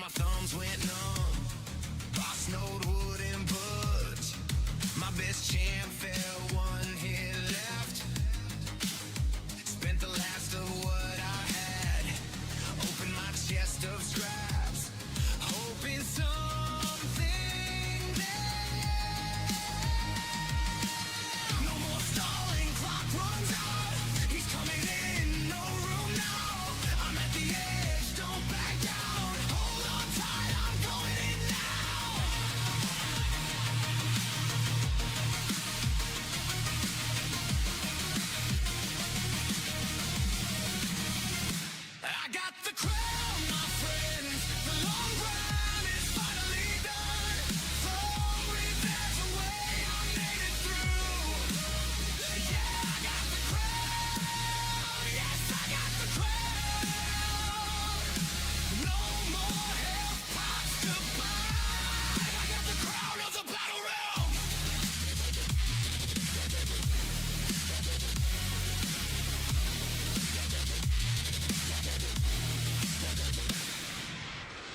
my thumbs went numb. Boss node wouldn't budge. My best champ fell, one hit left. Spent the last of what I had. Opened my chest of scraps, hoping something there. No more stalling, clock runs out. He's coming in, no room now. I'm at the edge, don't back down. Hold on tight, I'm going in now. I got the crown, my friends. The long run is finally done. From there's a way I made it through. Yeah, I got the crown. Yes, I got the crown. No more health pots to buy. I got the crown of the battle realm.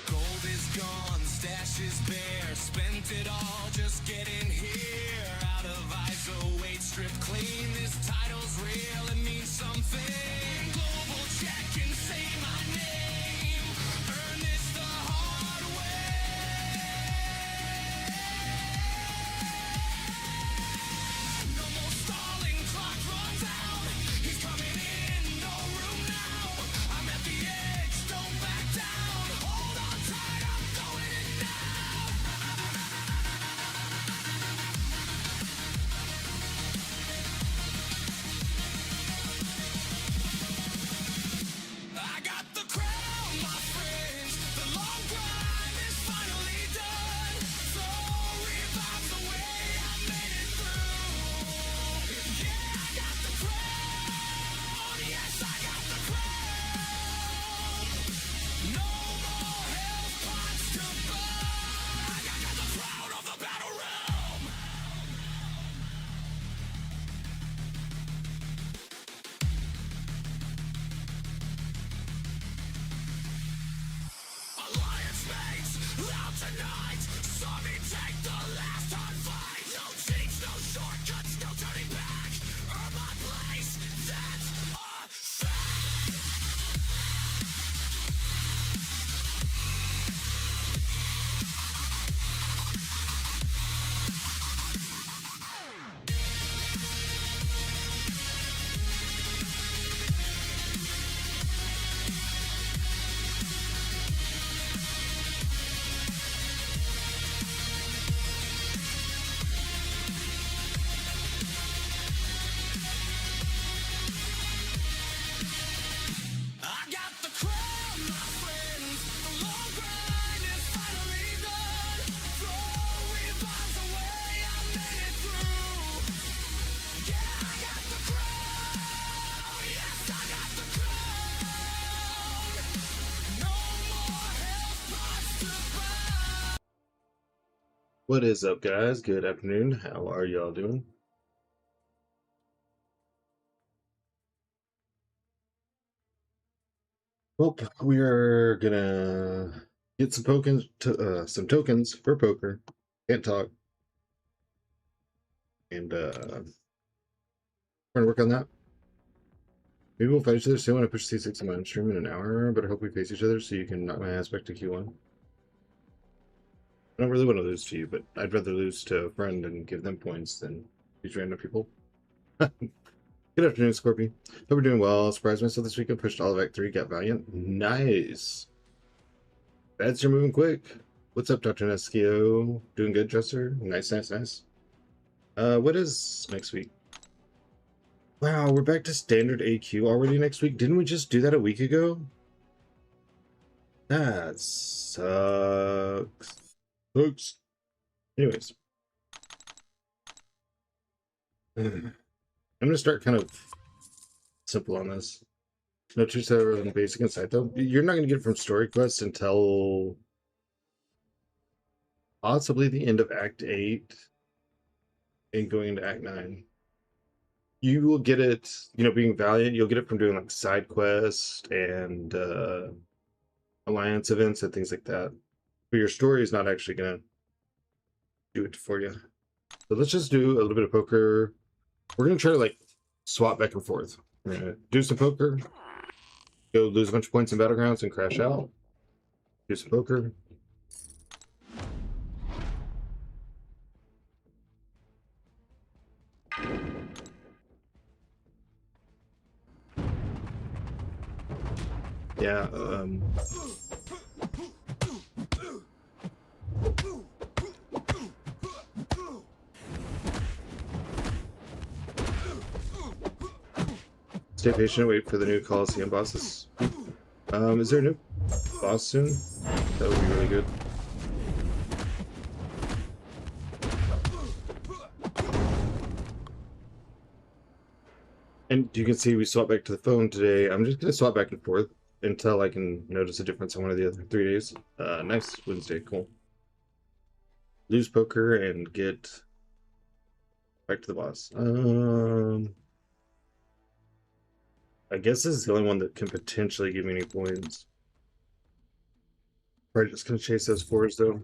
Gold is gone, stash is bare. Spent it all just getting here. Out of ISO, weight stripped clean. This title's real, it means something. Global check and say my name. Earn this the hard way. No more stalling, clock runs out. He's coming in, no room now. I'm at the edge, don't back down. Hold on tight, I'm going in now. I got the crown, my friends. The long grind is finally done. So revives the way I made it through. Yeah, I got the crown. Yes, I got the crown. No more health pots to buy. I got the crown of the battle realm. Alliance mates, out tonight. Saw me take the last hard fight. No cheats, no shortcuts, no turning back. Earn my place, that's a fact. I got the crown, my friends. The long grind is finally done. Flow revives the way I made it through. Yeah, I got the crown. Yes, I got the crown. No more health pots to buy. What is up, guys? Good afternoon. How are y'all doing? Well, we are gonna get some some tokens for poker. Can't talk, and we're gonna work on that. Maybe we'll fight each other soon when I push C6 on my own stream in an hour. But I hope we face each other so you can knock my ass back to Q1. I don't really want to lose to you, but I'd rather lose to a friend and give them points than these random people. Good afternoon, Scorpy. Hope we're doing well. Surprised myself this weekend. Pushed all of Act 3, got Valiant. Nice. Beds are moving quick. What's up, Dr. Neskio? Doing good, Dresser? Nice, nice, nice. What is next week? Wow, we're back to standard AQ already next week. Didn't we just do that a week ago? That sucks. Oops. Anyways. I'm gonna start kind of simple on this. No two server than basic insight though. You're not gonna get it from story quests until possibly the end of Act 8 and going into Act 9. You will get it, being Valiant, you'll get it from doing like side quests and alliance events and things like that. But your story is not actually gonna do it for you. So let's just do a little bit of poker. We're gonna try to like swap back and forth. We're gonna do some poker, go lose a bunch of points in Battlegrounds and crash out. Do some poker. Yeah, stay patient, wait for the new Coliseum bosses. Is there a new boss soon? That would be really good. And you can see we swap back to the phone today. I'm just gonna swap back and forth until I can notice a difference on one of the other 3 days. Nice Wednesday, cool. Lose poker and get back to the boss. I guess this is the only one that can potentially give me any points. Probably just gonna chase those fours though.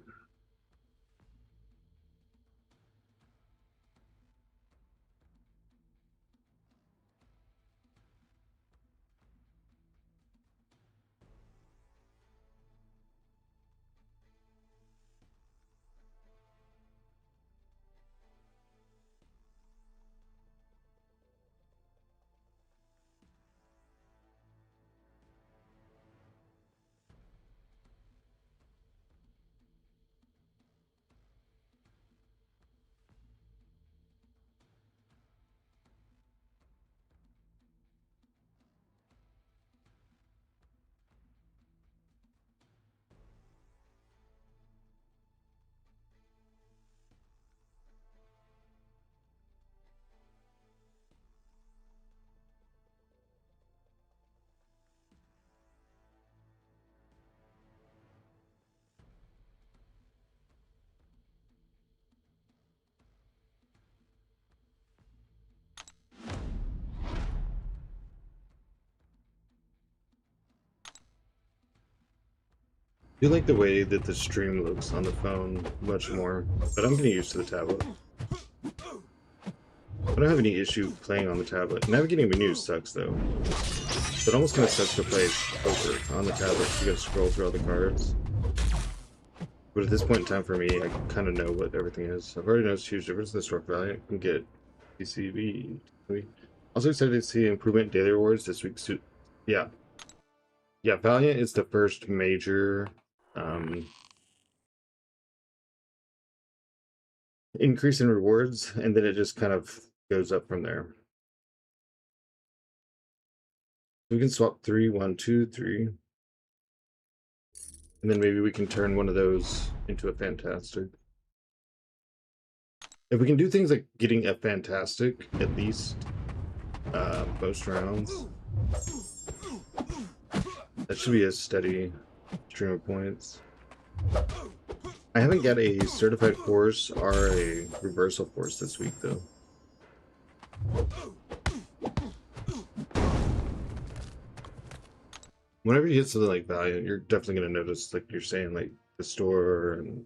I do like the way that the stream looks on the phone much more, but I'm getting used to the tablet. I don't have any issue playing on the tablet. Navigating menus sucks though. It almost kind of sucks to play poker on the tablet. You gotta scroll through all the cards. But at this point in time for me, I kind of know what everything is. I've already noticed a huge difference in the Stork Valiant. Can get PCB. Also excited to see improvement in daily rewards this week. Yeah. Yeah, Valiant is the first major increase in rewards, and then it just kind of goes up from there. We can swap 3, 1, 2, 3. And then maybe we can turn one of those into a fantastic. If we can do things like getting a fantastic, at least most rounds, that should be a steady stream of points. I haven't got a certified force or a reversal force this week though. Whenever you hit something like Valiant, you're definitely going to notice, like you're saying, like the store and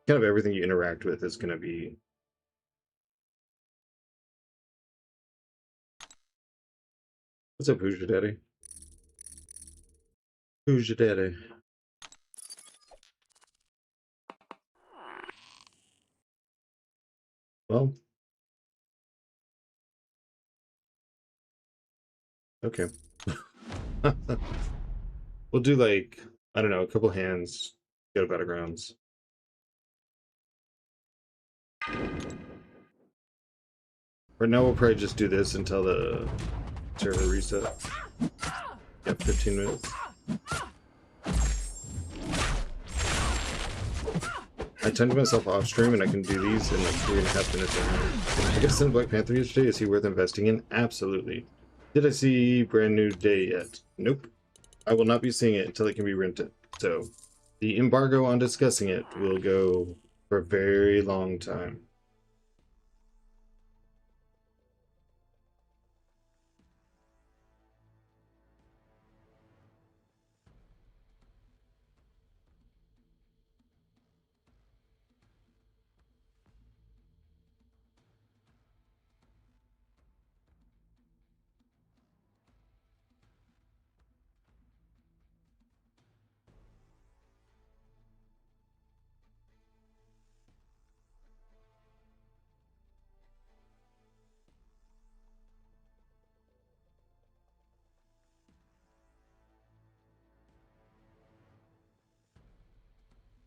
kind of everything you interact with is going to be. What's up, who's your daddy? Who's your daddy? Well, okay. We'll do like, I don't know, a couple hands, go to Battlegrounds. Right now, we'll probably just do this until the server reset. Yep, 15 minutes. I timed myself off stream and I can do these in like 3.5 minutes. I get to send Black Panther yesterday. Is he worth investing in? Absolutely. Did I see Brand New Day yet? Nope. I will not be seeing it until it can be rented. So the embargo on discussing it will go for a very long time.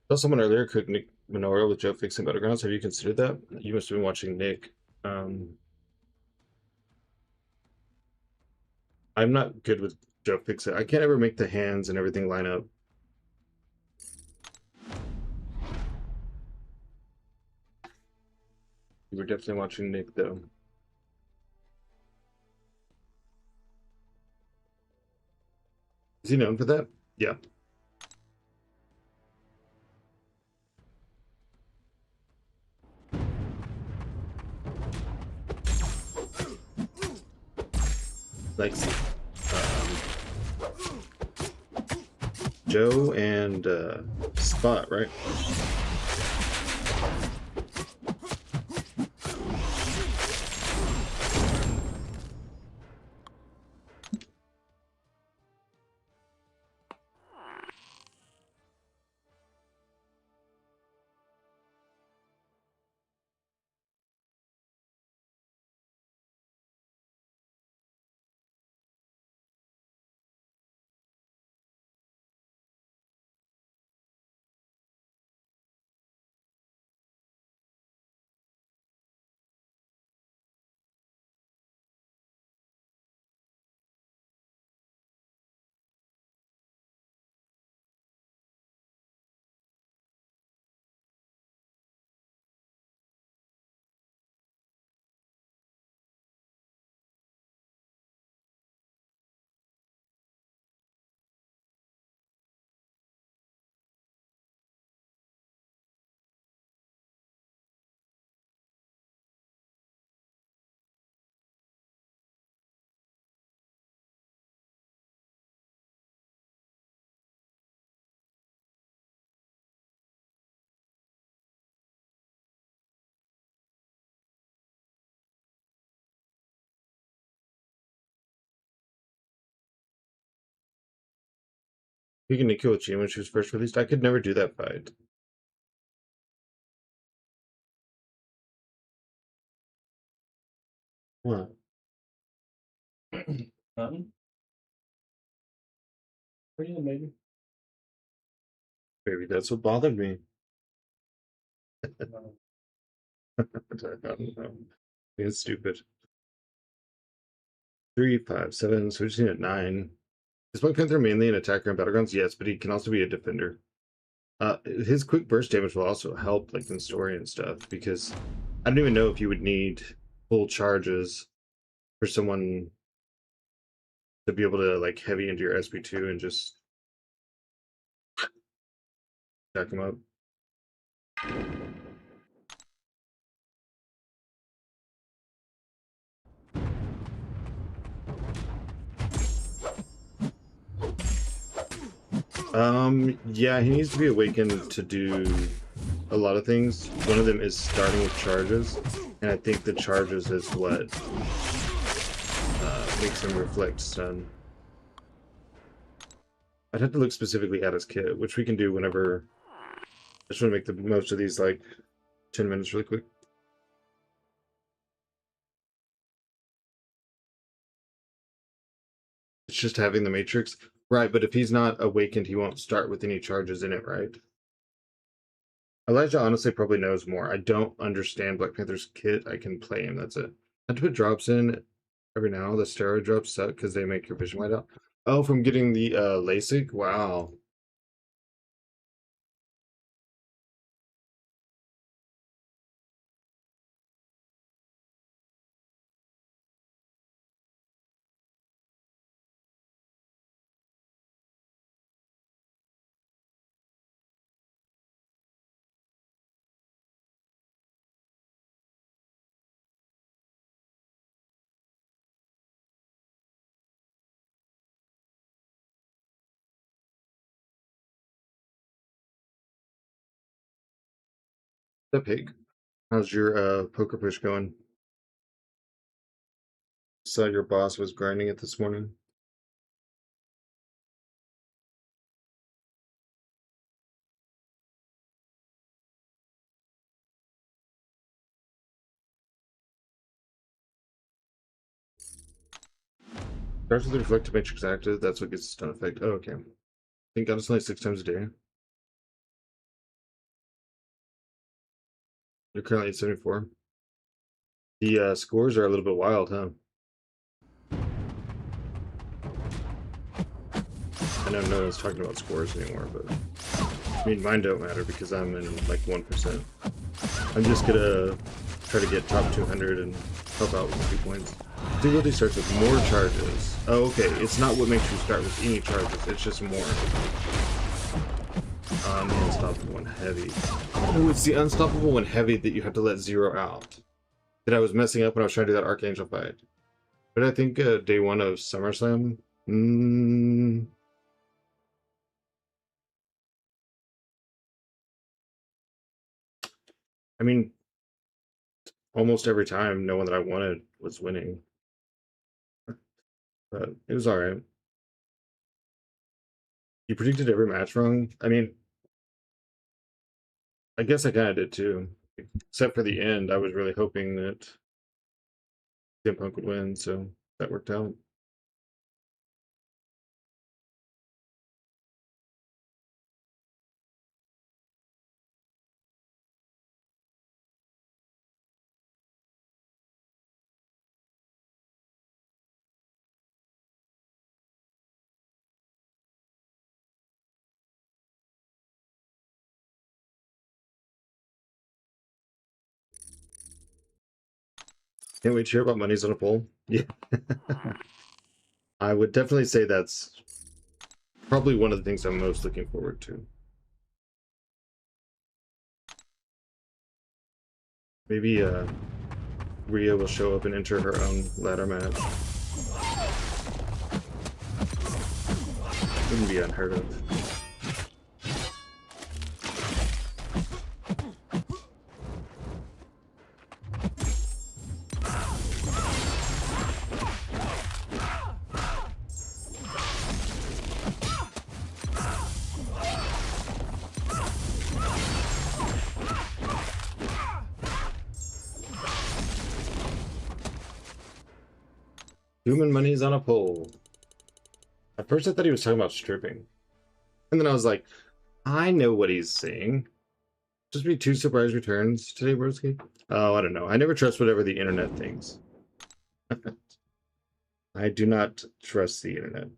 Saw someone earlier cook Nick Menorah with Joe fixing Battlegrounds. Have you considered that? You must have been watching Nick. I'm not good with Joe fixing. I can't ever make the hands and everything line up. You were definitely watching Nick though. Is he known for that? Yeah. Like Joe and Spot, right? Speaking of Kill when she was first released, I could never do that fight. What? Nothing? What are you, maybe? Maybe that's what bothered me. I don't know. It's stupid. 3, 5, 7. So we're just at 9. Is Black Panther mainly an attacker in Battlegrounds? Yes, but he can also be a defender. His quick burst damage will also help, like in story and stuff, because I don't even know if you would need full charges for someone to be able to like heavy into your SP2 and just jack him up. Yeah, he needs to be awakened to do a lot of things. One of them is starting with charges, and I think the charges is what makes him reflect stun. I'd have to look specifically at his kit, which we can do whenever. I just want to make the most of these like 10 minutes really quick. It's just having the matrix. Right, but if he's not awakened, he won't start with any charges in it, right? Elijah honestly probably knows more. I don't understand Black Panther's kit. I can play him, that's it. I had to put drops in every now. The steroid drops suck because they make your vision white out. Oh, from getting the LASIK? Wow. The pig. How's your poker push going? Saw your boss was grinding it this morning. Starts with the reflective matrix active. That's what gets the stun effect. Oh, okay. I think got us only 6 times a day. You're currently at 74. The scores are a little bit wild, huh? I know no one's talking about scores anymore, but I mean, mine don't matter because I'm in like 1%. I'm just gonna try to get top 200 and help out with a few points. Difficulty starts with more charges. Oh, okay. It's not what makes you start with any charges. It's just more. The unstoppable one heavy. Oh, it's the unstoppable one heavy that you have to let zero out. That I was messing up when I was trying to do that Archangel fight. But I think day one of SummerSlam. I mean, almost every time, no one that I wanted was winning. But it was alright. You predicted every match wrong? I mean, I guess I kind of did too. Except for the end, I was really hoping that CM Punk would win, so that worked out. Can't wait to hear about Money's on a Poll. Yeah. I would definitely say that's probably one of the things I'm most looking forward to. Maybe Rhea will show up and enter her own ladder match. Wouldn't be unheard of. Human Money's on a Pole. At first I thought he was talking about stripping. And then I was like, I know what he's saying. Just be 2 surprise returns today, broski? Oh, I don't know. I never trust whatever the internet thinks. I do not trust the internet.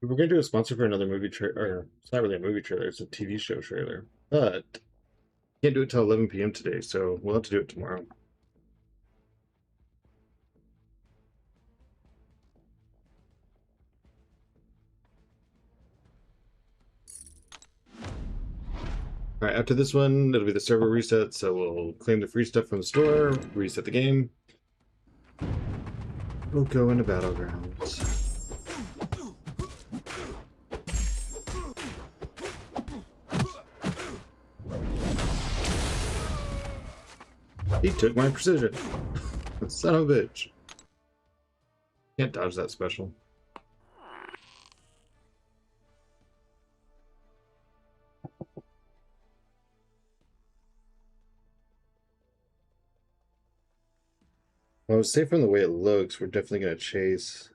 We're going to do a sponsor for another movie trailer. It's not really a movie trailer, it's a TV show trailer. But can't do it till 11 p.m. today, so we'll have to do it tomorrow. Alright, after this one, it'll be the server reset, so we'll claim the free stuff from the store, reset the game. We'll go into Battlegrounds. He took my precision. Son of a bitch. Can't dodge that special. Well, I would say from the way it looks, we're definitely going to chase.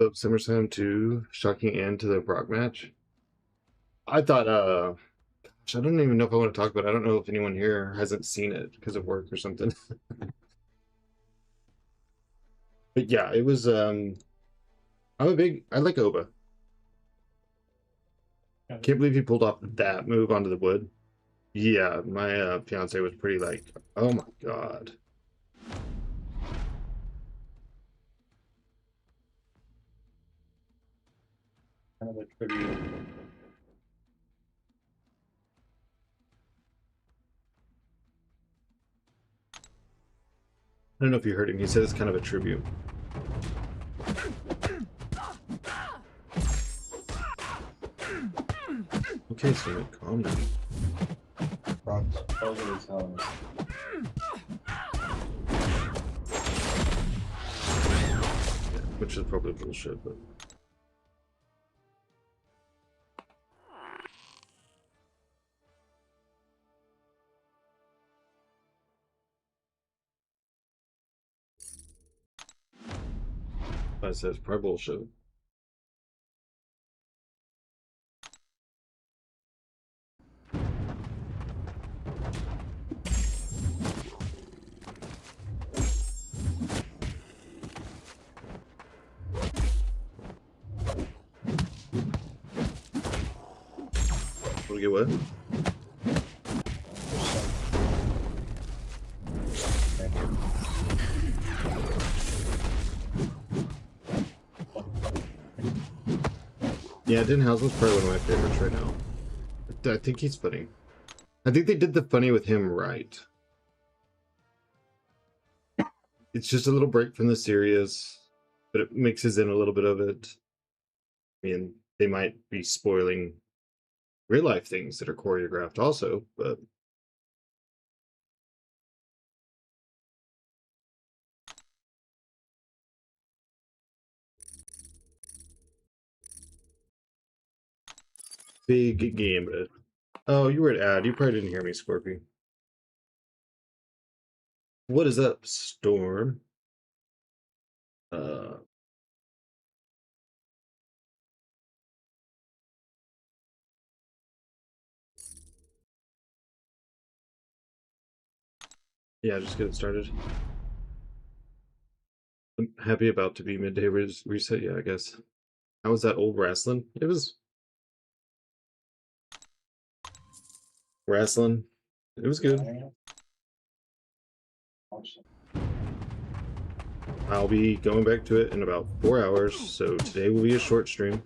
Up SummerSlam 2, shocking end to the Brock match. I thought, gosh, I don't even know if I want to talk about it. I don't know if anyone here hasn't seen it because of work or something. But yeah, it was, I like Oba. Can't believe he pulled off that move onto the wood. Yeah, my fiance was pretty like, oh my god. Kind of a tribute. I don't know if you heard him. He said it's kind of a tribute. Okay, so calm down. Brock's over his helmet. Yeah, which is probably bullshit, but. I said it's probably bullshit. Want to get what? Yeah, Denhausen's probably one of my favorites right now. I think he's funny. I think they did the funny with him right. It's just a little break from the serious, but it mixes in a little bit of it. I mean, they might be spoiling real life things that are choreographed also, but big game. But oh, you were at ad. You probably didn't hear me, Scorpy. What is up, Storm? Uh, yeah, just get it started. I'm happy about to be midday reset. Yeah, I guess. How was that old wrestling? It was wrestling. It was good. I'll be going back to it in about 4 hours, so today will be a short stream.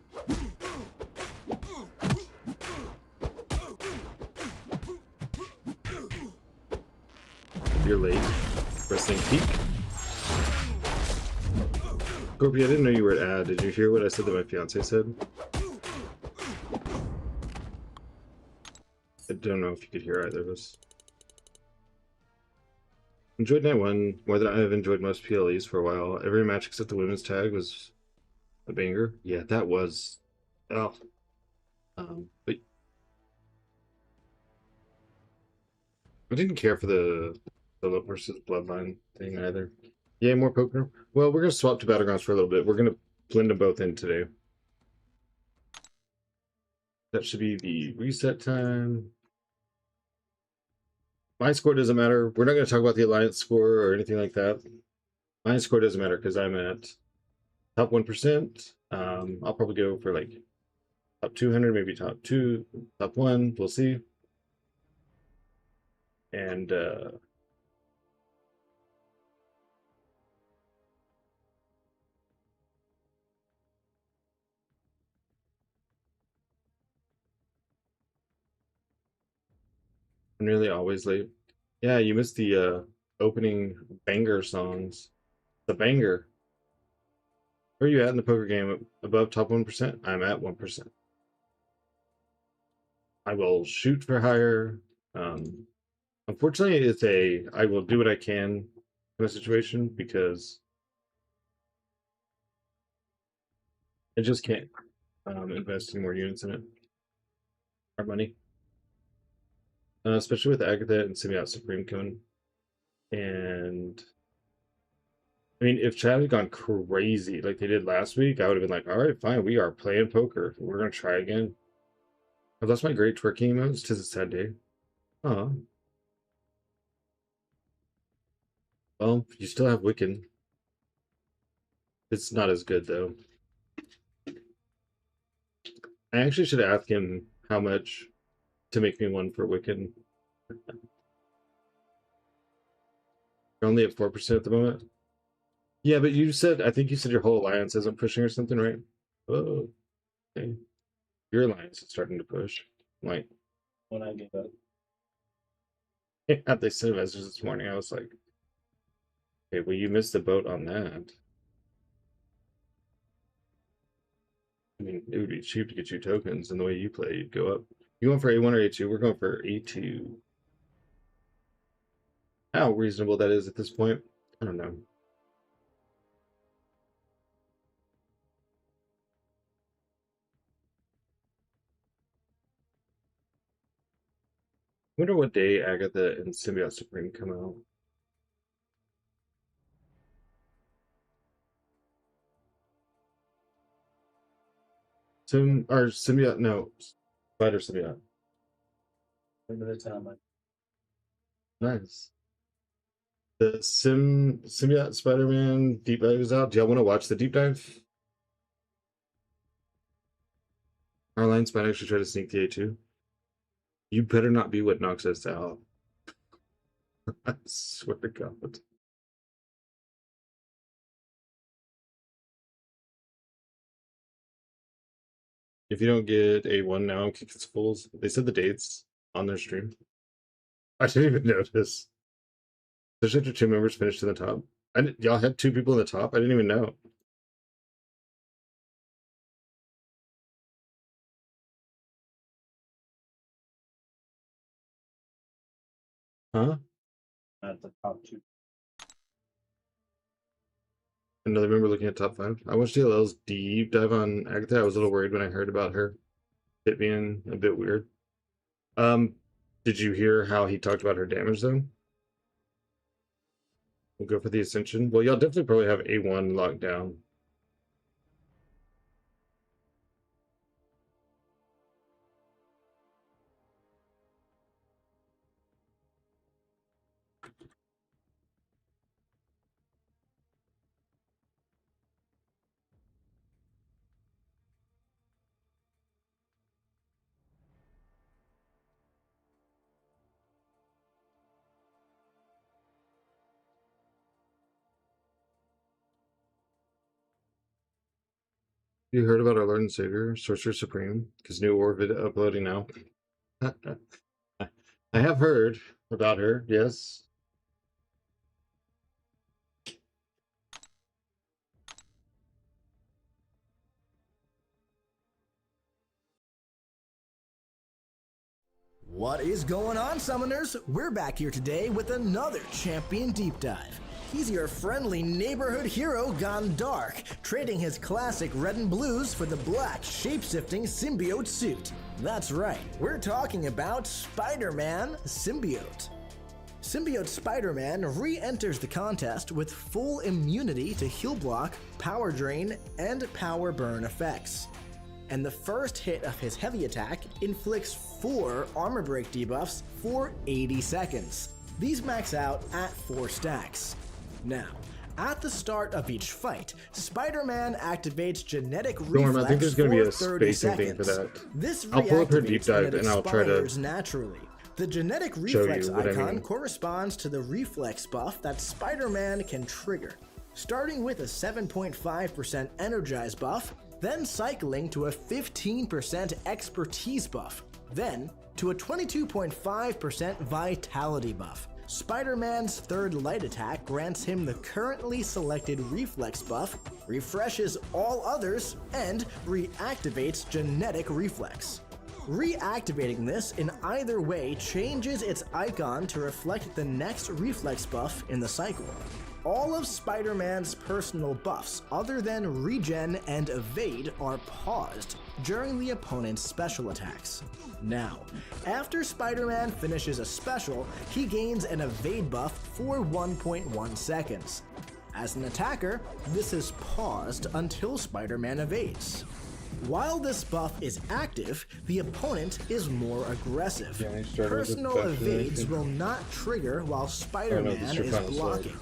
If you're late, wrestling peak. Scorpio, I didn't know you were at ad. Did you hear what I said that my fiance said? I don't know if you could hear either of us. Enjoyed night one more than I have enjoyed most PLEs for a while. Every match except the women's tag was a banger. Yeah, that was. Oh. But I didn't care for the Philip versus Bloodline thing either. Yeah, more poker. Well, we're gonna swap to Battlegrounds for a little bit. We're gonna blend them both in today. That should be the reset time. My score doesn't matter. We're not going to talk about the alliance score or anything like that. My score doesn't matter because I'm at top 1%. I'll probably go for like top 200, maybe top 2, top 1. We'll see. And I'm nearly always late. Yeah, you missed the opening banger songs. The banger. Where are you at in the poker game? Above top 1%? I'm at 1%. I will shoot for higher. Unfortunately, it's I will do what I can in a situation because I just can't invest any more units in it. Our money. Especially with Agatha and Semi-Out Supreme coming. And I mean, if chat had gone crazy like they did last week, I would have been like, all right, fine, we are playing poker. We're gonna try again. I've lost my great twerking emotes. 'Tis a sad day. Oh, well, you still have Wiccan. It's not as good though. I actually should ask him how much to make me one for Wiccan. You're only at 4% at the moment. Yeah, but you said, I think you said your whole alliance isn't pushing or something, right? Oh, okay. Your alliance is starting to push. Like, when I gave up. yeah, they sent a message this morning. I was like, okay, well, you missed the boat on that. I mean, it would be cheap to get you tokens, and the way you play, you'd go up. You going for A1 or A2? We're going for A2. How reasonable that is at this point, I don't know. Wonder what day Agatha and Symbiote Supreme come out. Symbiote, no, Spider Symbiote. End of the time, Nice. The Symbiote Spider-Man deep dive is out. Do y'all want to watch the deep dive? Our alliance might actually try to sneak the A2. You better not be what knocks us out. I swear to God. If you don't get A1 now, I'm kicking fools. They said the dates on their stream. I didn't even notice. Especially after 2 members finished in the top. Y'all had 2 people in the top? I didn't even know. Huh? at the top 2. Another member looking at top 5. I watched DLL's deep dive on Agatha. I was a little worried when I heard about her. It being a bit weird. Did you hear how he talked about her damage though? We'll go for the Ascension. Well, y'all definitely probably have A1 locked down. You heard about our Lord and Savior, Sorcerer Supreme? His new war video uploading now. I have heard about her, yes. What is going on, Summoners? We're back here today with another Champion Deep Dive. He's your friendly neighborhood hero gone dark, trading his classic red and blues for the black shape-shifting symbiote suit. That's right, we're talking about Spider-Man Symbiote. Symbiote Spider-Man re-enters the contest with full immunity to heal block, power drain, and power burn effects. And the first hit of his heavy attack inflicts 4 armor break debuffs for 80 seconds. These max out at 4 stacks. Now, at the start of each fight, Spider-Man activates genetic reflex Norm, I think there's going to be a for 30 spacing thing seconds. for that. This I'll pull up her deep reactivates dive when it and I'll try to expires naturally. The genetic show reflex you what I icon mean. corresponds to the reflex buff that Spider-Man can trigger, starting with a 7.5% energize buff, then cycling to a 15% expertise buff, then to a 22.5% vitality buff. Spider-Man's third light attack grants him the currently selected reflex buff, refreshes all others, and reactivates genetic reflex. Reactivating this in either way changes its icon to reflect the next reflex buff in the cycle. All of Spider-Man's personal buffs other than regen and evade are paused during the opponent's special attacks. Now, after Spider-Man finishes a special, he gains an evade buff for 1.1 seconds. As an attacker, this is paused until Spider-Man evades. While this buff is active, the opponent is more aggressive. Yeah, I started with Personal that evades generation. will not trigger while Spider-Man this is your is final slide. blocking.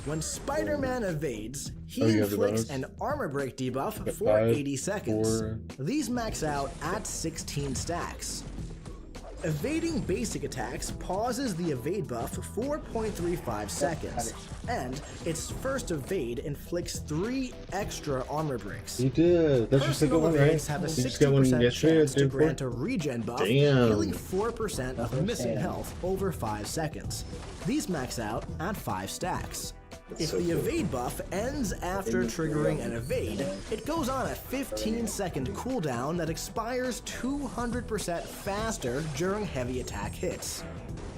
When Spider-Man evades, he Oh, you have the inflicts bonus? an armor break debuff Got for 5, 80 seconds. 4. These max out at 16 stacks. Evading basic attacks pauses the evade buff for 4.35 seconds, and its first evade inflicts 3 extra armor breaks. You did. That's your second Personal one, right? evades have a You just got one 60% yesterday. chance to Day 4? grant a regen buff, Damn. healing 4% of missing health over 5 seconds. These max out at 5 stacks. If so the cool. evade buff ends after triggering an evade, it goes on a 15-second cooldown that expires 200% faster during heavy attack hits.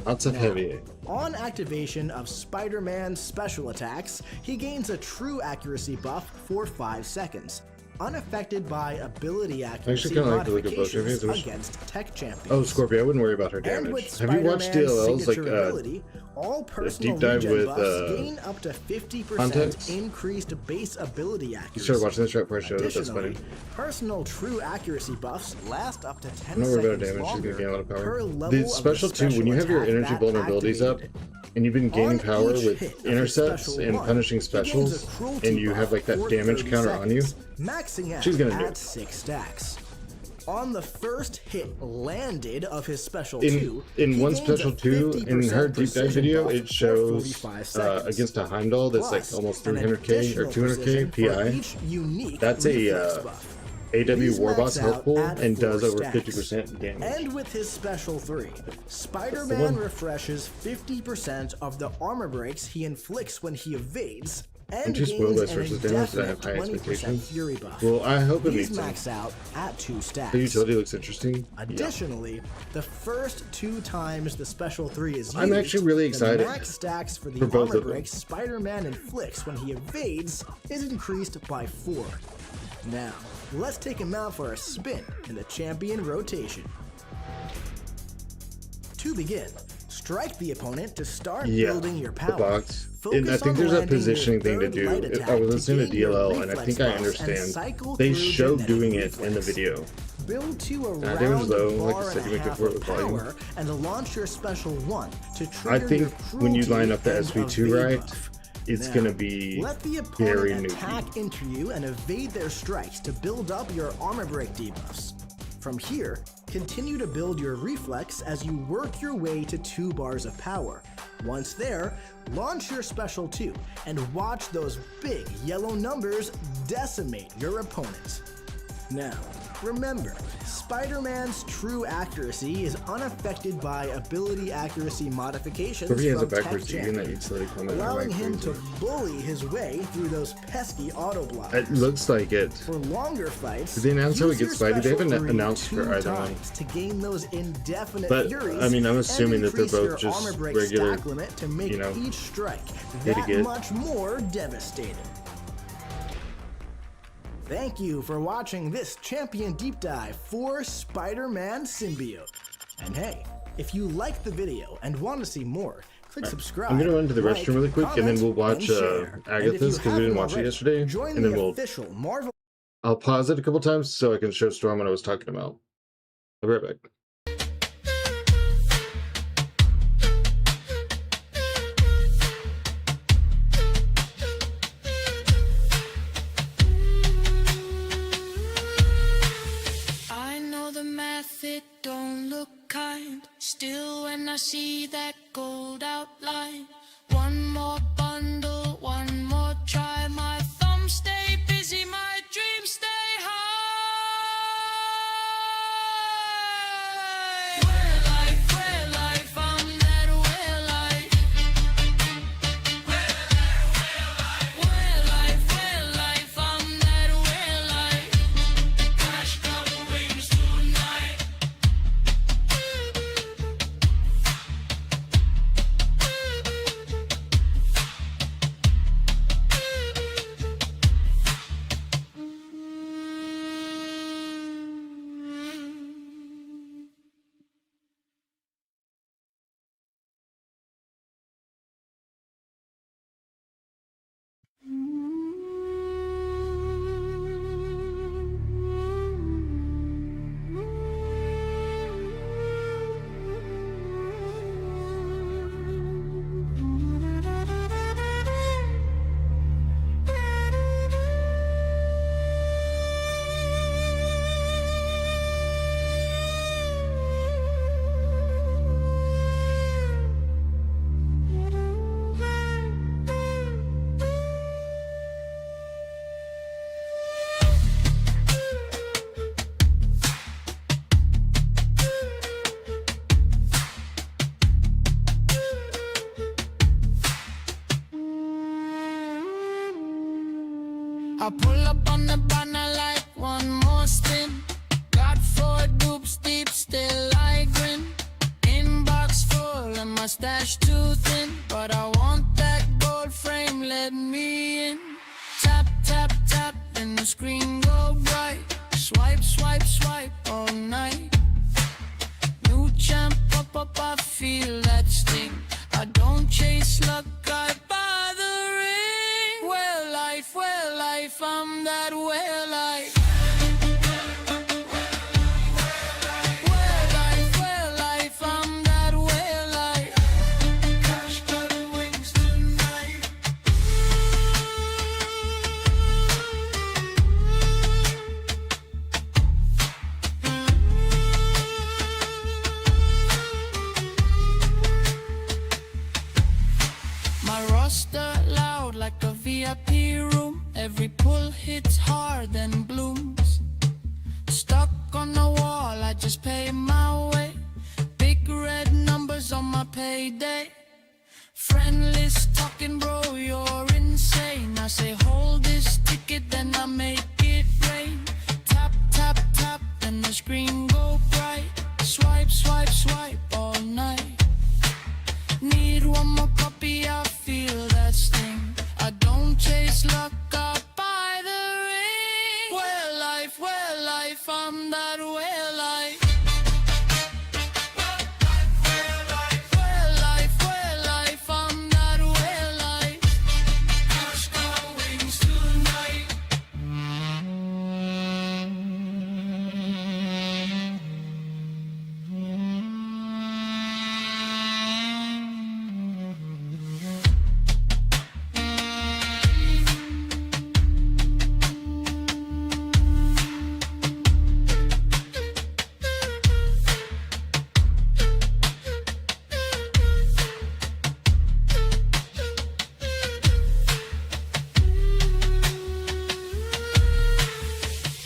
Lots of heavy. On activation of Spider-Man's special attacks, he gains a true accuracy buff for 5 seconds, unaffected by ability accuracy kinda like to look at both of modifications yours. against tech champions. Oh, Scorpio, I wouldn't worry about her And with damage. Have you watched Spider-Man's DLL's like signature ability, all personal deep dive regen with, buffs gain up to 50% context? increased base ability accuracy. you started watching this right before I showed it? That's Additionally, funny. personal true accuracy buffs last up to 10 I'm not worried about seconds damage, she's longer gonna gain a lot of per power. level The of special too, when you have your attack energy that vulnerabilities up, activated. and you've been gaining On power each with hit of his intercepts special and one, punishing he gains a specials, cruelty and you have buff like that for damage 30 counter on you, seconds, maxing out she's gonna do at it. 6 stacks. On the first hit landed of his special In 2, in he one gains a special 2, in 50% her deep dive precision video, buff it for shows 45 seconds. against a Heimdall that's Plus, like almost an 300k or additional 200k precision for PI. each unique That's a reflex buff. AW These War max Boss out health pool at and 4 does over stacks. 50% damage. And with his special 3, one. Spider-Man refreshes 50% of the armor breaks he inflicts when he evades, and I'm too spoiled by gains an sources damage that I have indefinite high 20% expectations. fury buff. Well, I hope it These meets them. max out at 2 stacks. The utility looks interesting. Yeah. Additionally, the first 2 times the special 3 is used, I'm actually really excited the max stacks for the for both armor of them. breaks Spider-Man inflicts when he evades is increased by 4. Now, let's take him out for a spin in the champion rotation. To begin, strike the opponent to start Yeah, building your the power. box. Focus And I think on there's a landing your positioning thing to third do. light I attack was listening to gain your DLL, and I reflex think I buffs and understand. cycle They through show genetic doing it in the reflexes. video. Build to a damage round low, like bar I said, and you a make up half for it of with volume. power and launch your special 1 to trigger I think your when you cruelty line up the and SV2 evade right, buff. it's Now, gonna be let the very opponent newbie. attack into you and evade their strikes to build up your armor break debuffs. From here, continue to build your reflex as you work your way to 2 bars of power. Once there, launch your special 2 and watch those big yellow numbers decimate your opponent. Now, remember, Spider-Man's true accuracy is unaffected by ability accuracy modifications If he has a from tech backwards G in that champions, utility comment, allowing I'm him like, to bully his way through those pesky auto blocks. it looks like it. For longer fights, Did they announce how we use get your Spidey? They haven't special 3 announced for 2 either one. times to gain those indefinite But, furies. I mean, I'm and assuming that they're increase both your just armor break regular, stack limit to make you know, each strike way to that get. much more devastating. Thank you for watching this champion deep dive for Spider-Man Symbiote. And hey, if you liked the video and want to see more, click subscribe. I'm gonna run to the like, restroom really quick, and then we'll comment, watch and share. And if Agatha's you because we didn't haven't watch it already, yesterday, join and then the we'll. official Marvel. I'll pause it a couple times so I can show Storm what I was talking about. I'll be right back. I know the math, it don't look kind. Still, when I see that gold outline, one more bundle, one more try. My thumbs stay busy, my dreams stay high. Where life, I'm that where life. Where life, I'm that where life. Crash couple wings tonight. I pull up on the banner like one more spin. Got 4 dupes deep, still I grin. Inbox full and my stash too thin, but I want that gold frame, let me in. Tap, tap, tap, and the screen go bright. Swipe, swipe, swipe all night. New champ up, I feel that sting. I don't chase luck, I buy the ring. Well life, I'm that well life. Well life, I'm that well life. Cash got wings tonight. My roster loud like a VIP room. Every pull hits hard and blooms. Stuck on the wall, I just pay my way. Big red numbers on my payday. Friend list talking, bro, you're insane. I say hold this ticket, then I make it rain. Tap, tap, tap, and the screen go bright. Swipe, swipe, swipe all night. Need one more copy, I feel that sting. I don't chase luck, I buy the ring. Well life, I'm that well life. Well life, I'm that well life. Cash got wings tonight.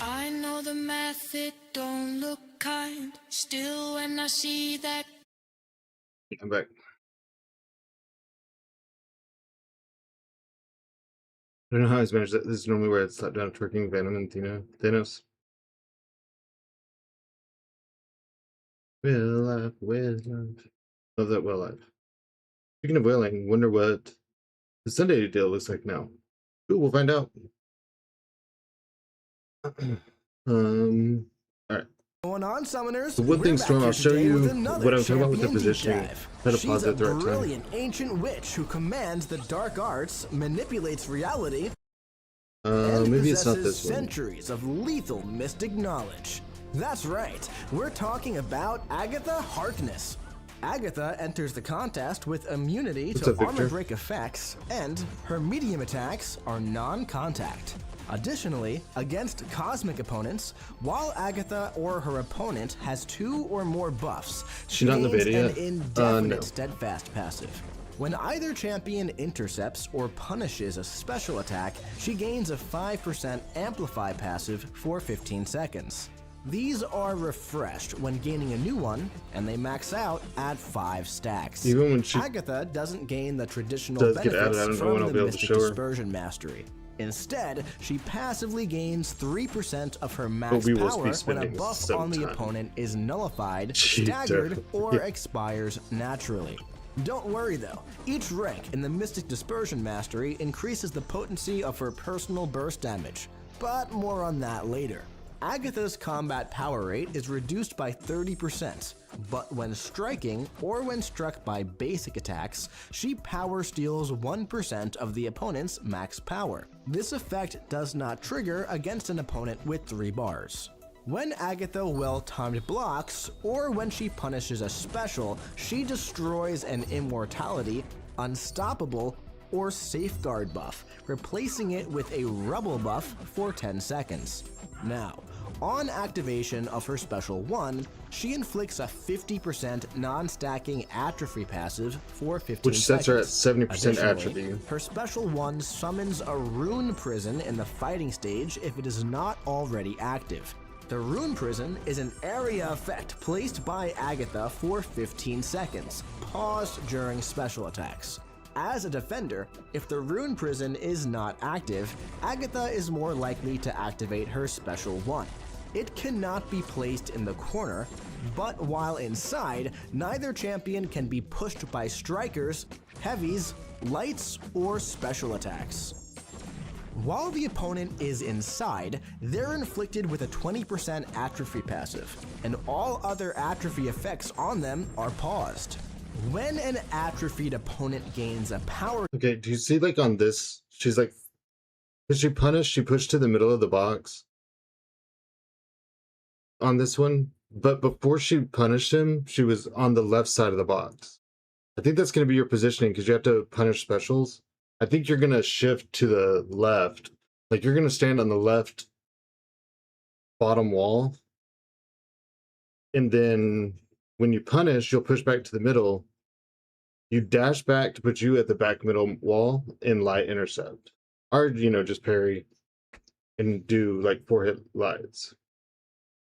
I know the math, it don't look kind. Still, when I see that. I'm back. I don't know how he's managed that. This is normally where I'd slap down twerking Venom and Thanos. Well life, well life. Love that well life. Speaking of whaling, wonder what the Sunday deal looks like now. Ooh, we'll find out. Alright. Going on, summoners. The one We're thing, back Storm, here I'll show today you with another what I'm talking about with the champion deep positioning. dive. How to She's pause a at the right time. brilliant ancient witch who commands the dark arts, manipulates reality, and Maybe it's not possesses this one. centuries of lethal mystic knowledge. That's right, we're talking about Agatha Harkness. Agatha enters the contest with immunity What's to up, Victor? armor break effects, and her medium attacks are non-contact. Additionally, against cosmic opponents, while Agatha or her opponent has 2 or more buffs, she not in the gains beta an yet? indefinite No. steadfast passive. When either champion intercepts or punishes a special attack, she gains a 5% amplify passive for 15 seconds. These are refreshed when gaining a new one, and they max out at 5 stacks. Even when she Agatha doesn't gain the traditional does get added, benefits I don't know from when I'll the be able to Mystic show her. Dispersion Mastery. Instead, she passively gains 3% of her max But we will be power when a spending buff some on the time. opponent is nullified, Jeez, staggered, or yeah. expires naturally. Don't worry though, each rank in the Mystic Dispersion Mastery increases the potency of her personal burst damage, but more on that later. Agatha's combat power rate is reduced by 30%, but when striking or when struck by basic attacks, she power steals 1% of the opponent's max power. This effect does not trigger against an opponent with 3 bars. When Agatha well-timed blocks, or when she punishes a special, she destroys an immortality, unstoppable, or safeguard buff, replacing it with a rubble buff for 10 seconds. Now, on activation of her special 1, she inflicts a 50% non-stacking atrophy passive for 15 Which sets her at seconds. 70% Additionally, atrophy. her special 1 summons a rune prison in the fighting stage if it is not already active. The rune prison is an area effect placed by Agatha for 15 seconds, paused during special attacks. As a defender, if the rune prison is not active, Agatha is more likely to activate her special 1. It cannot be placed in the corner, but while inside, neither champion can be pushed by strikers, heavies, lights, or special attacks. While the opponent is inside, they're inflicted with a 20% atrophy passive, and all other atrophy effects on them are paused. When an atrophied opponent gains a power... Okay, do you see like on this, she's like, is she punished? She pushed to the middle of the box on this one, but before she punished him, she was on the left side of the box. I think that's going to be your positioning because you have to punish specials. I think you're going to shift to the left. Like you're going to stand on the left bottom wall. And then when you punish, you'll push back to the middle. You dash back to put you at the back middle wall in light intercept. Or, you know, just parry and do like 4-hit lights.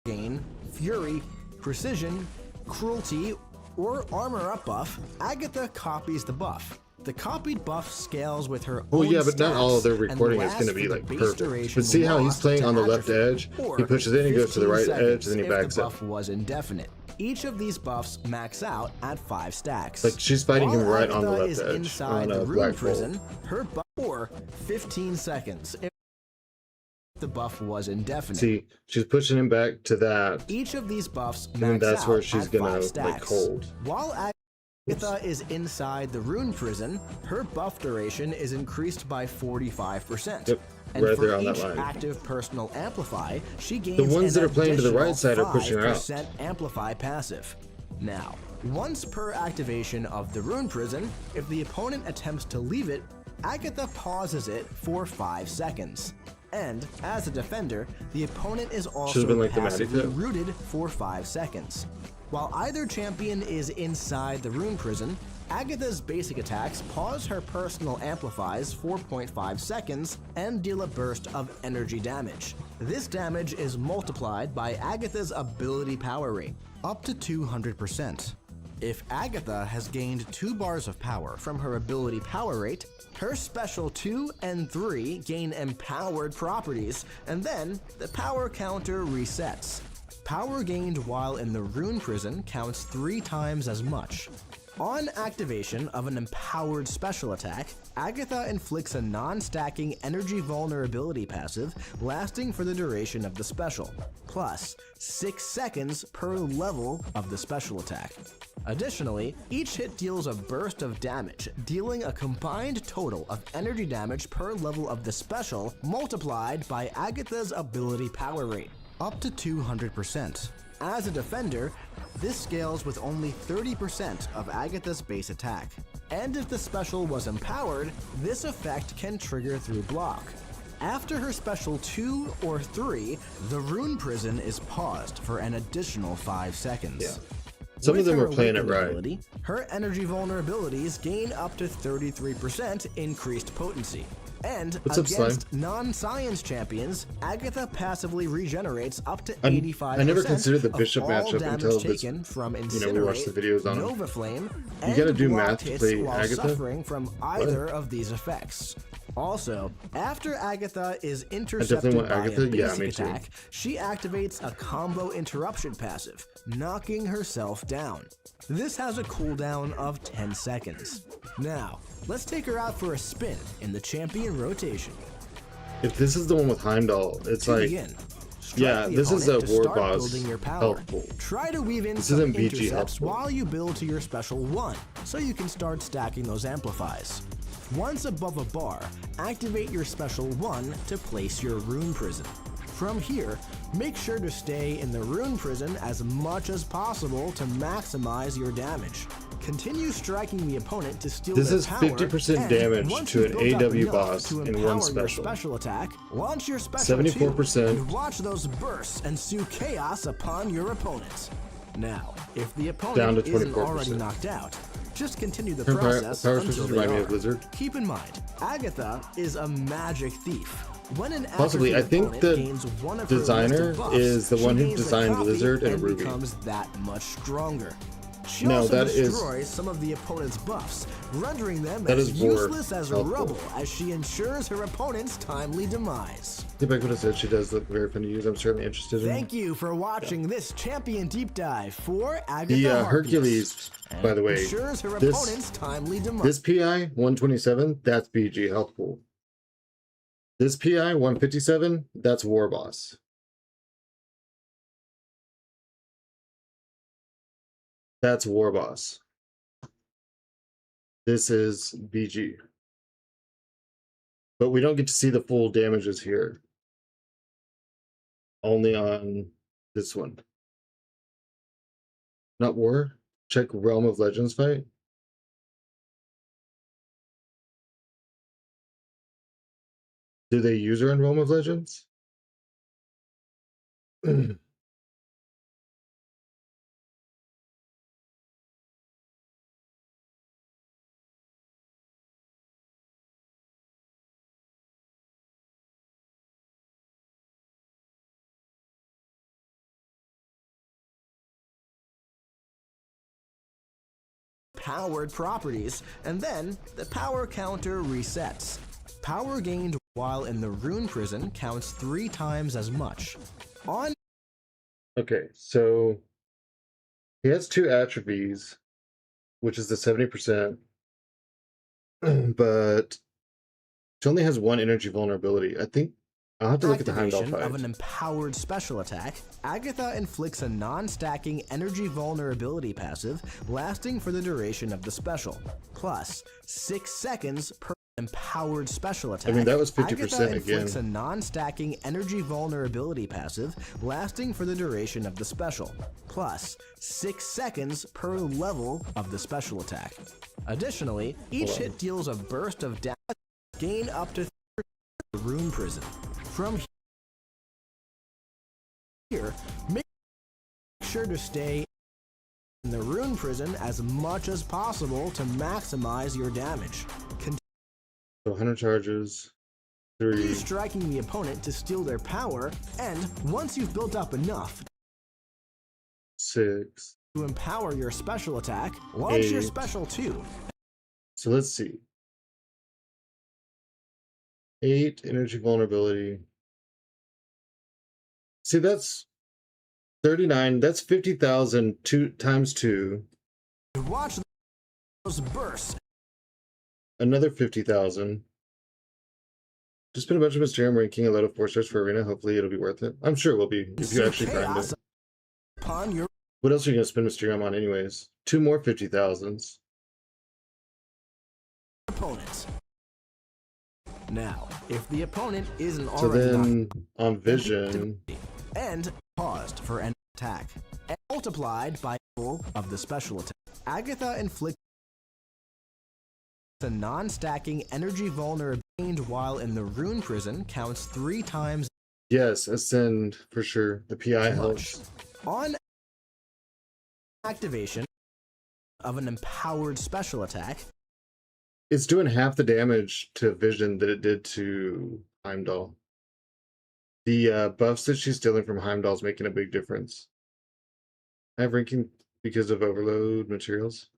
Gain, fury, precision, cruelty, or armor up buff, Agatha copies the buff. The copied buff scales with her Well, own yeah, but not all of their stats recording and is going to lasts be for like the base perfect. duration But see how he's lost playing to on the left atrophy, edge? or He pushes in, he goes to the 15 right edge, seconds then he if backs the up. buff was indefinite. Each of these buffs max out at 5 stacks. Like she's fighting him While right on the Agatha left is edge inside on the a rune black prison, bolt. her buff for 15 seconds. If the buff was indefinite. See, she's pushing him back to that. Each of these buffs And then max that's where out she's at gonna 5 like stacks. hold. While Agatha is inside the rune prison, her buff duration is increased by 45%. Yep, And right for there on that each line. active personal amplify, she gains The ones an that are playing to the right additional side are pushing her out. 5% amplify passive. Now, once per activation of the rune prison, if the opponent attempts to leave it, Agatha pauses it for 5 seconds. And, as a defender, the opponent is also been like the Maddie passively Pit. rooted for 5 seconds. While either champion is inside the rune prison, Agatha's basic attacks pause her personal amplifies for 0.5 seconds and deal a burst of energy damage. This damage is multiplied by Agatha's ability power rate, up to 200%. If Agatha has gained 2 bars of power from her ability power rate, her special 2 and 3 gain empowered properties, and then the power counter resets. Power gained while in the rune prison counts 3 times as much. On activation of an empowered special attack, Agatha inflicts a non-stacking energy vulnerability passive lasting for the duration of the special, plus 6 seconds per level of the special attack. Additionally, each hit deals a burst of damage, dealing a combined total of energy damage per level of the special multiplied by Agatha's ability power rate, up to 200%. As a defender, this scales with only 30% of Agatha's base attack. And if the special was empowered, this effect can trigger through block. After her special 2 or 3, the rune prison is paused for an additional 5 seconds. Yeah. Some With of them her are playing it awakened right. ability, her energy vulnerabilities gain up to 33% increased potency. And What's up, Slime? against non-science champions, Agatha passively regenerates up to I'm- 85% I never considered the of Bishop all matchup damage until this- taken from we Incinerate, watched the videos on 'em. Nova Flame, You gotta and do blocked math to hits play while Agatha? suffering from either of these effects. Also, after Agatha is intercepted want by Agatha. a Yeah, basic me too. attack, she activates a combo interruption passive, knocking herself down. This has a cooldown of 10 seconds. Now, let's take her out for a spin in the champion rotation. If this is the one with Heimdall, it's To like, begin, strike yeah, the this is a opponent to war start boss building your power. helpful. Try to weave in This some isn't VG intercepts helpful. while you build to your special 1, so you can start stacking those amplifies. Once above a bar, activate your special 1 to place your rune prison. From here, make sure to stay in the rune prison as much as possible to maximize your damage. Continue striking the opponent to steal This their is power, 50% and damage once to you've an built up AW enough boss to in empower one your special. special attack, launch your special 74%. 2 and watch those bursts ensue chaos upon your opponent. Now, if the Down opponent to isn't 24%. already knocked out, just continue the Her process power until switches they remind me are. of Blizzard. Keep in mind, Agatha is a magic thief. When an Possibly, atrophied I think opponent the gains one of her designer listed buffs, is the she one who gains a designed copy Blizzard and Ruby. becomes that much stronger. She No, also that is- destroys some of the opponent's buffs, rendering them That as is more useless as helpful. rubble as she ensures her opponent's timely demise. The ubiquitous said she does look very fun to use. I'm certainly interested in. Thank you for watching this champion deep dive for Agatha The Harkness. Hercules, by the way, Ensures her this- opponent's timely demise. this PI 127, that's BG health pool. This PI 157, that's War Boss. That's War Boss. This is BG. But we don't get to see the full damages here. Only on this one. Not War. Check Realm of Legends fight. Do they use her in Realm of Legends? Powered properties, and then the power counter resets. Power gained while in the rune prison counts 3 times as much. On Okay, so he has 2 atrophies, which is the 70%, but she only has 1 energy vulnerability. I think I'll have to look at the Heimdall activation fight. of an empowered special attack, Agatha inflicts a non-stacking energy vulnerability passive lasting for the duration of the special, plus 6 seconds per empowered special attack. I mean, that was 50% Agatha inflicts again. a non-stacking energy vulnerability passive lasting for the duration of the special, plus 6 seconds per level of the special attack. Additionally, each Hold on. hit deals a burst of damage, gain up to the rune prison. From here, make sure to stay in the rune prison as much as possible to maximize your damage. So 100 charges, Continue 3, striking the opponent to steal their power, and once you've built up enough 6. to empower your special attack, launch your 8. special too. So let's see. 8 energy vulnerability. See, that's 39. That's 50,000 times 2. Watch those bursts. Another 50,000. Just put a bunch of Mysterium ranking a load of 4 stars for Arena. Hopefully it'll be worth it. I'm sure it will be if you See actually grind chaos it. upon your What else are you going to spend Mysterium on anyways? 2 more 50,000s. opponents. Now, if the opponent isn't So already then on Vision, and paused for an attack, and multiplied by full of the special attack, Agatha inflicts a non-stacking energy vulnerability gained while in the rune prison counts 3 times yes, Ascend for sure. The PI as much. helps. On activation of an empowered special attack, It's doing half the damage to Vision that it did to Heimdall. The buffs that she's stealing from Heimdall is making a big difference. I have ranking because of overload materials.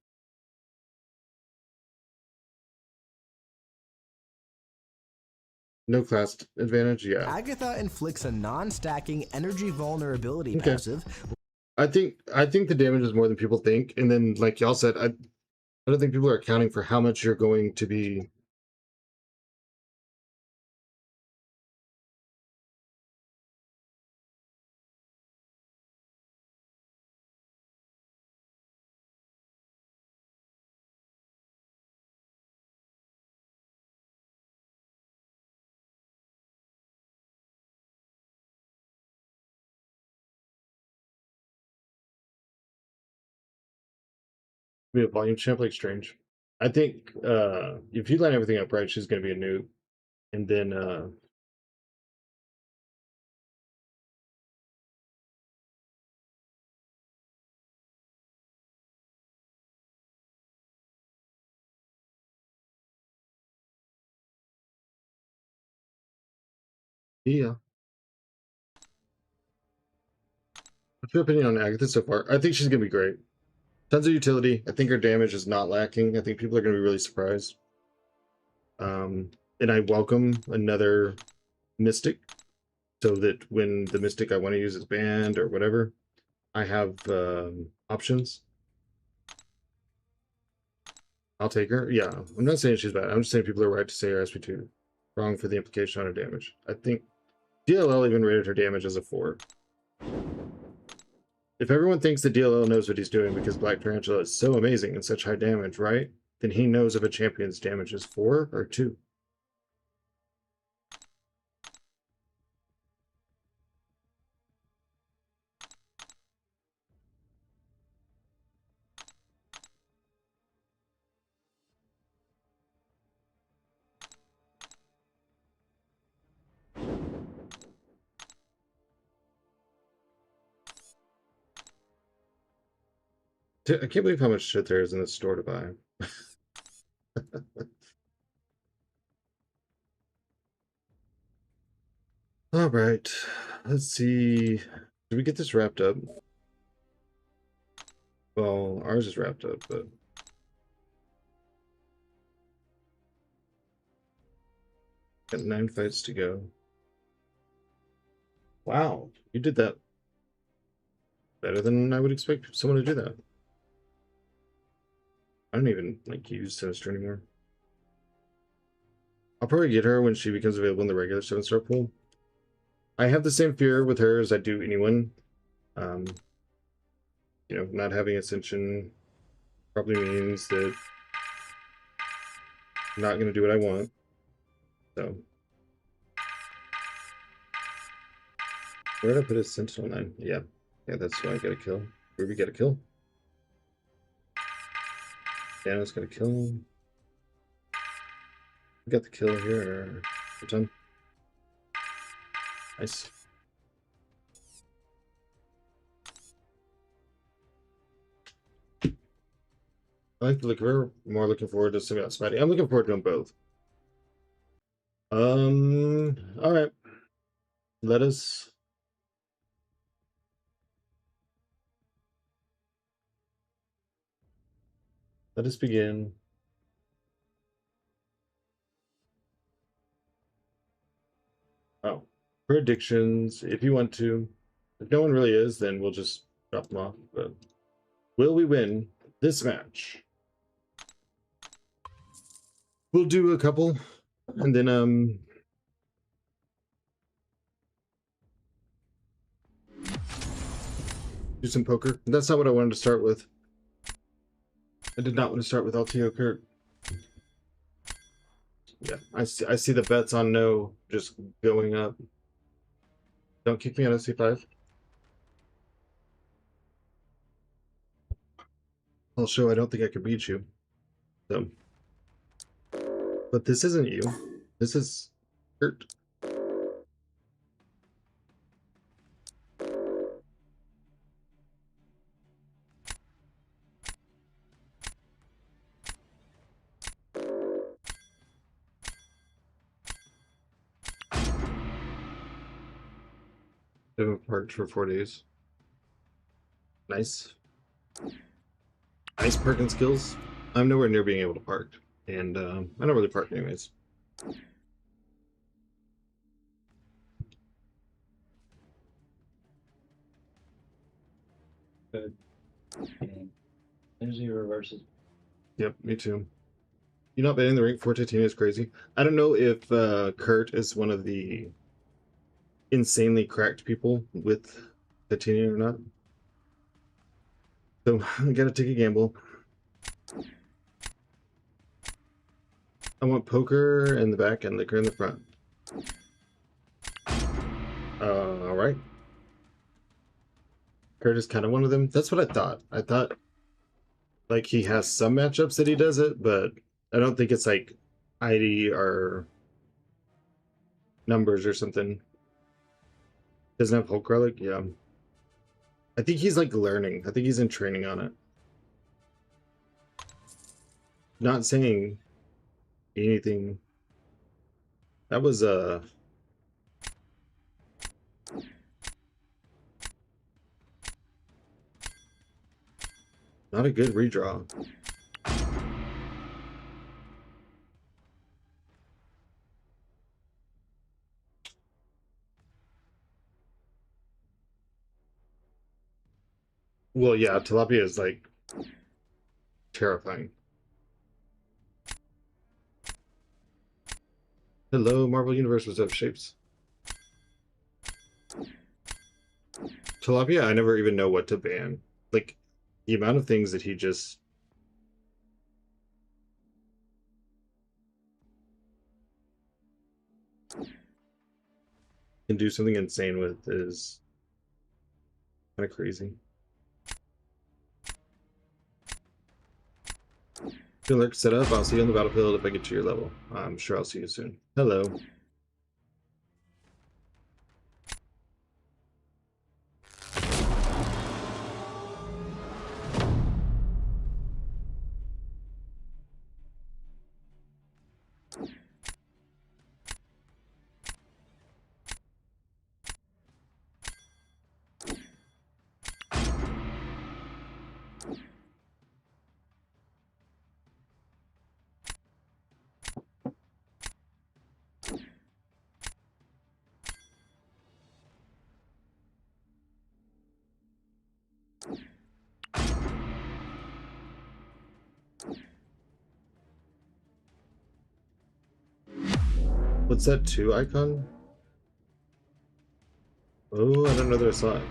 No class advantage, yeah. Agatha inflicts a non-stacking energy vulnerability Okay. passive I think the damage is more than people think, and then like y'all said, I don't think people are accounting for how much you're going to be. Be a volume champ like Strange. I think if you line everything up right, she's gonna be a nuke. And then yeah. What's your opinion on Agatha so far? I think she's gonna be great. Tons of utility. I think her damage is not lacking. I think people are going to be really surprised. And I welcome another Mystic, so that when the Mystic I want to use is banned or whatever, I have options. I'll take her. Yeah, I'm not saying she's bad. I'm just saying people are right to say her SP2. Wrong for the implication on her damage. I think DLL even rated her damage as a 4. If everyone thinks that DLL knows what he's doing because Black Tarantula is so amazing and such high damage, right? Then he knows if a champion's damage is 4 or 2. I can't believe how much shit there is in the store to buy. All right, let's see. Did we get this wrapped up? Well, ours is wrapped up, but got 9 fights to go. Wow, you did that better than I would expect someone to do that. I don't even like use Sinister anymore. I'll probably get her when she becomes available in the regular 7-star pool. I have the same fear with her as I do anyone. You know, not having Ascension probably means that I'm not going to do what I want. So, where did I put a Sentinel 9? Yeah, that's why I got a kill. Ruby got a kill. Dano's got a kill. We got the kill here. Done. Nice. I like the look of her. More looking forward to something else. I'm looking forward to them both. All right. Let us begin. Oh, predictions. If you want to. If no one really is, then we'll just drop them off. But will we win this match? We'll do a couple, and then do some poker. That's not what I wanted to start with. I did not want to start with LTO Kurt. Yeah, I see the bets on no just going up. Don't kick me out of C5. I'll show I don't think I could beat you. So, but this isn't you. This is Kurt. They've been parked for 4 days. Nice. Nice parking skills. I'm nowhere near being able to park. And I don't really park anyways. Good. Usually reverses. Yep, me too. You not betting the rank 4 Titania is crazy. I don't know if Kurt is one of the insanely cracked people with Titania or not. So I gotta take a gamble. I want poker in the back and liquor in the front. All right. Kurt is kind of one of them. That's what I thought. I thought like he has some matchups that he does it, but I don't think it's like ID or numbers or something. Doesn't have Hulk Relic? Yeah. I think he's like learning. I think he's in training on it. Not saying anything. That was Not a good redraw. Well, yeah, tilapia is like terrifying. Hello, Marvel Universe was up shapes. Tilapia, I never even know what to ban. Like, the amount of things that he just... can do something insane with is kind of crazy. Good luck set up. I'll see you on the battlefield if I get to your level. I'm sure I'll see you soon. Hello. What's that 2 icon? Oh, I don't know that I saw it.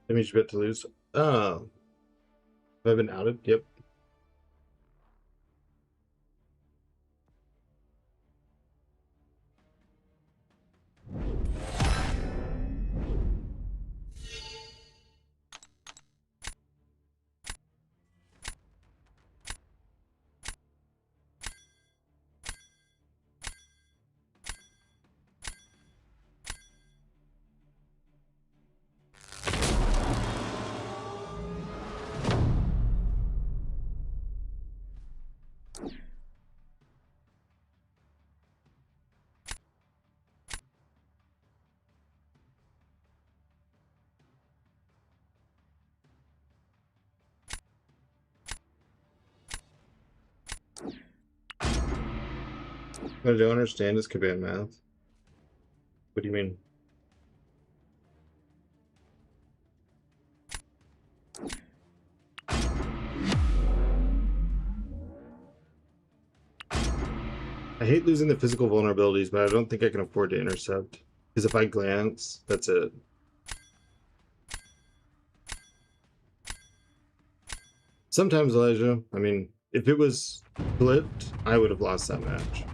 Damage bit to lose. Oh. Have I been outed? Yep. What I don't understand is command math. What do you mean? I hate losing the physical vulnerabilities, but I don't think I can afford to intercept. Because if I glance, that's it. Sometimes, Elijah, I mean, if it was flipped, I would have lost that match.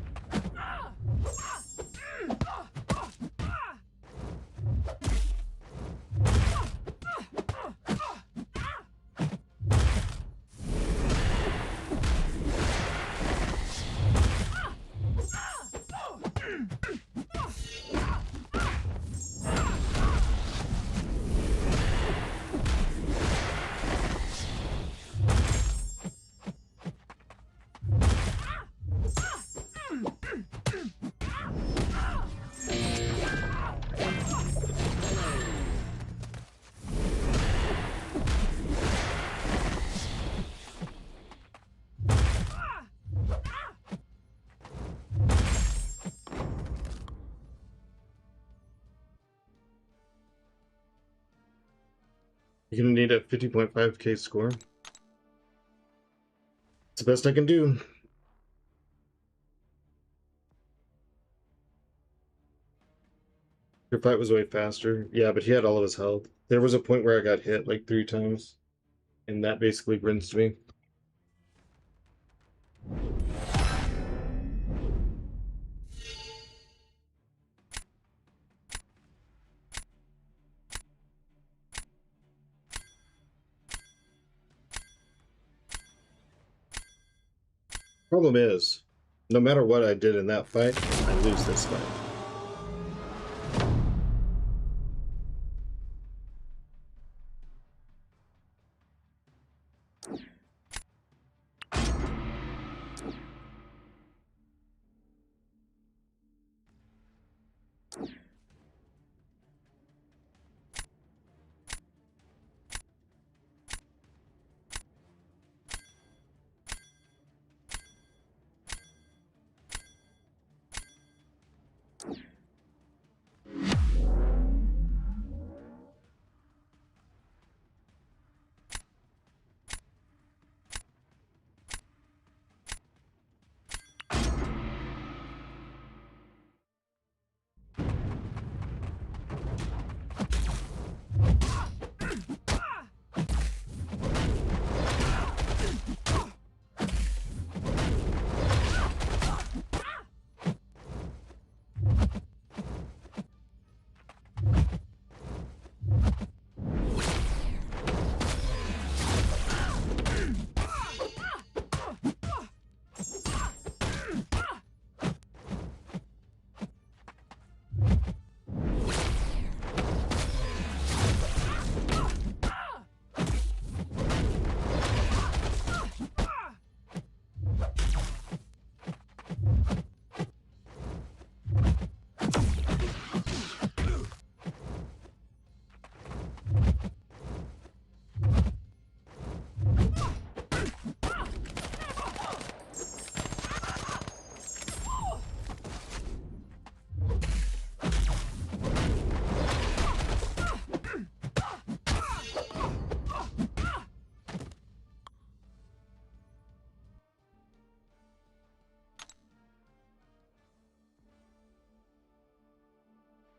You're gonna need a 50.5k score. It's the best I can do. Your fight was way faster. Yeah, but he had all of his health. There was a point where I got hit like 3 times, and that basically rinsed me. Problem is, no matter what I did in that fight, I lose this fight.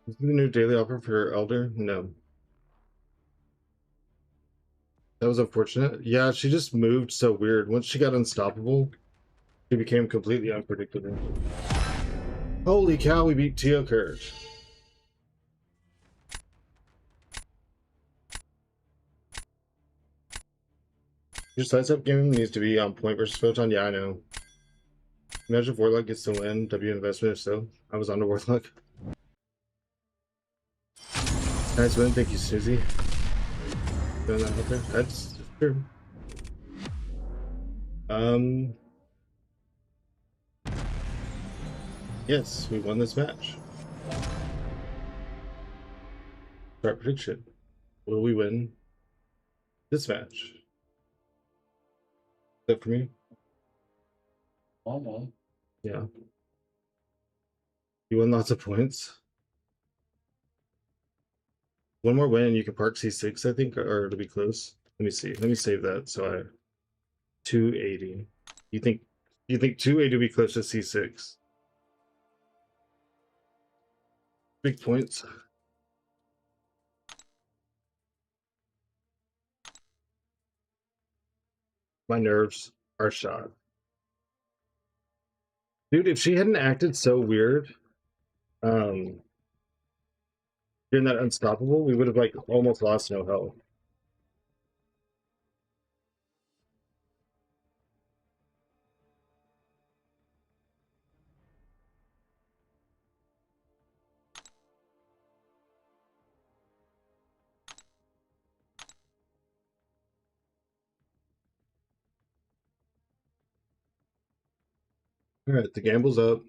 Is the new daily offer for Elder? No. That was unfortunate. Yeah, she just moved so weird. Once she got unstoppable, she became completely unpredictable. Holy cow, we beat Tio Kurt. Your sidestep game needs to be on point versus Photon. Yeah, I know. Imagine if Warlock gets to win. W investment if so. I was on the Warlock. Nice win. Thank you, Susie. Throwing that out there. That's true. Yes, we won this match. Start prediction. Will we win this match? Is that for me? Almost. Yeah. You won lots of points. One more win, you can park C6, I think, or it'll be close. Let me see. Let me save that. So I 280. You think 280 will be close to C6? Big points. My nerves are shot. Dude, if she hadn't acted so weird, during that unstoppable, we would have like almost lost no health. All right, the gamble's up.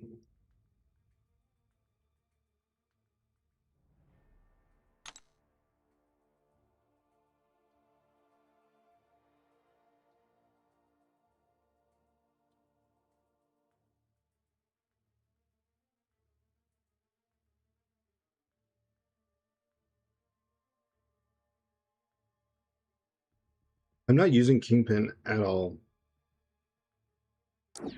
I'm not using Kingpin at all. I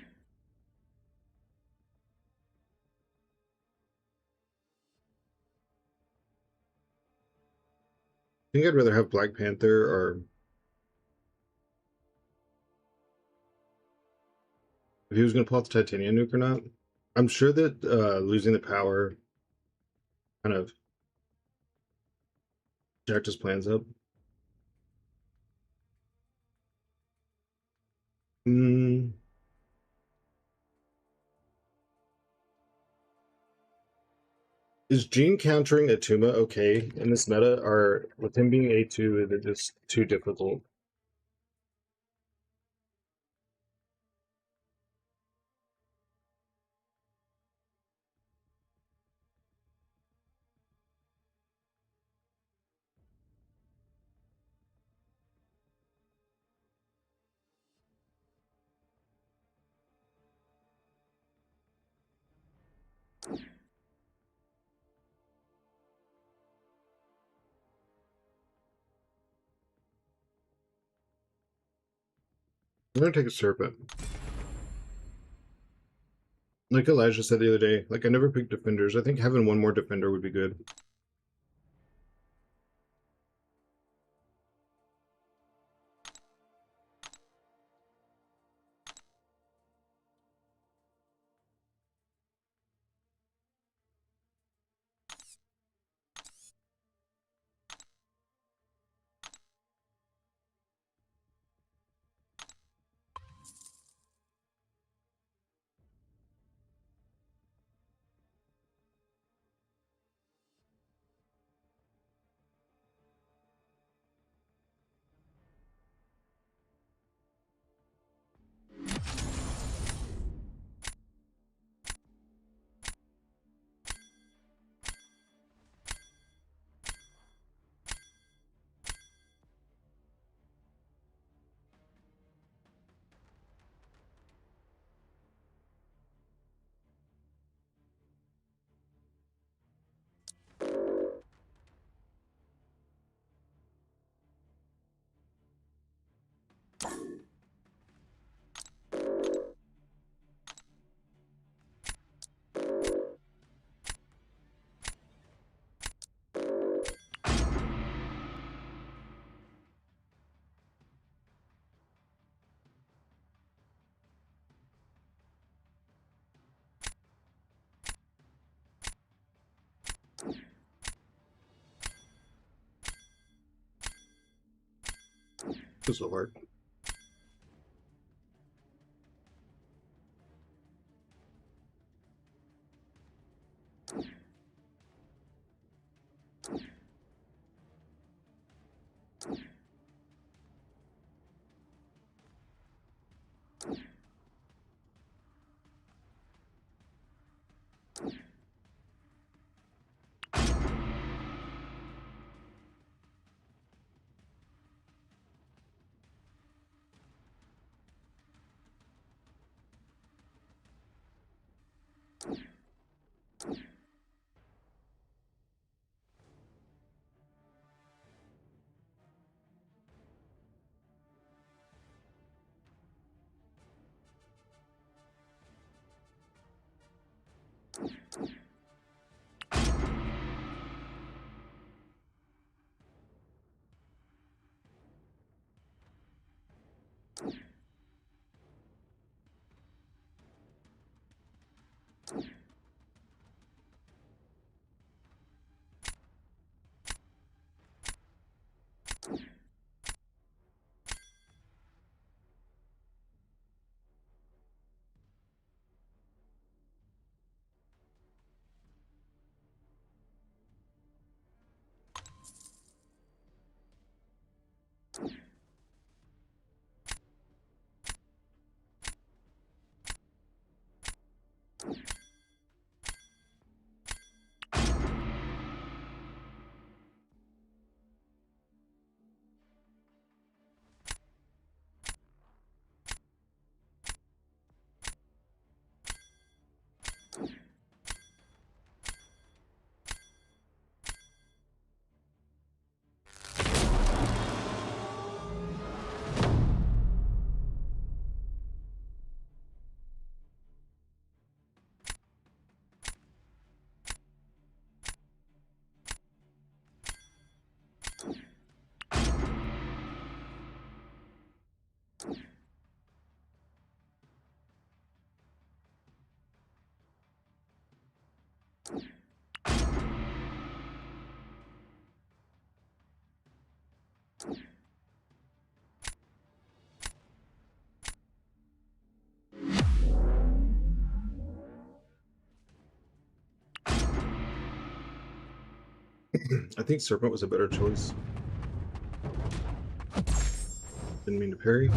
think I'd rather have Black Panther or if he was going to pull out the Titanium nuke or not. I'm sure that losing the power kind of jacked his plans up. Hmm. Is Gene countering Atuma okay in this meta, or with him being A2, is it just too difficult? I'm gonna take a Serpent. Like Elijah said the other day, like I never picked defenders. I think having one more defender would be good. This will work. I think Serpent was a better choice. Didn't mean to parry.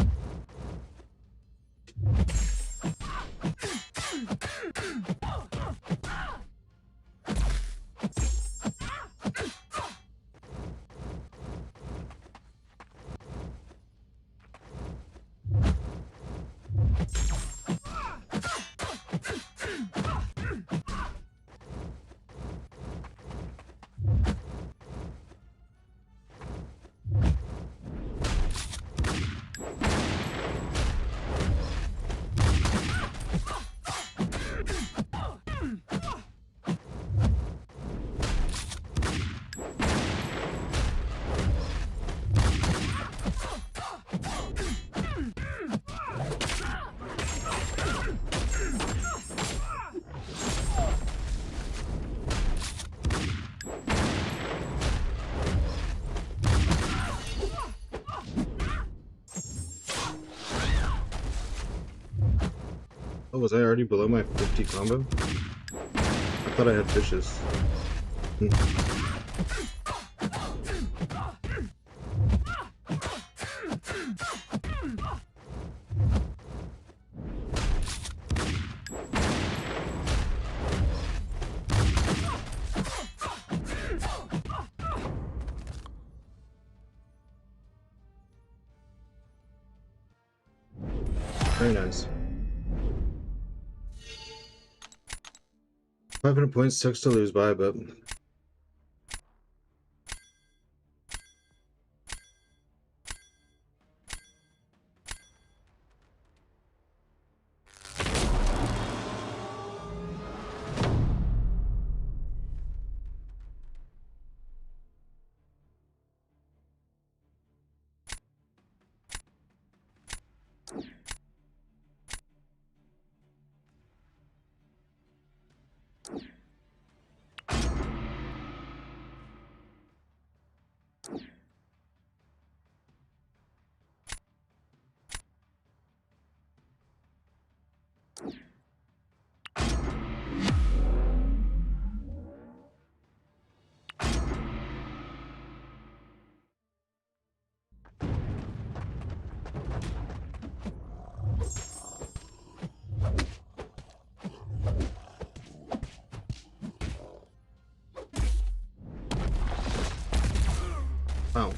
Oh, was I already below my 50 combo? I thought I had fishes. Hmm. Very nice. 500 points sucks to lose by, but wow.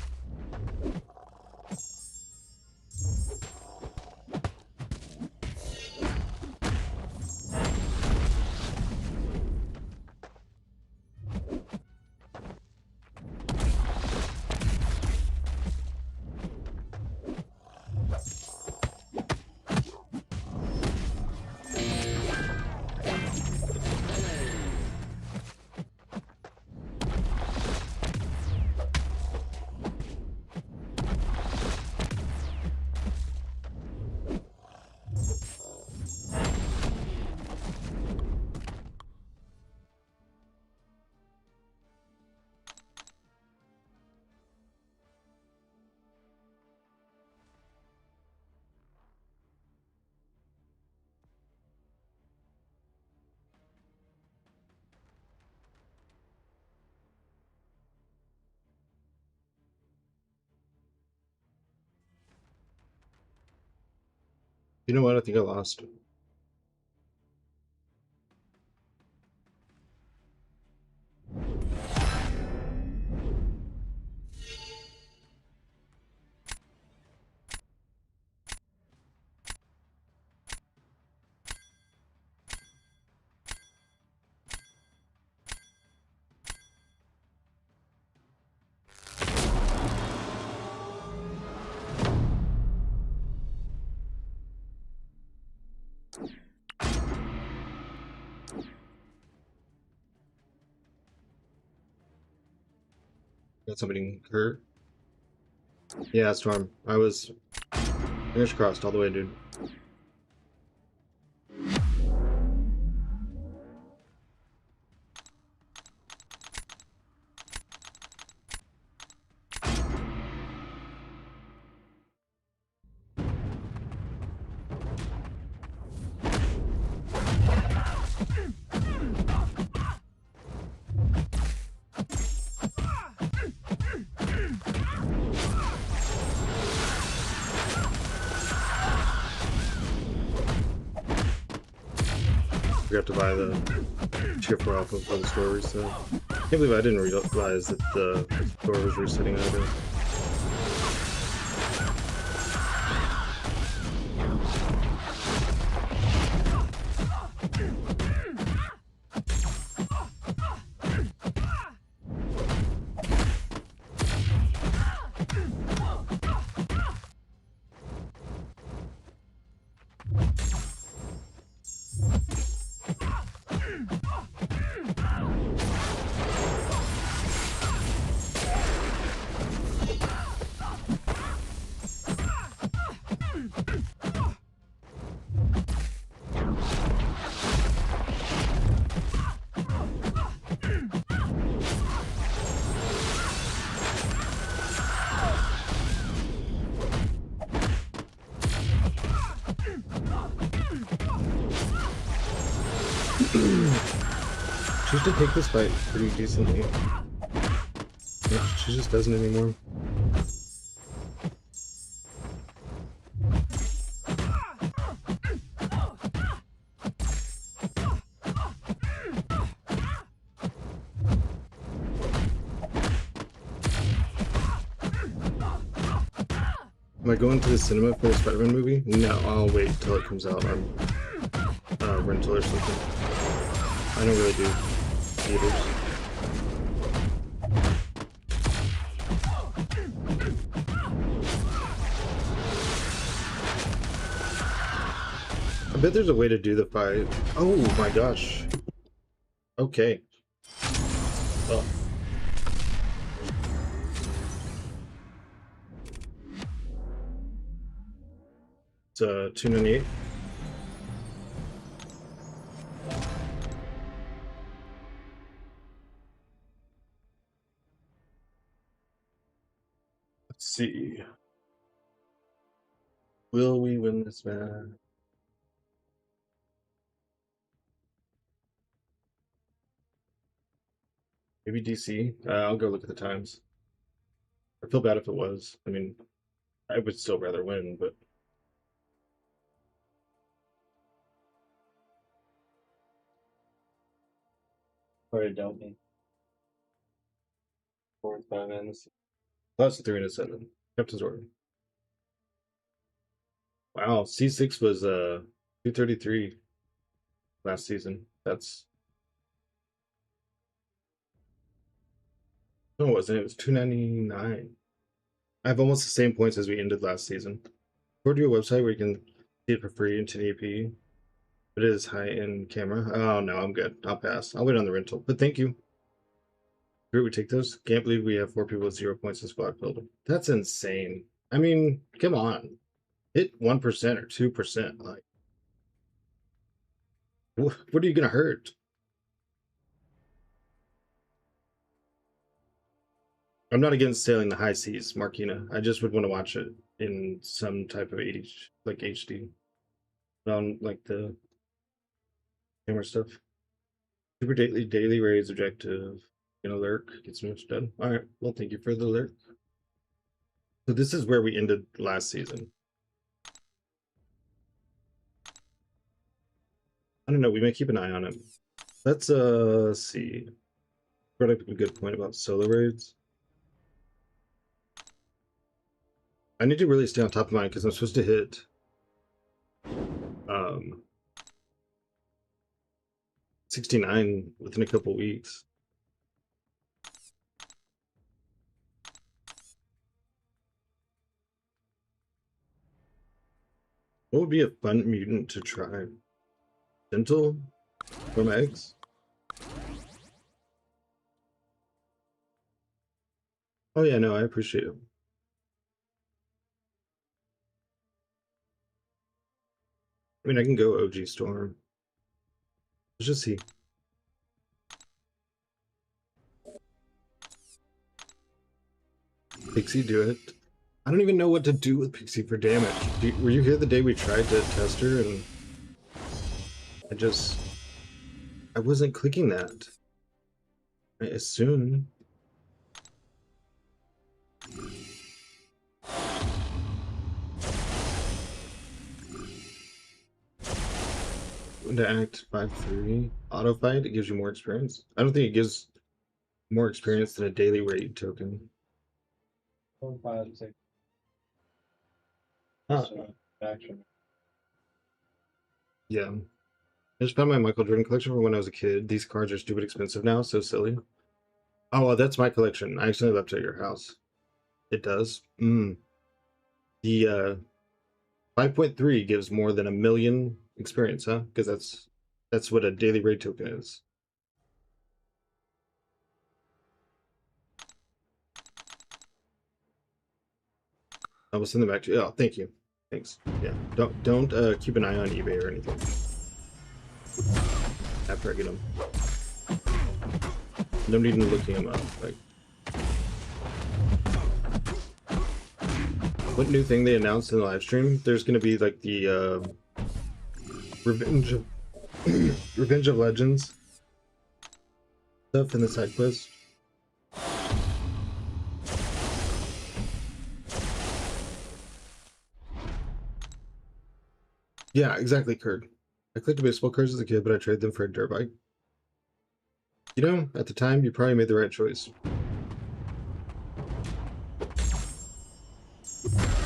You know what? I think I lost. Got somebody hurt. Yeah, Storm. I was Fingers crossed all the way, dude. Forgot to buy the tier 4 alpha for the store reset. Can't believe I didn't realize that the store was resetting either. She used to take this fight pretty decently. But she just doesn't anymore. Am I going to the cinema for the Spider-Man movie? No, I'll wait till it comes out on rental or something. I don't really do theaters. I bet there's a way to do the fight. Oh my gosh. Okay. Oh. It's 298. Let's see. Will we win this match? Maybe DC. I'll go look at the times. I feel bad if it was. I mean, I would still rather win, but Or don't be. 4 5 ends. plus 3 and a 7. Captain's order. Wow, C6 was 233 last season. That's no, it wasn't. It was 299. I have almost the same points as we ended last season. Go to your website where you can see it for free in 1080p. But it is high-end camera. Oh no, I'm good. I'll pass. I'll wait on the rental. But thank you. Great, we take those. Can't believe we have 4 people with 0 points in squad builder. That's insane. I mean, come on. Hit 1% or 2%. Like, what are you gonna hurt? I'm not against sailing the high seas, Marquina. I just would want to watch it in some type of 80, like HD. On like the camera stuff. Super daily raids objective. Gonna lurk. Get so much done. Alright, well thank you for the lurk. So this is where we ended last season. I don't know, we may keep an eye on it. Let's see. Brought up a good point about solo raids. I need to really stay on top of mine because I'm supposed to hit 69 within a couple weeks. What would be a fun mutant to try? Dental from eggs? Oh yeah, no, I appreciate it. I mean, I can go OG Storm. Let's just see. Pixie, do it. I don't even know what to do with Pixie for damage. Were you here the day we tried to test her and I wasn't clicking that. I assume. To act 5/3 auto fight, it gives you more experience. I don't think it gives more experience than a daily raid token. 4, 5, 6. Huh. So, action. Yeah. I just found my Michael Jordan collection from when I was a kid. These cards are stupid expensive now, so silly. Oh, well, that's my collection. I accidentally left it at your house. It does. The 5.3 gives more than 1,000,000 experience, huh? Because that's what a daily raid token is. I will send them back to you. Oh, thank you. Thanks. Yeah. Don't keep an eye on eBay or anything after I get them. No need in looking them up. Like, what new thing they announced in the live stream? There's going to be like the Revenge of Revenge of Legends stuff in the side quest. Yeah, exactly, Kurt. I collected baseball cards as a kid, but I traded them for a dirt bike. You know, at the time, you probably made the right choice.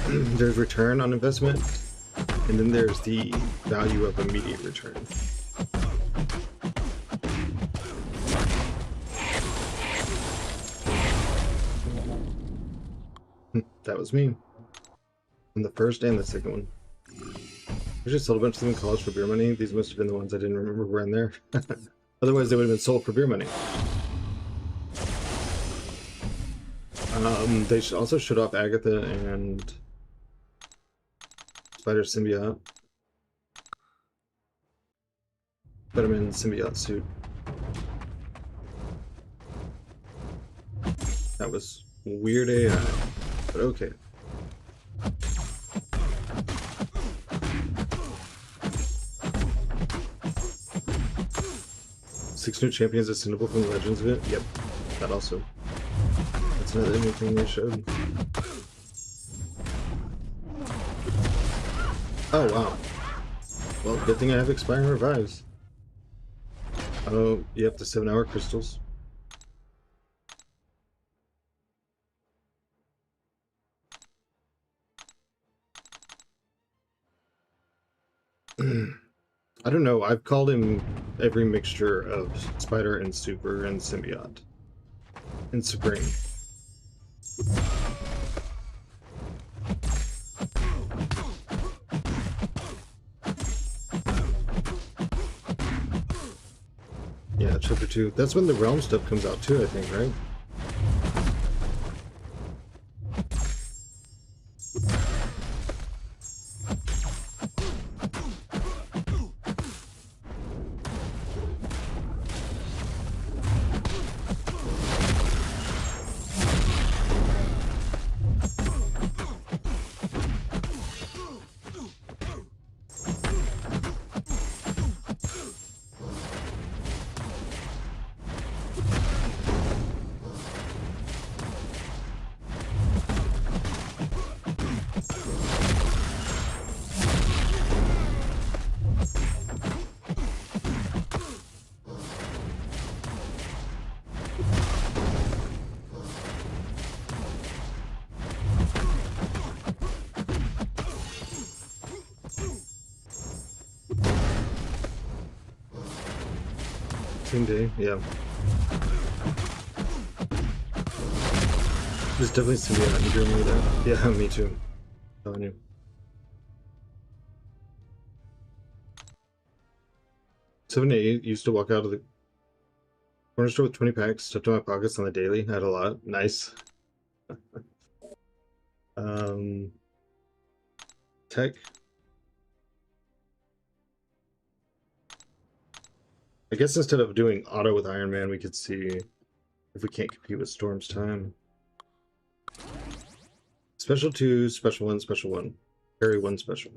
There's return on investment, and then there's the value of immediate return. That was me. On the first and the second one. I just sold a bunch of them in college for beer money. These must have been the ones I didn't remember were in there. Otherwise, they would have been sold for beer money. They also showed off Agatha and Spider Symbiote. Put him in symbiote suit. That was weird AI, but okay. Six new champions ascendable from the Legends event? Yep, that also. That's another new thing they showed. Oh, wow. Well, good thing I have expiring revives. Oh, yep, the 7-hour crystals. I don't know, I've called him every mixture of Spider and Super and Symbiote. And Supreme. Yeah, Chapter 2. That's when the Realm stuff comes out too, I think, right? Same day, yeah. There's definitely Symbiote. You agree with that? Yeah, me too. I'm telling you. $7 used to walk out of the corner store with 20 packs, stuffed in my pockets on the daily. I had a lot. Nice. Tech. I guess instead of doing auto with Iron Man, we could see if we can't compete with Storm's time. Special 2, special 1, special 1. Parry 1 special.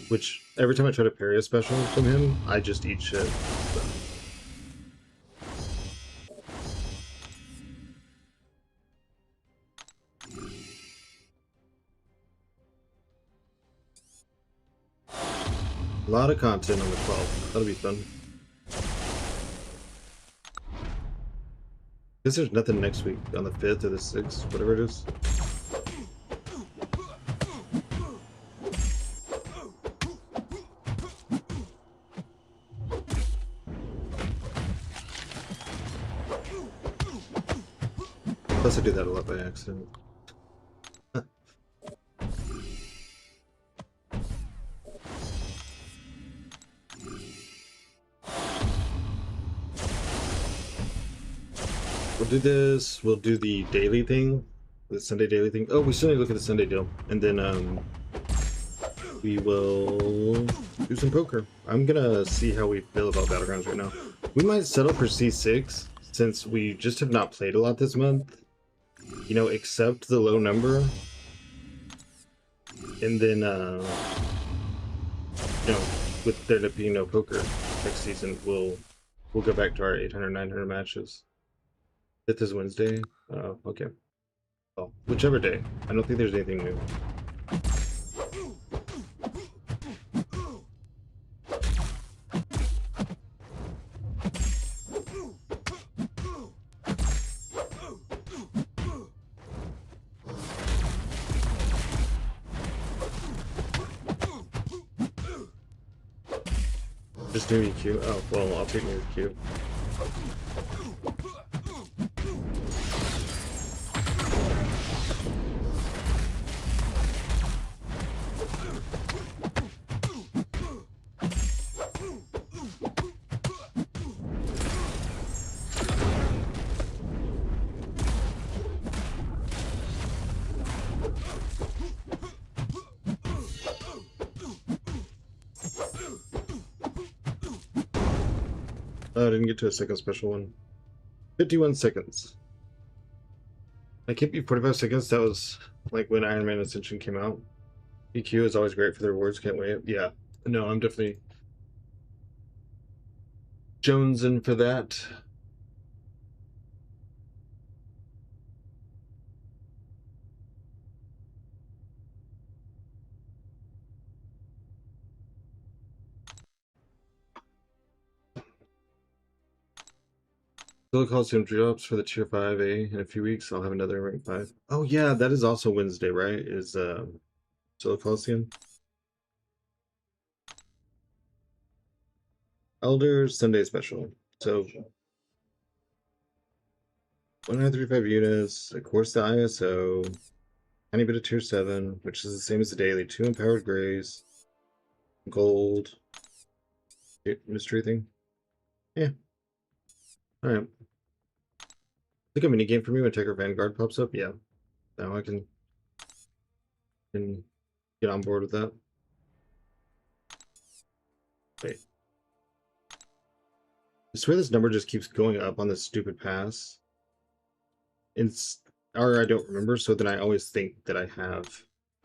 Which, every time I try to parry a special from him, I just eat shit. So. A lot of content on the 12th. That'll be fun. Guess there's nothing next week on the 5th or the 6th, whatever it is. Plus I do that a lot by accident. We'll do this, we'll do the daily thing, the Sunday daily thing. Oh, we still need to look at the Sunday deal. And then we will do some poker. I'm gonna see how we feel about Battlegrounds right now. We might settle for C6, since we just have not played a lot this month. You know, except the low number. And then, you know, with there being no poker next season, we'll go back to our 800, 900 matches. 5th is Wednesday. Okay. Well, whichever day. I don't think there's anything new. Just new EQ. Oh, well, I'll take new EQ. Oh, I didn't get to a second special one. 51 seconds. I can't be 45 seconds. That was like when Iron Man Ascension came out. EQ is always great for the rewards. Can't wait. Yeah. No, I'm definitely jonesing for that. Coliseum drops for the tier 5A in a few weeks. I'll have another rank 5. Oh yeah, that is also Wednesday, right? Is Coliseum. Elders Sunday special. So 135 units, of course the ISO, tiny bit of tier 7, which is the same as the daily, 2 empowered grays, gold, mystery thing. Yeah. Alright. Like a mini game for me when Tiger Vanguard pops up. Yeah, now I can get on board with that. Wait, I swear this number just keeps going up on this stupid pass. Or I don't remember, so then I always think that I have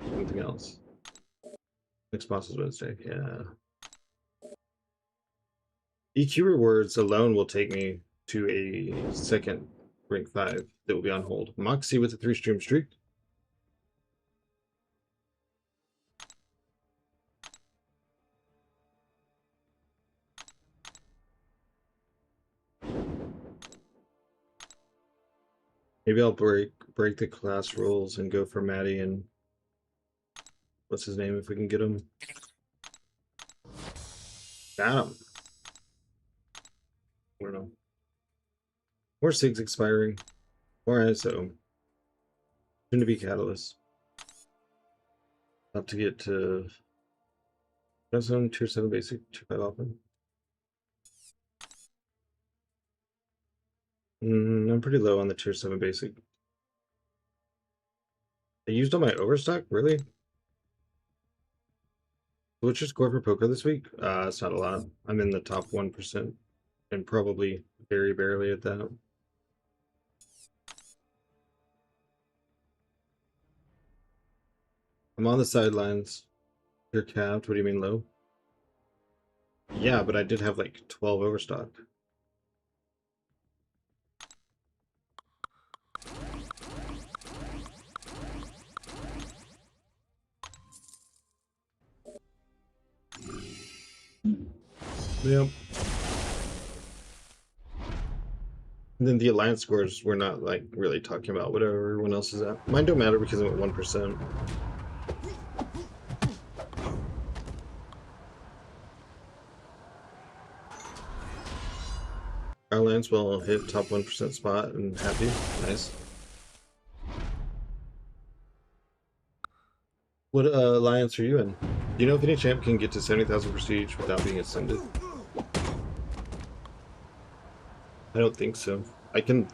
something else. Next boss is Wednesday. Yeah. EQ rewards alone will take me to a second rank 5 that will be on hold. Moxie with a 3-stream streak. Maybe I'll break the class rules and go for Maddie and what's his name if we can get him. Got him. I don't know. More SIGs expiring. More ISO. Soon to be Catalyst. Up to get to tier 7 basic, tier 5 open. I'm pretty low on the tier 7 basic. I used all my overstock? Really? What's your score for poker this week? It's not a lot. I'm in the top 1%. and probably very barely at that. I'm on the sidelines. You're capped. What do you mean low? Yeah, but I did have like 12 overstock. Yep. And then the alliance scores we're not like really talking about whatever everyone else is at. Mine don't matter because I'm at 1%. Our alliance will hit top 1% spot and happy. Nice. What alliance are you in? Do you know if any champ can get to 70,000 prestige without being ascended? I don't think so. I can.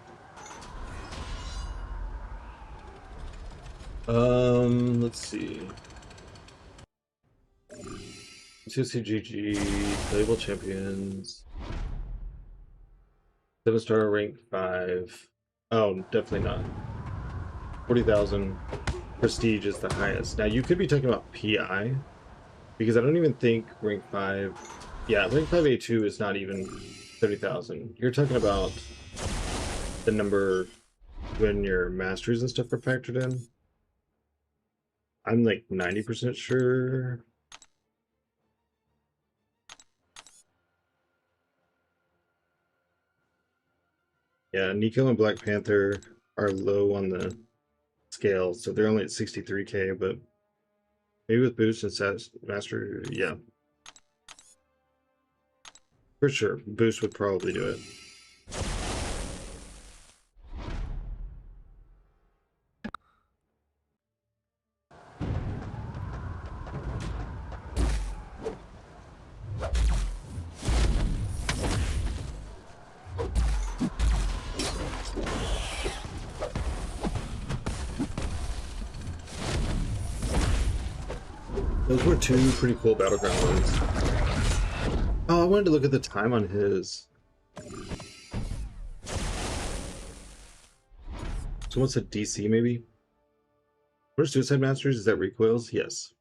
Let's see. MCOC playable champions. 7-star rank 5. Oh, definitely not. 40,000 prestige is the highest. Now you could be talking about PI, because I don't even think rank 5. Yeah, rank 5 A2 is not even 30,000. You're talking about the number when your masteries and stuff are factored in. I'm like 90% sure. Yeah, Nico and Black Panther are low on the scale, so they're only at 63k, but maybe with boost and master, yeah. For sure, boost would probably do it. Those were two pretty cool Battleground ones. Oh, I wanted to look at the time on his. So what's a DC maybe? What are Suicide Masters? Is that recoils? Yes.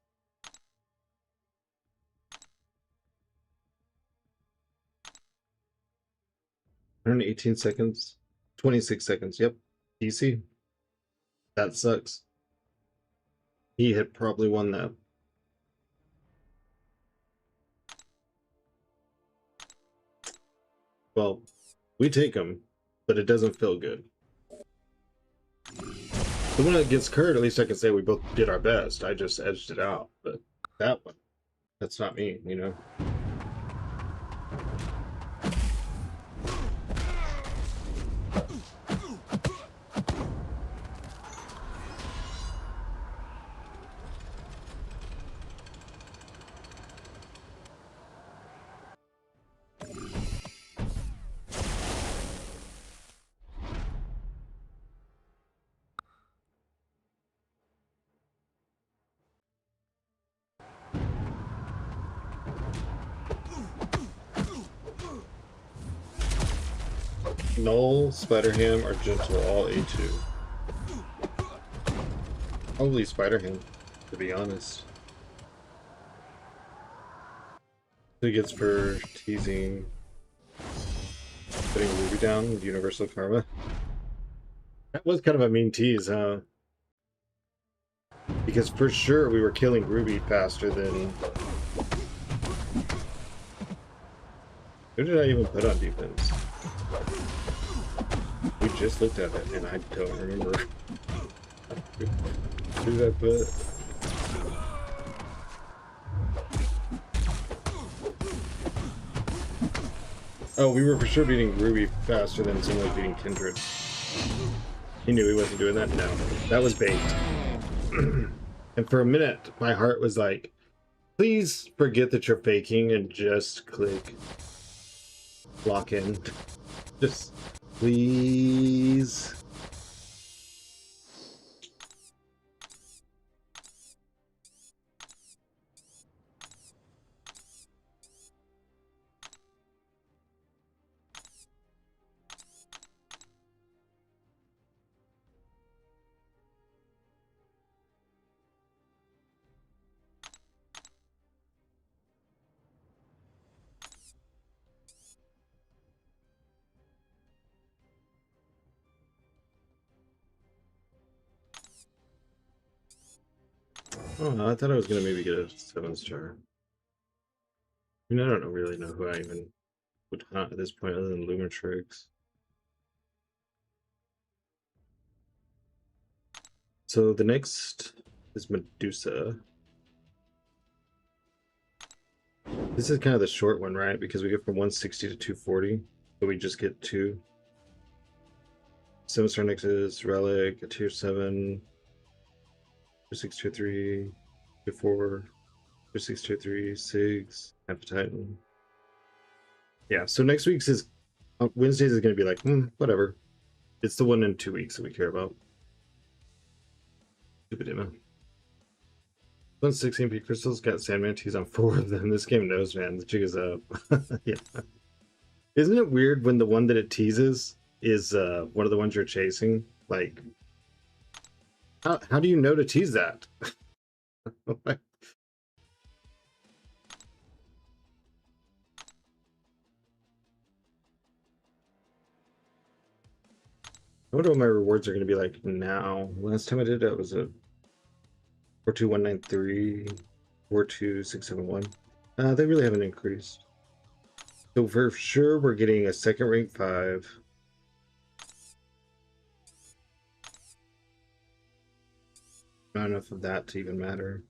118 seconds. 26 seconds. Yep. DC. That sucks. He had probably won that. Well, we take him, but it doesn't feel good. The one that gets Kurt, at least I can say we both did our best. I just edged it out, but that one, that's not me, you know? Null, Spider-Ham, or Gentle, all A2. Probably Spider-Ham, to be honest. He gets for teasing, putting Ruby down with Universal Karma. That was kind of a mean tease, huh? Because for sure we were killing Ruby faster than... Who did I even put on defense? We just looked at it and I don't remember. Who did I put? Oh, we were for sure beating Ruby faster than someone was beating Kindred. He knew he wasn't doing that? No. That was bait. And for a minute, my heart was like, please forget that you're faking and just click lock in. Just please. Oh, I thought I was gonna maybe get a 7-star. I mean, I don't really know who I even would hunt at this point other than Lumatrix. So the next is Medusa. This is kind of the short one, right? Because we go from 160 to 240, but we just get 2. 7-star Nexus, Relic, a tier 7, tier 6, tier 3, tier 4, tier 6, tier 3, 6, half a Titan. Yeah, so next week's is Wednesdays is going to be like, whatever. It's the one in 2 weeks that we care about. Stupid demo. 116 MP crystals, got Sandman tees on 4 of them. This game knows, man. The jig is up. Yeah. Isn't it weird when the one that it teases is one of the ones you're chasing? Like, how do you know to tease that? I wonder what my rewards are going to be like now. Last time I did it was a 42193, 42671. They really haven't increased. So for sure, we're getting a second rank 5. Not enough of that to even matter.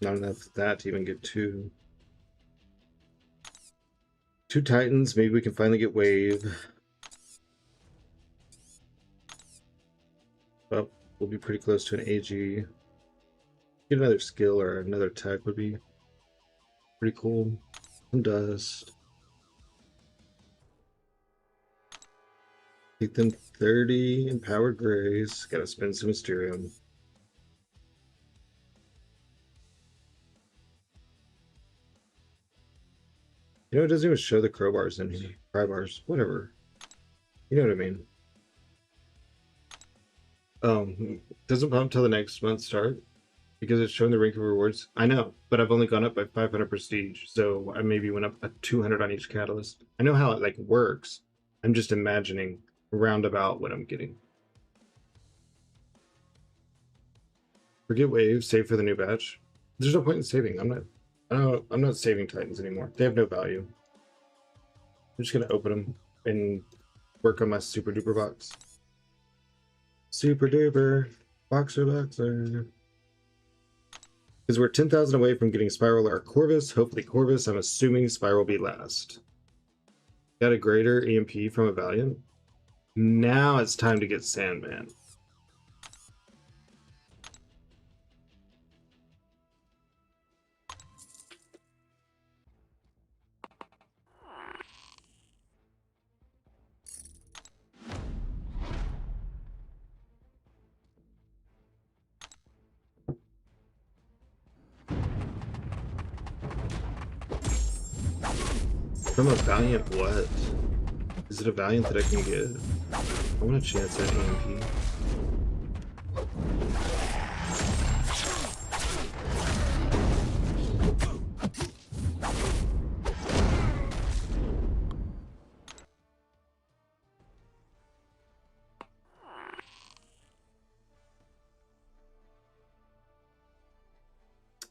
Not enough of that to even get 2. 2 Titans, maybe we can finally get Wave. Well, we'll be pretty close to an AG. Get another skill or another tech would be pretty cool. Some dust. Take them 30 empowered grays. Gotta spend some Mysterium. You know, it doesn't even show the crowbars in here. Crowbars, whatever. You know what I mean. Doesn't pump till the next month start because it's showing the rank of rewards. I know, but I've only gone up by 500 prestige, so I maybe went up a 200 on each catalyst. I know how it like works. I'm just imagining roundabout what I'm getting. Forget waves, save for the new batch. There's no point in saving. I'm not saving Titans anymore. They have no value. I'm just gonna open them and work on my super duper box. Super duper boxer. Because we're 10,000 away from getting Spiral or Corvus. Hopefully Corvus. I'm assuming Spiral will be last. Got a greater EMP from a Valiant. Now it's time to get Sandman. From a Valiant what? Is it a Valiant that I can get? I want to chance that EMP.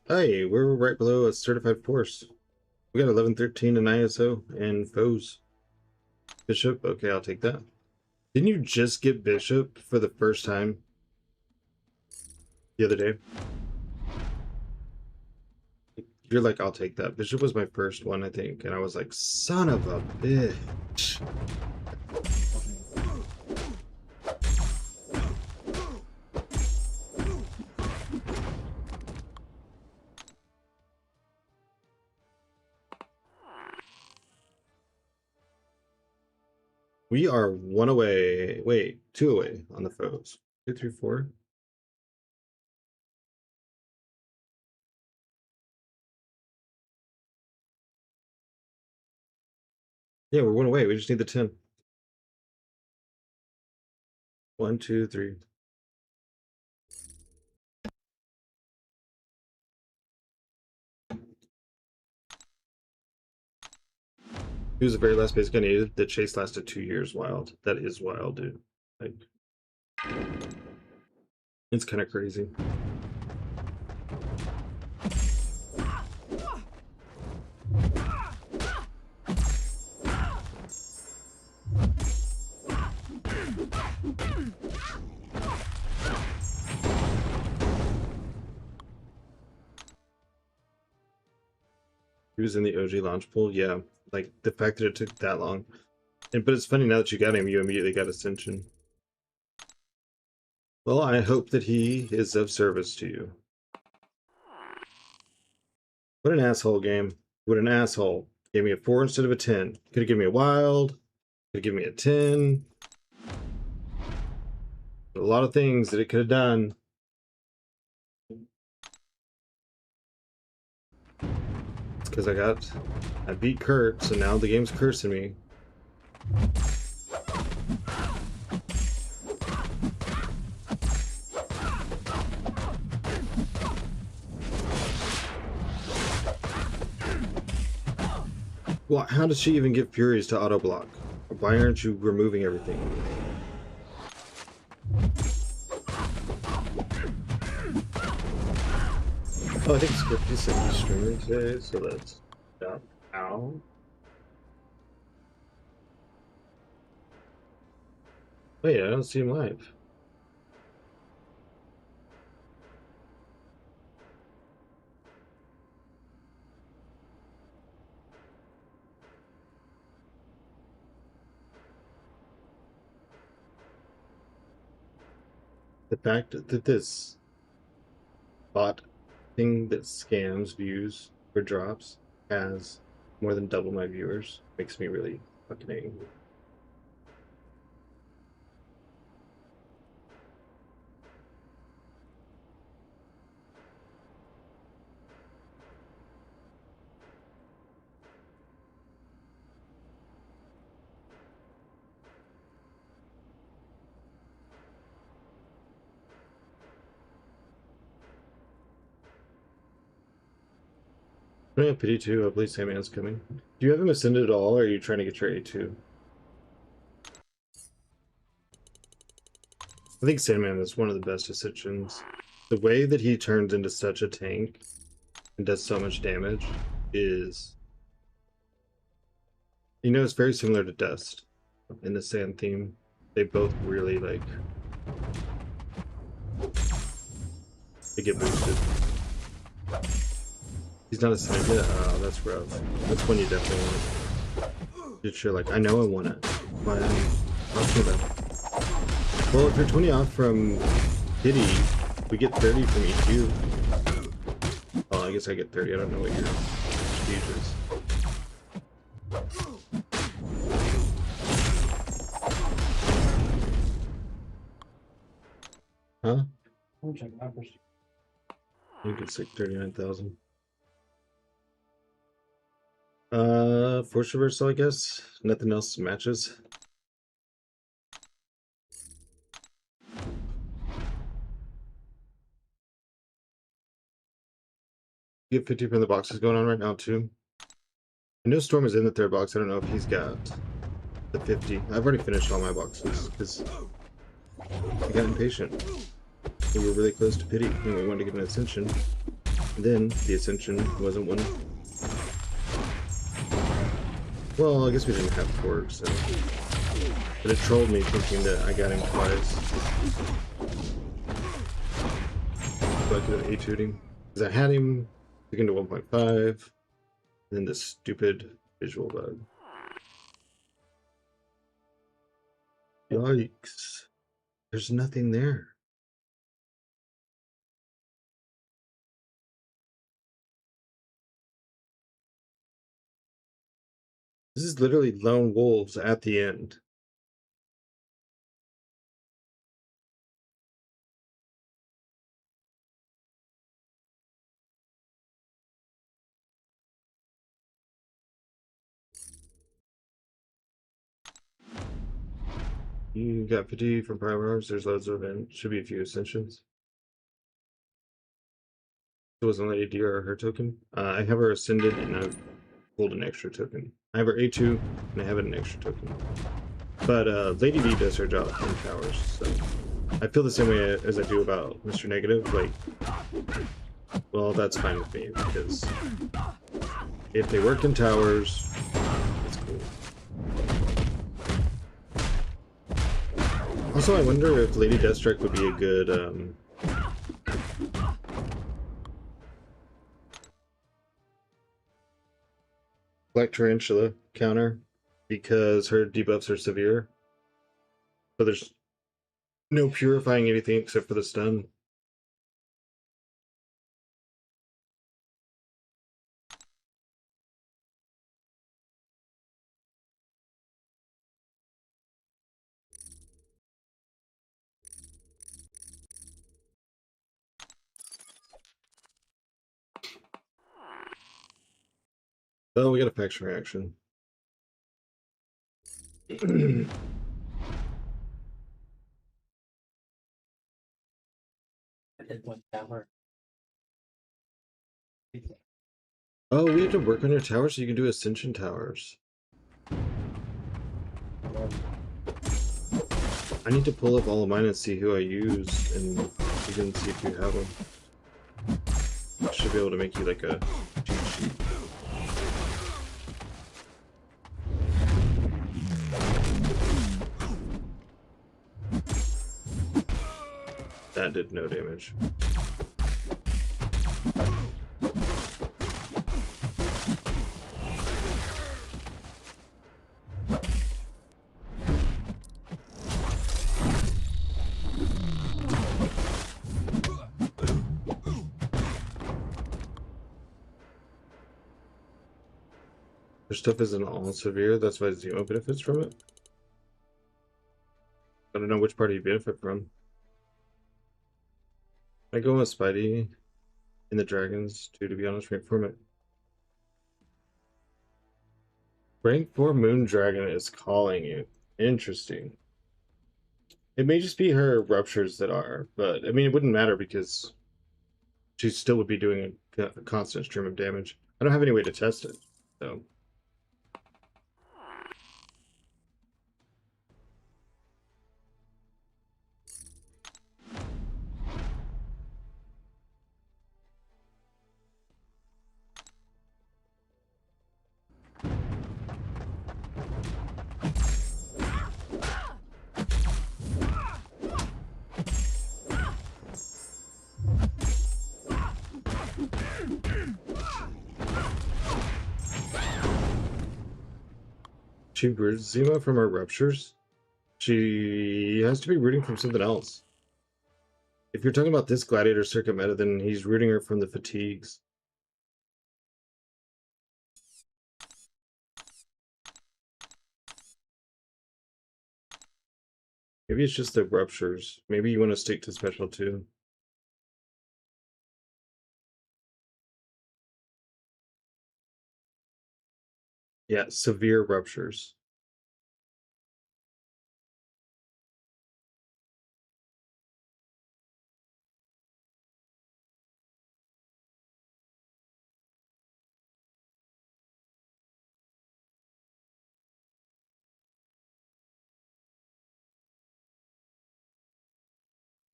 Hey, we're right below a certified force. We got 1113 in ISO and foes. Bishop, okay, I'll take that. Didn't you just get Bishop for the first time the other day? You're like, I'll take that. Bishop was my first one, I think, and I was like, son of a bitch. We are 1 away. Wait, 2 away on the foes. 2, 3, 4. Yeah, we're 1 away. We just need the 10. 1, 2, 3. He was the very last basic I needed. The chase lasted 2 years. Wild. That is wild, dude. Like, it's kind of crazy. He was in the OG launch pool. Yeah, like the fact that it took that long. But it's funny now that you got him, you immediately got Ascension. Well, I hope that he is of service to you. What an asshole game. What an asshole. Gave me a 4 instead of a 10. Could have given me a wild. Could have given me a 10. A lot of things that it could have done. It's because I beat Kurt, so now the game's cursing me. Well, how does she even get Furies to auto block? Why aren't you removing everything? Oh, I think Scripty said he's streaming today, so that's ow. Wait, I don't see him live. The fact that this bot thing that scams views for drops has more than double my viewers makes me really fucking angry. I have pity too. I believe Sandman's coming. Do you have him ascended at all, or are you trying to get your A2? I think Sandman is one of the best Ascensions. The way that he turns into such a tank and does so much damage is... You know, it's very similar to Dust in the Sand theme. They both really, like... They get boosted. He's not ascended yet? Oh, that's rough. That's when you definitely want it. You're like, I know I want it. Why am I talking about it? Well, if you're 20 off from Pity, we get 30 from EQ. Oh, I guess I get 30. I don't know what your speed is. Huh? I'll check my first. You get 39,000. Force reversal, I guess. Nothing else matches. You get 50 from the boxes going on right now, too. I know Storm is in the third box. I don't know if he's got the 50. I've already finished all my boxes because I got impatient. We were really close to Pity and we wanted to get an Ascension. And then the Ascension wasn't one. Well, I guess we didn't have Torque, so. But it trolled me thinking that I got him twice. So I could have A2'd him. Because I had him taken to 1.5. And then this stupid visual bug. Yikes. There's nothing there. This is literally lone wolves at the end. You got fatigue from prime arms. There's loads of them. Should be a few Ascensions. It wasn't Lady D or her token. I have her ascended and I've pulled an extra token. I have her A2 and I have an extra token. But Lady D does her job in towers, so I feel the same way as I do about Mr. Negative. Like, well, that's fine with me because if they work in towers, it's cool. Also, I wonder if Lady Deathstrike would be a good Black Tarantula counter, because her debuffs are severe. So there's no purifying anything except for the stun. Oh, we got a faction reaction. It went downward. Oh, we have to work on your towers so you can do Ascension towers. I need to pull up all of mine and see who I use, and you can see if you have them. I should be able to make you like a cheat sheet. That did no damage. Their stuff isn't all severe, that's why Zemo benefits from it. I don't know which part you benefit from. I go with Spidey in the dragons too, to be honest. Rank 4 Rank 4 Moon Dragon is calling you. Interesting. It may just be her ruptures that are, but I mean it wouldn't matter because she still would be doing a constant stream of damage. I don't have any way to test it, so. She roots Zemo from her ruptures? She has to be rooting from something else. If you're talking about this gladiator circuit meta, then he's rooting her from the fatigues. Maybe it's just the ruptures. Maybe you want to stick to special too. Yeah, severe ruptures.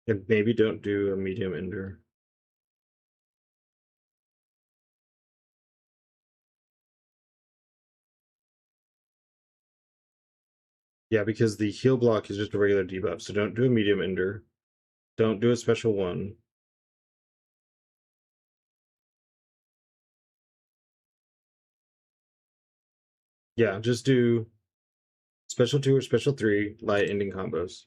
And maybe don't do a medium ender. Yeah, because the heal block is just a regular debuff, so don't do a medium ender. Don't do a special one. Yeah, just do special 2 or special 3 light ending combos.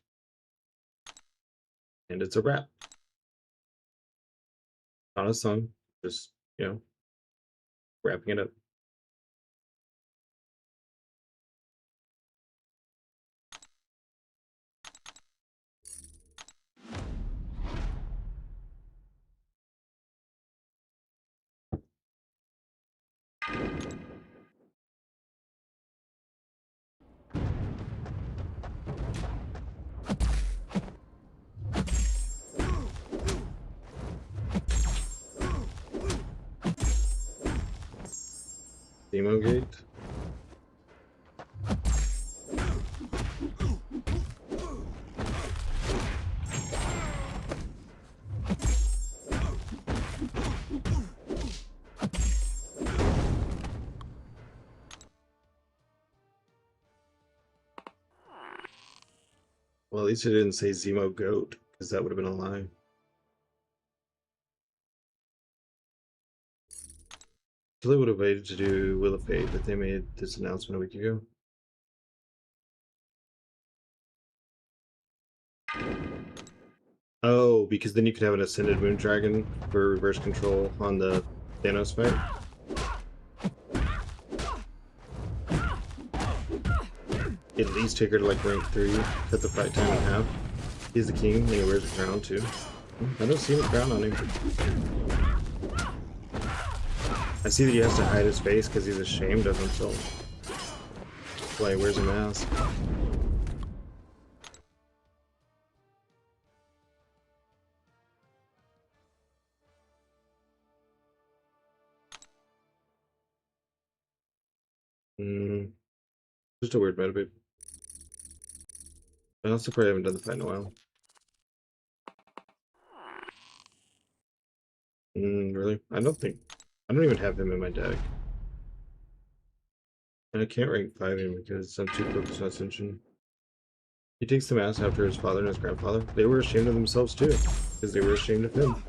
And it's a wrap. Not a song, just, you know, wrapping it up. Demo gate. Well, at least it didn't say Zemo Goat, because that would have been a lie. So they would have waited to do Will of Fate, but they made this announcement a week ago. Oh, because then you could have an Ascended Moon Dragon for reverse control on the Thanos fight. At least take her to like rank 3, cut the fight time in half. He's the king, and he wears a crown too. I don't see a crown on him. I see that he has to hide his face because he's ashamed of himself. That's why he wears a mask. Just a weird motivate. I also probably haven't done the fight in a while. Really? I don't even have him in my deck. And I can't rank 5 him because I'm too focused on Ascension. He takes the mask after his father and his grandfather. They were ashamed of themselves too, because they were ashamed of him.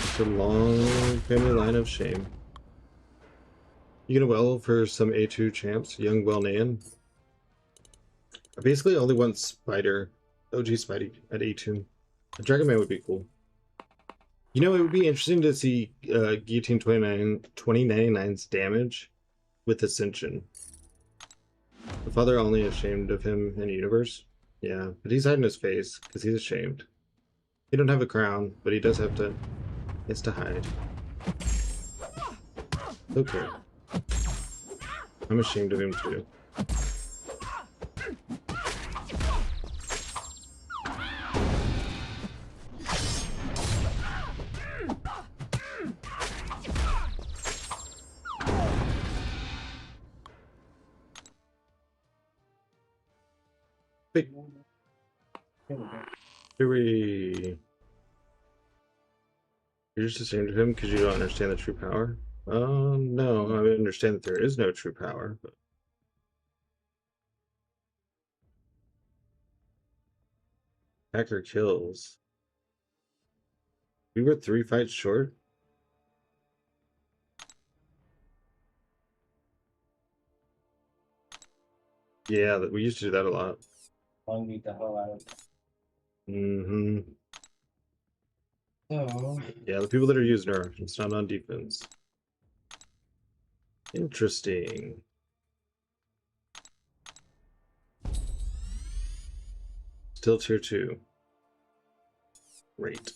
It's a long family line of shame. You gonna well for some A2 champs, young Anayan? I basically only want Spider, OG Spidey at A2. A Dragon Man would be cool. You know, it would be interesting to see Guillotine 2099's damage with Ascension. The father only ashamed of him in the universe. Yeah, but he's hiding his face because he's ashamed. He don't have a crown, but he does have to. He has to hide. Okay. I'm ashamed of him too. Big. You're just ashamed of him because you don't understand the true power? No, I understand that there is no true power, but Hacker kills. We were 3 fights short? Yeah, we used to do that a lot. Long beat the hell out of it. Mm-hmm. So, Yeah, the people that are using her, it's not on defense. Interesting. Still tier 2. Great.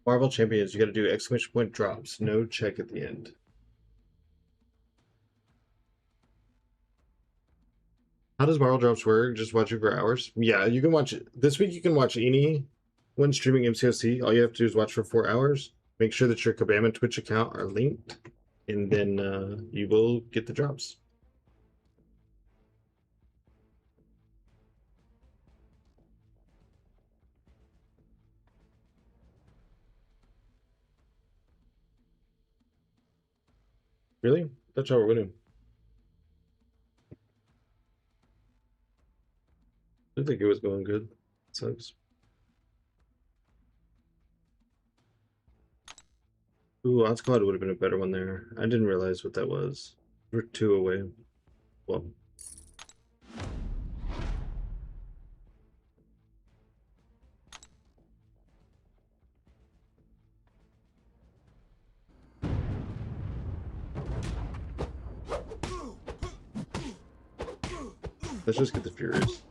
Marvel Champions, you got to do exclamation point drops. No check at the end. How does Marvel Drops work? Just watch it for hours? Yeah, you can watch it. This week you can watch anyone streaming MCOC. All you have to do is watch for 4 hours. Make sure that your Kabam and Twitch account are linked, and then you will get the drops. Really? That's how we're winning. I think it was going good. Sucks. Ooh, Odd Squad would have been a better one there. I didn't realize what that was. We're 2 away. Well. Let's just get the Furies.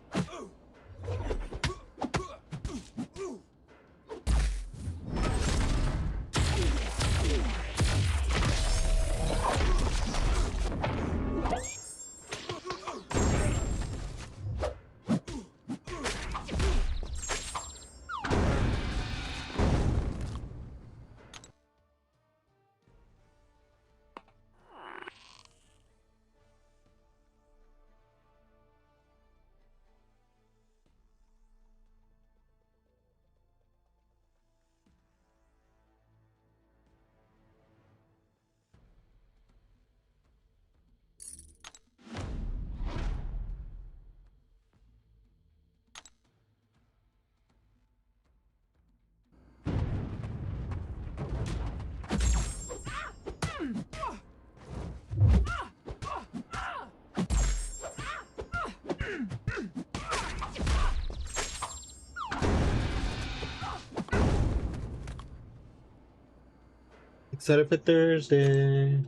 Excited for Thursday.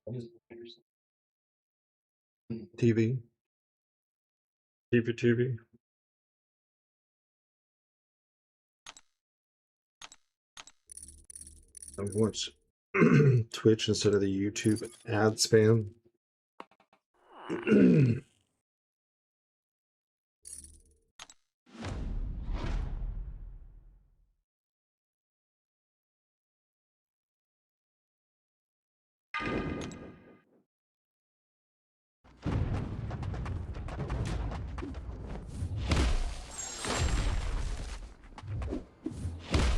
What is Thursday? TV. TV. I watch Twitch instead of the YouTube ad spam.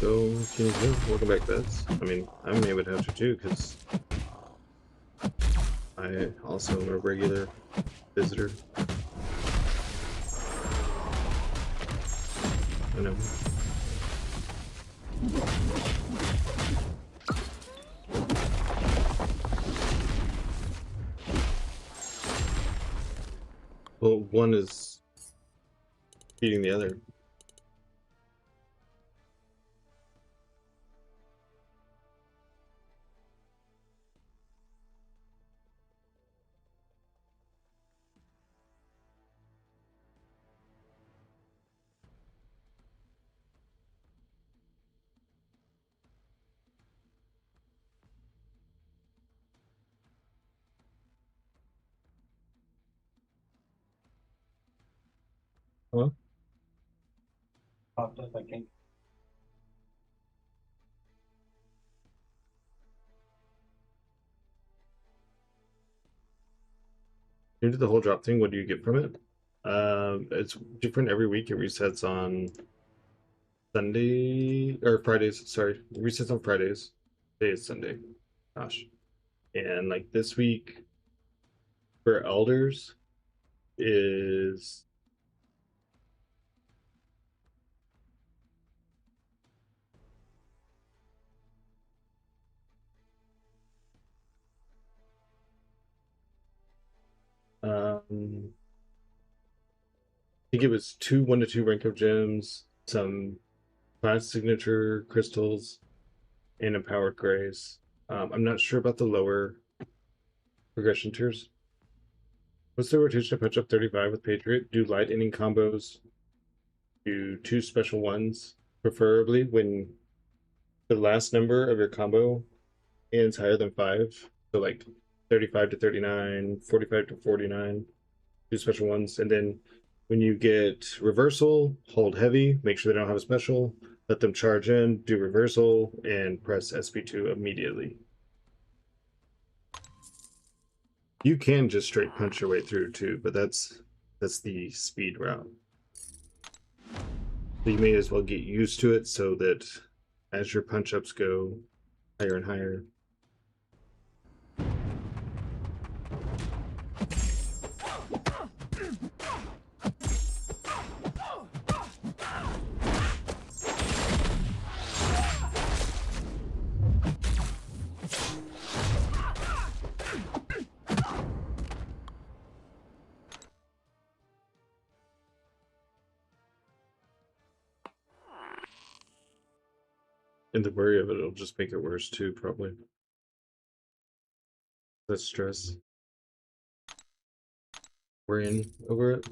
So, can you go? Welcome back, Bets. I mean, I may would have to too, because I also am a regular visitor. I know. Well, one is beating the other. Huh? Popped up, I think. You do the whole drop thing. What do you get from it? It's different every week. It resets on Sunday or Fridays. Sorry, it resets on Fridays. Today is Sunday. Gosh, and like this week for elders is I think it was 2 1 to 2 rank up gems, some class signature crystals, and empowered grace. I'm not sure about the lower progression tiers. What's the rotation to punch up 35 with Patriot? Do light inning combos. Do 2 special ones, preferably when the last number of your combo ends higher than 5. So like 35 to 39, 45 to 49. 2 special ones, and then when you get reversal, hold heavy, make sure they don't have a special, let them charge in, do reversal, and press SP2 immediately. You can just straight punch your way through too, but that's the speed route. So you may as well get used to it so that as your punch ups go higher and higher. And the worry of it, it'll just make it worse too, probably. That's stress. Worrying over it.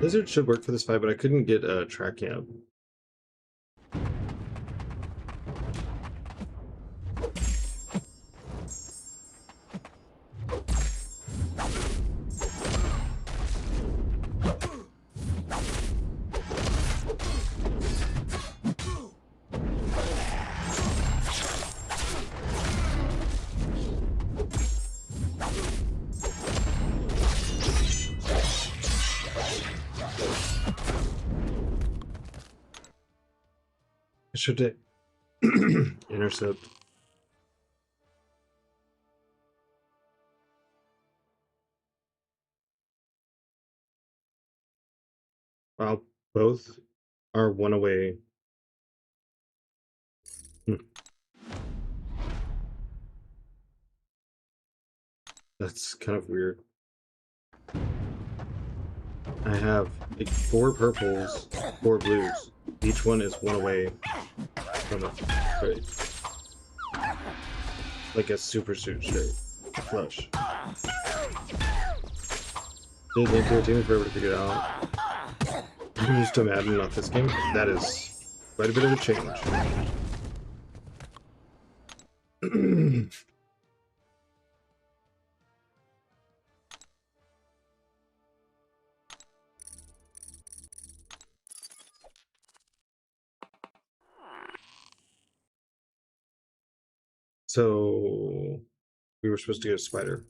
Lizard should work for this fight, but I couldn't get a tracking up. I should intercept. Wow, both are 1 away. That's kind of weird. I have like 4 purples, 4 blues. Each one is 1 away from a straight. Like a super suit straight. Flush. Did Link 13 forever to figure it out. I'm used to Madden, not this game. That is quite a bit of a change. So we were supposed to go to Spider.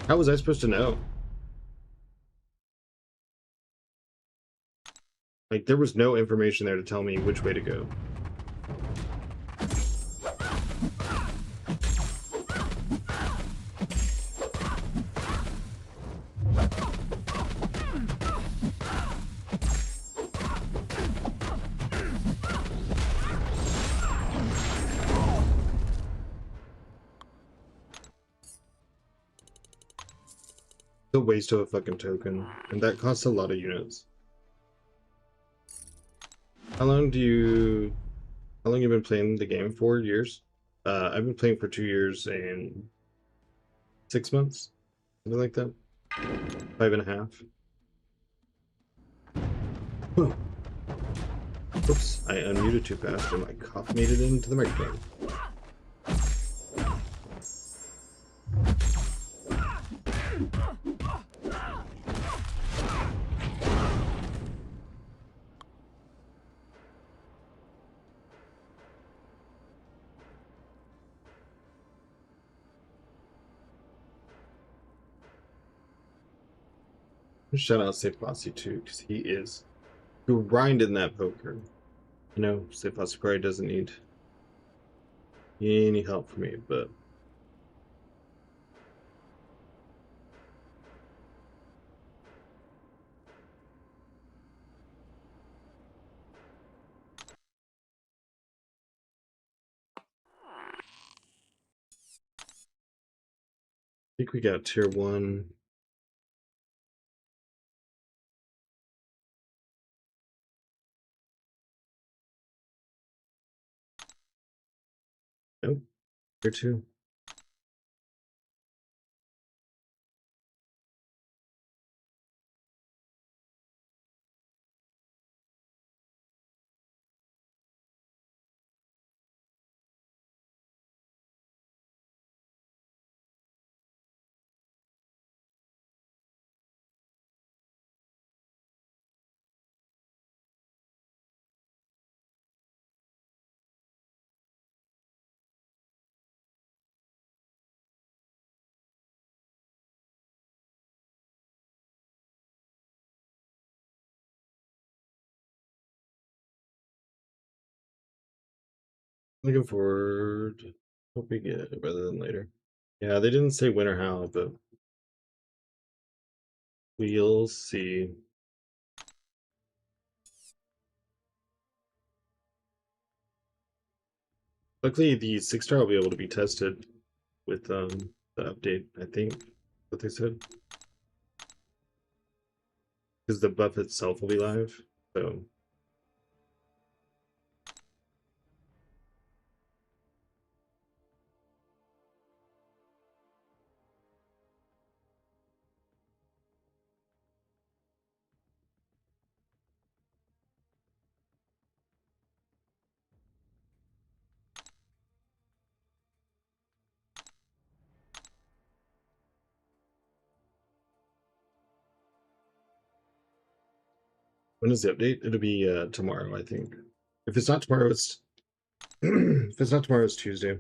How was I supposed to know? Like, there was no information there to tell me which way to go. The waste of a fucking token, and that costs a lot of units. How long you been playing the game for? Years? I've been playing for 2 years and 6 months, something like that. 5.5. Oops, I unmuted too fast and my cough made it into the microphone. Shout out Safe Bossy too, because he is grinding that poker. You know, Safe Bossy probably doesn't need any help from me, but think we got tier 1. Nope, tier 2. Looking forward. Hope we get it rather than later. Yeah, they didn't say when or how, but we'll see. Luckily, the 6-star will be able to be tested with the update, I think, what they said. Because the buff itself will be live, so. When is the update? It'll be tomorrow, I think. If it's not tomorrow, it's if it's not tomorrow, it's Tuesday.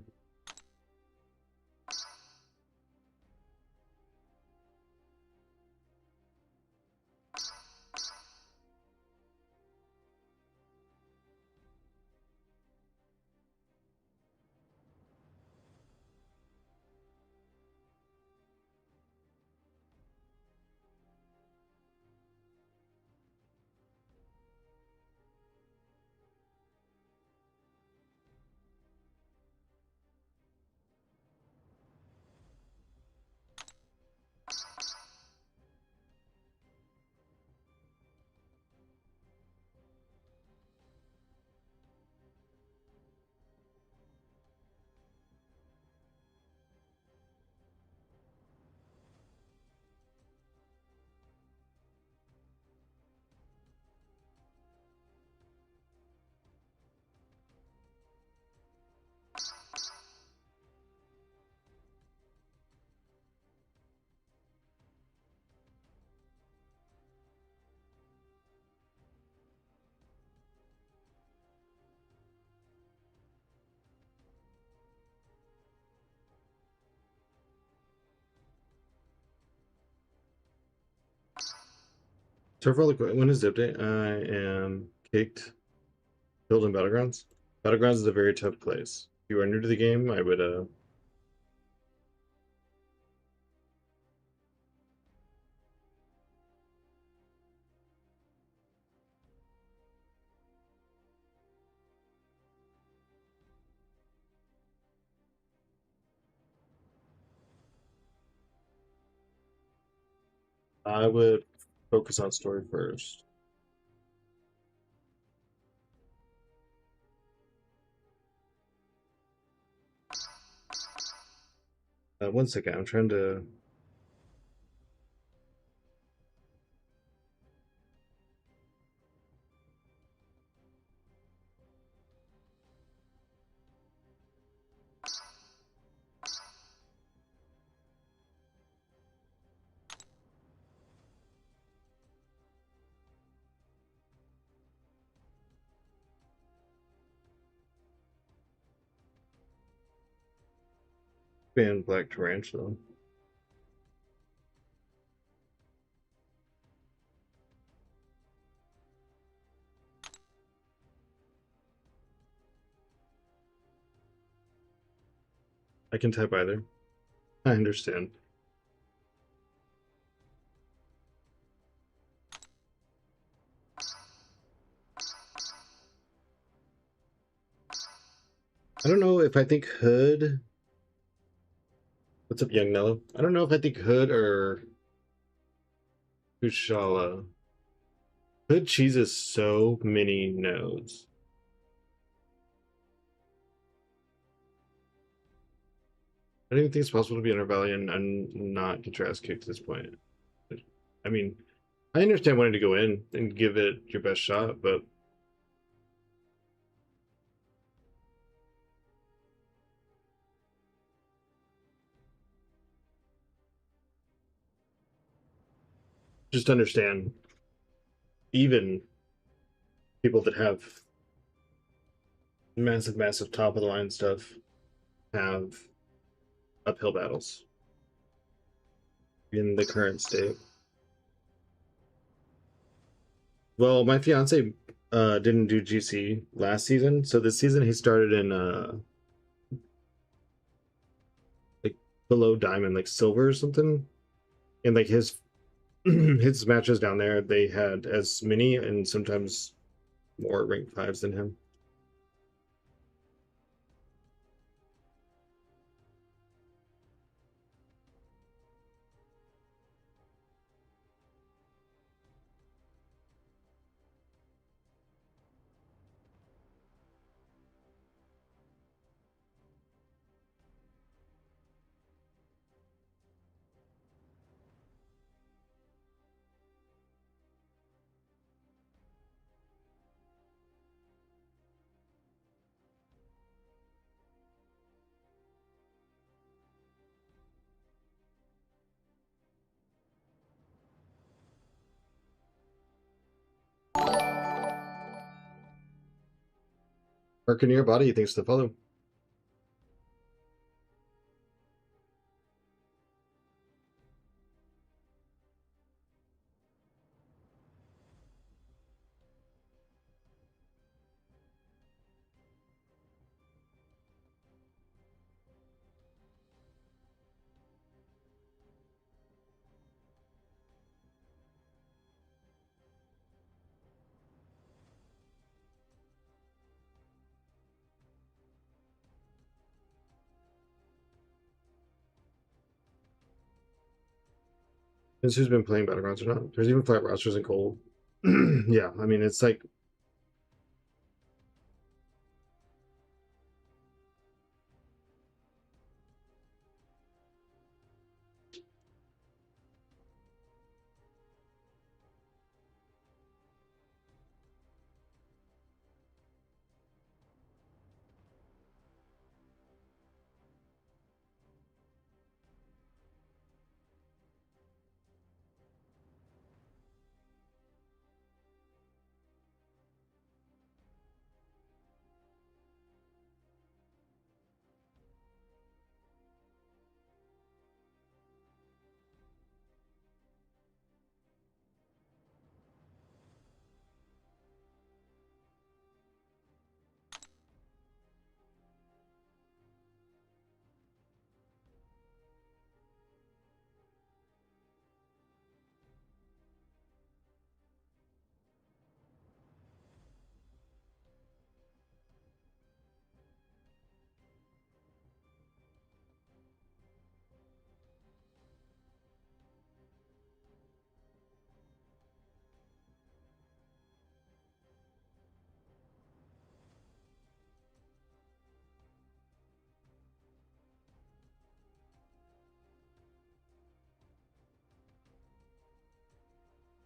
So far, look, when is the update? I am kicked. Killed in Battlegrounds. Battlegrounds is a very tough place. If you are new to the game, I would focus on story first. One second, I'm trying to. Ban Black Tarantula. I can type either. I understand. I don't know if I think Hood What's up, Young Nello? I don't know if I think Hood or Kushala. Hood cheeses so many nodes. I don't even think it's possible to be in Rebellion and not get your ass kicked at this point. I mean, I understand wanting to go in and give it your best shot, but just understand, even people that have massive top of the line stuff have uphill battles in the current state. Well, my fiance didn't do GC last season, so this season he started in like below diamond, like silver or something. And like his his matches down there, they had as many and sometimes more rank fives than him. Arcaneer body, thanks to the follow. This who's been playing Battlegrounds or not. There's even flat rosters in cold. Yeah, I mean it's like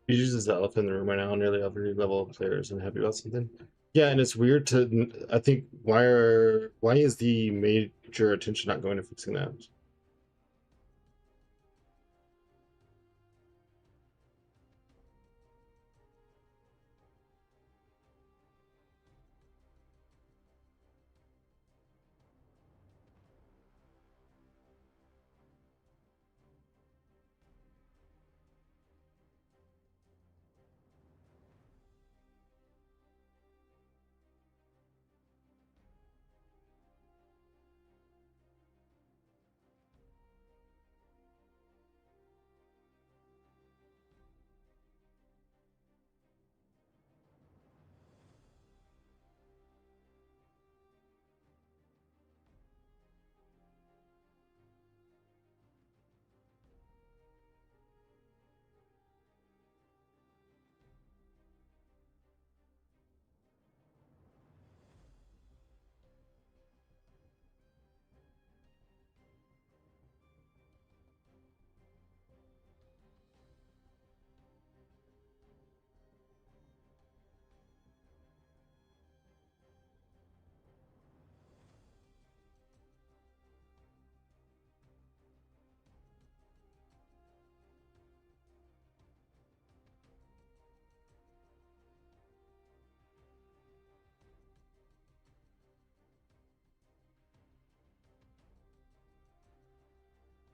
he uses the elephant in the room right now. Nearly every level of players and happy about something. Yeah, and it's weird to. I think why is the major attention not going to fixing that?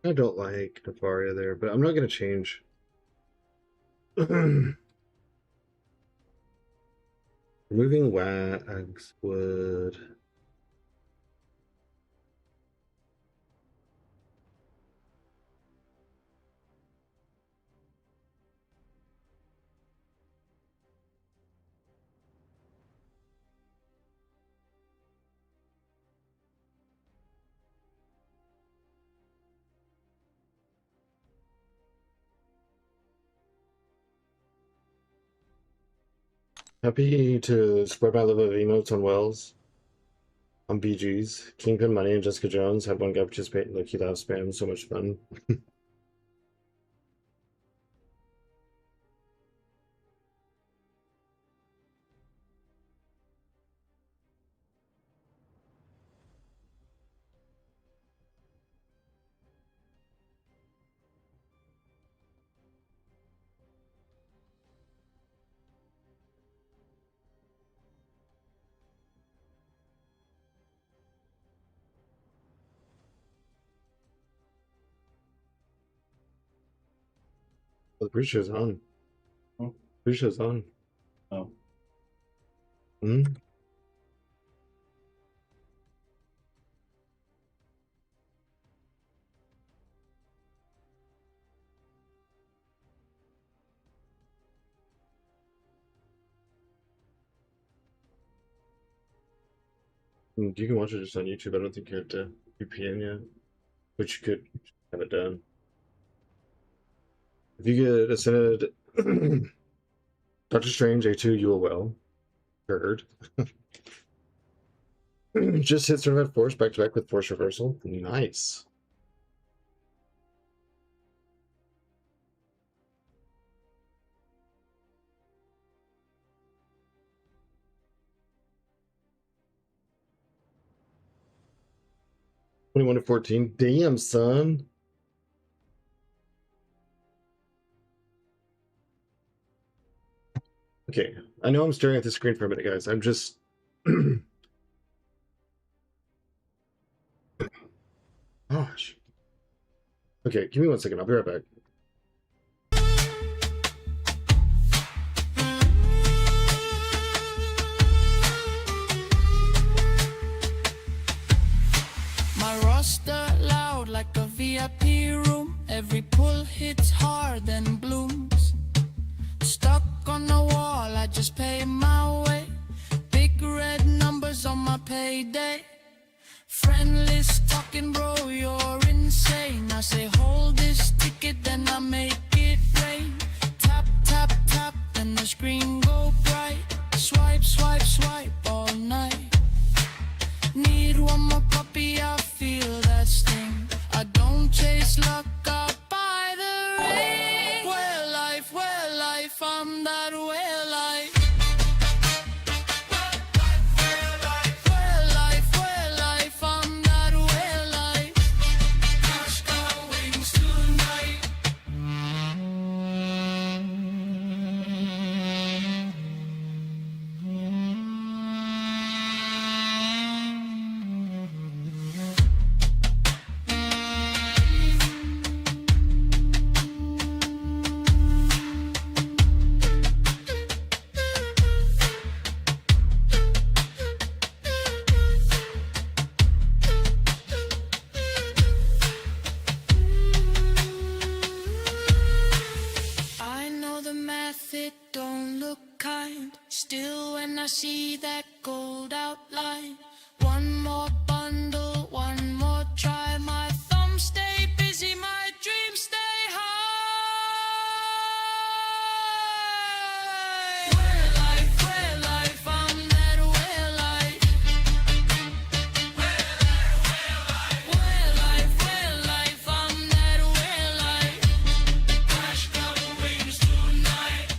I don't like Nefaria there, but I'm not going to change. Removing Wags would... Happy to spread my love of emotes on Wells. On BGs. Kingpin Money and Jessica Jones had one guy participate. Like, he loves spam. So much fun. Oh, the pre-show's on. Hmm? Pre-show's on. Oh. Hmm? You can watch it just on YouTube. I don't think you have to VPN yet. But you could have it done. If you get Ascended Doctor Strange A2, you will well. Heard. Just hit Certified Force back to back with Force Reversal. Nice. $21 to 14. Damn, son. Okay, I know I'm staring at the screen for a minute, guys. I'm just... Gosh. Okay, give me 1 second. I'll be right back. My roster loud like a VIP room. Every pull hits hard and blooms. Stuck on the wall, I just pay my way. Big red numbers on my payday. Friend list talking, bro, you're insane. I say hold this ticket, then I make it rain. Tap, tap, tap, then the screen go bright. Swipe, swipe, swipe all night. Need one more puppy, I feel that sting. I don't chase luck, I buy the ring. Well life, I'm that well life. Well life, I'm that well life. Gosh, got wings tonight. I know the math, it don't look kind. Still, when I see that gold outline, one more bundle, one more try. My thumbs stay busy, my dreams stay high. Well life, I'm that well life. Well life, I'm that well life. Crash got wings tonight.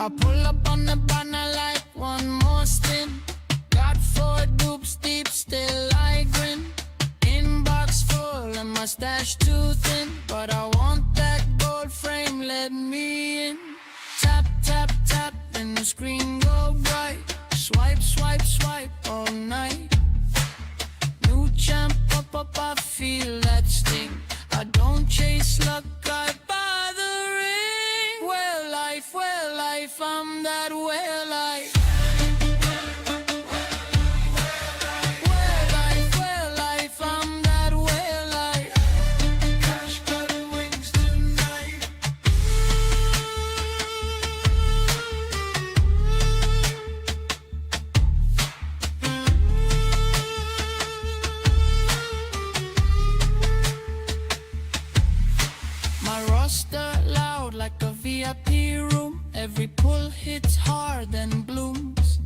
I pull up on the banner like one more spin. Got 4 dupes deep, still I grin. Inbox full and my stash too thin, but I want that gold frame, let me in. Tap, tap, tap, and the screen go bright. Swipe, swipe, swipe all night. New champ up, I feel that sting. I don't chase luck, I buy the ring. Well life, I'm that well life. Well life, I'm that well life. Cash got wings tonight. My roster loud like a VIP room. Every pull hits hard and blooms.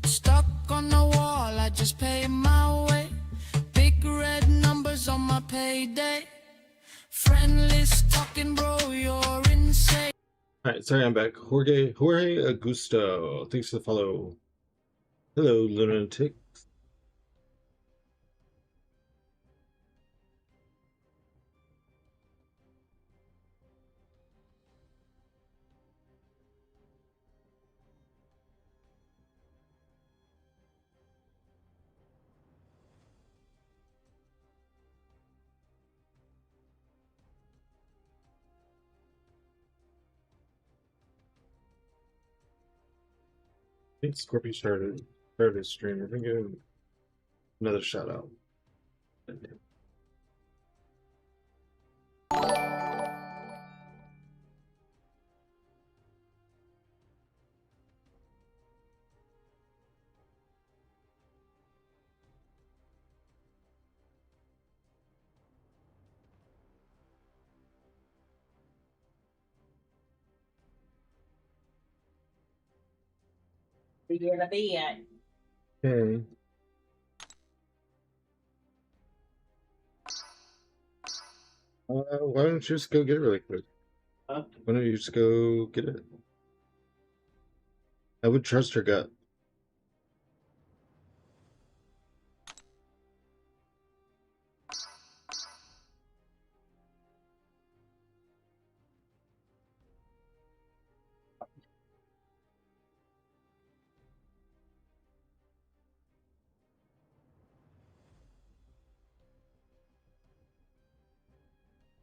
Stuck on the wall, I just pay my way. Big red numbers on my payday. Friend list talking, bro, you're insane. Alright, sorry I'm back. Jorge Augusto. Thanks for the follow. Hello, lunatic. I think Scorpio started his stream. We're gonna give him another shout out. Okay. Why don't you just go get it really quick? Huh? Why don't you just go get it? I would trust her gut.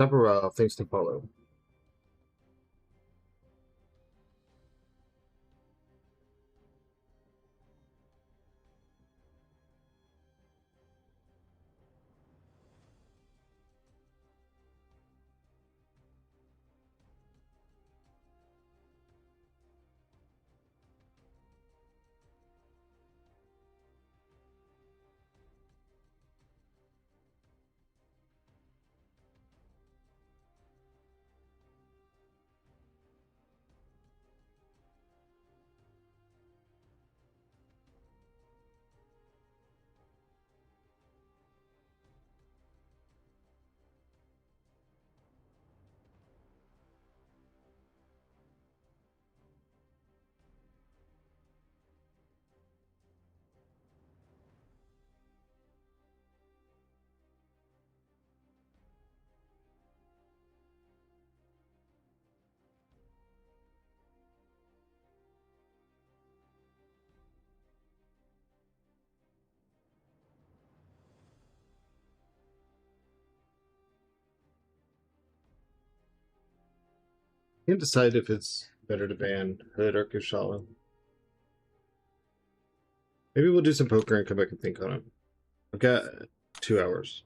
Sephiroth, thanks to follow. You can decide if it's better to ban Hood or Kushala. Maybe we'll do some poker and come back and think on it. I've got 2 hours.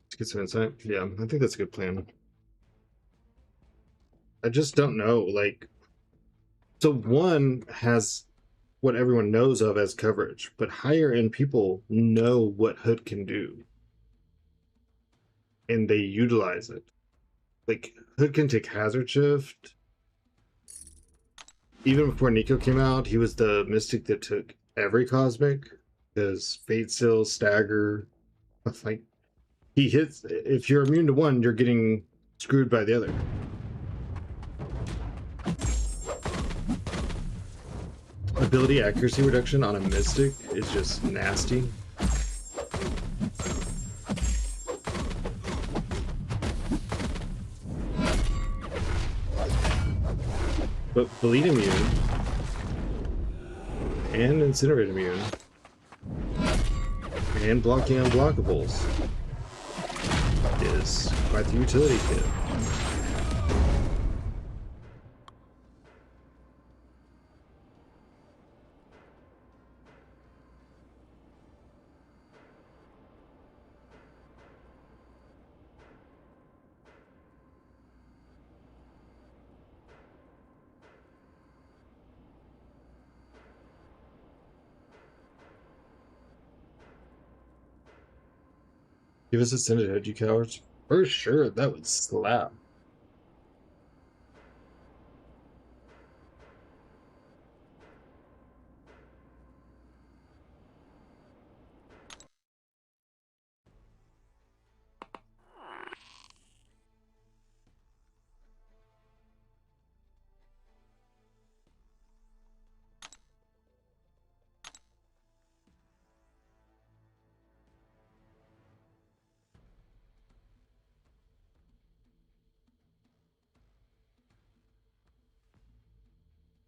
Let's get some insight. Yeah, I think that's a good plan. I just don't know, like, so one has what everyone knows of as coverage, but higher end people know what Hood can do. And they utilize it. Like, Hood can take hazard shift. Even before Nico came out, he was the mystic that took every cosmic. because Fate Seal, Stagger, like he hits. If you're immune to one, you're getting screwed by the other. Ability accuracy reduction on a Mystic is just nasty. But Bleed immune and Incinerate immune and blocking unblockables is quite the utility kit. Give us a Ascended Head, you cowards. For sure, that would slap.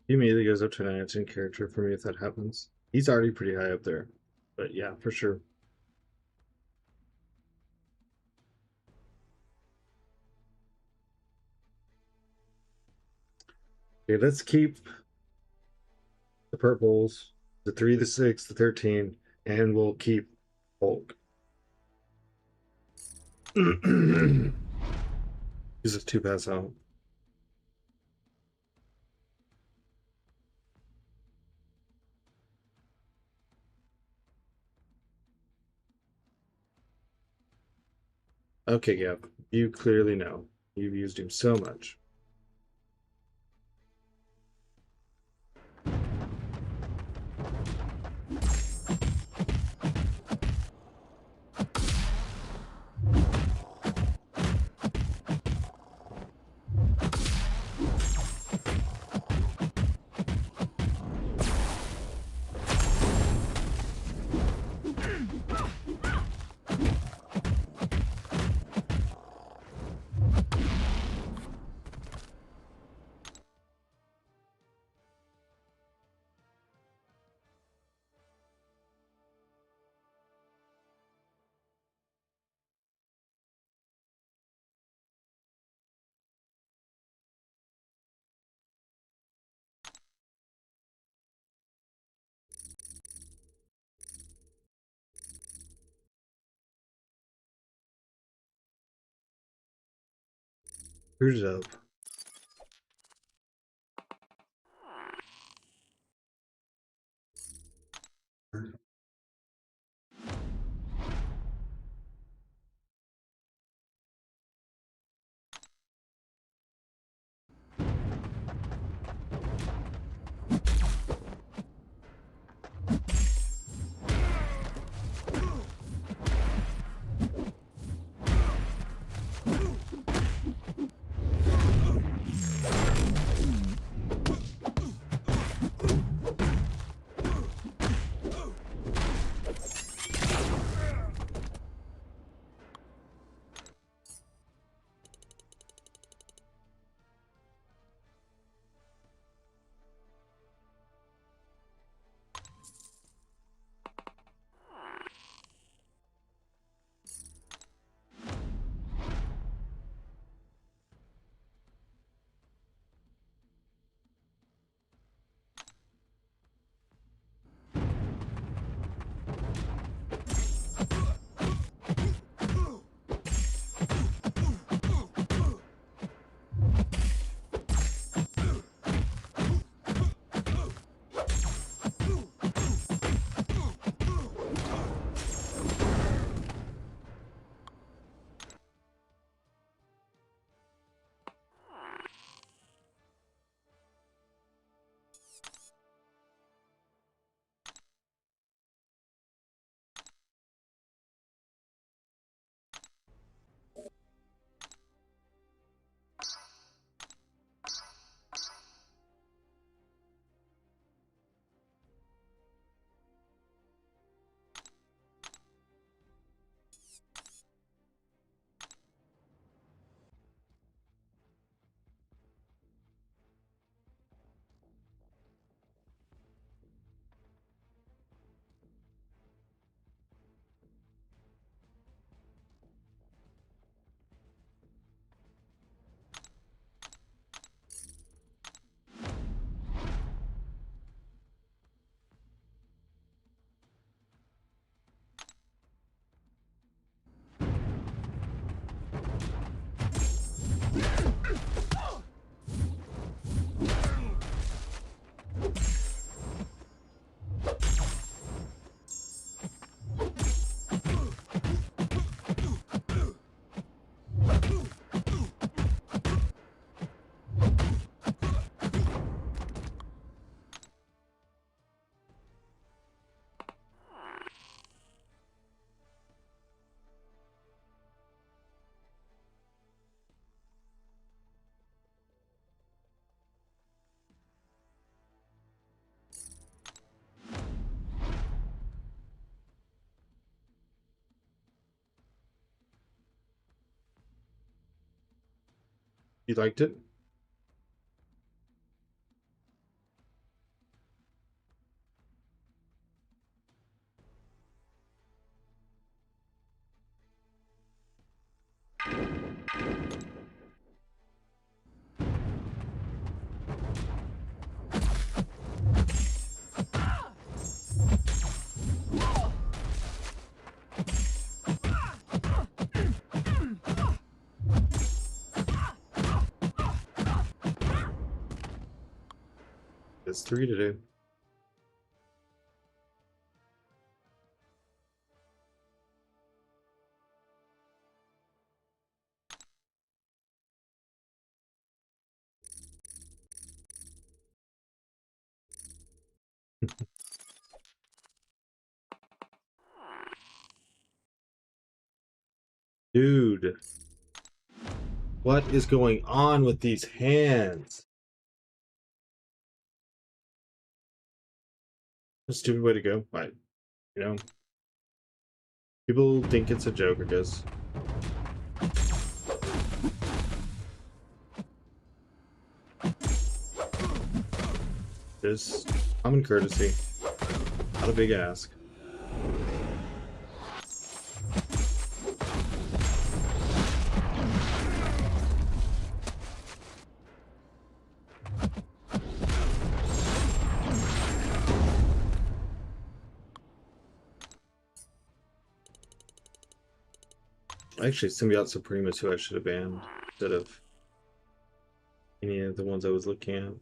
He immediately goes up to an Anayan character for me if that happens. He's already pretty high up there. But yeah, for sure. Okay, let's keep the purples, the 3, the 6, the 13, and we'll keep Hulk. Use a 2 pass out. Okay, Gab, you clearly know. You've used him so much. Who's up? You liked it? It's 3 to do. Dude, what is going on with these hands? A stupid way to go. You know, people think it's a joke, I guess. Just common courtesy. Not a big ask. Actually, Symbiote Supreme is who I should have banned instead of any of the ones I was looking at.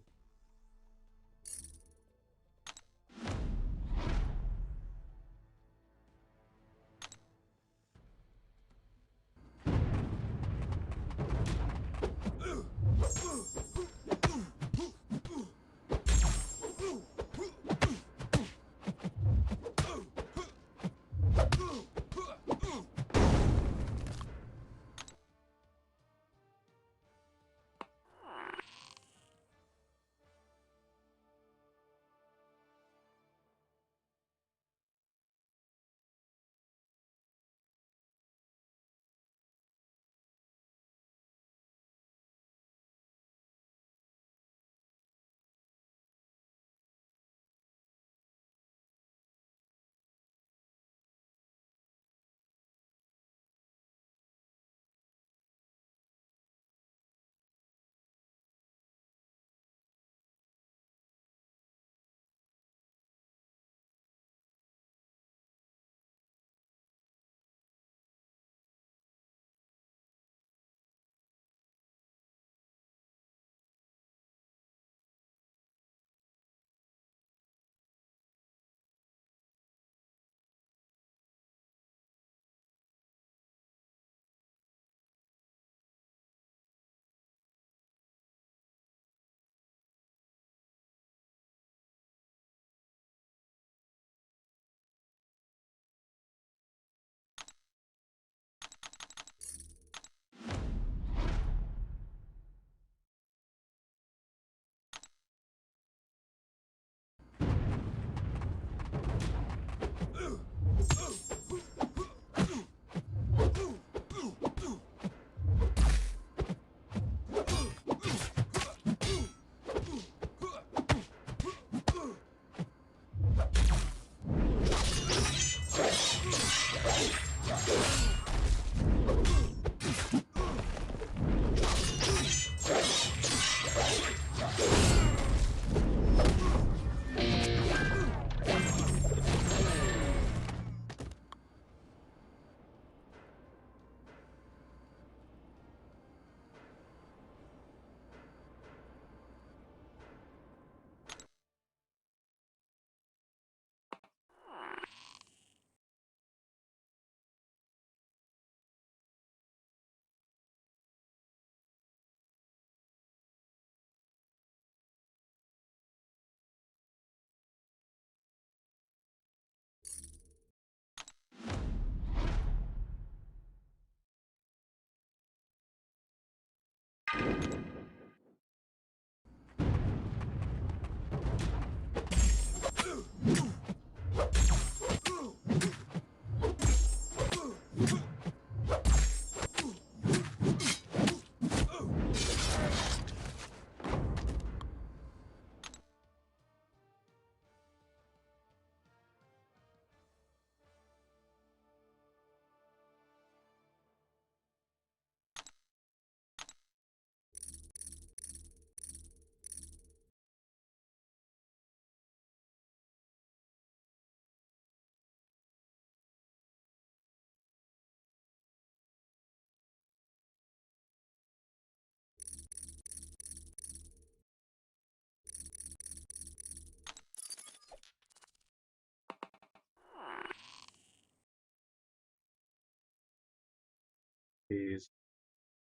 Jeez.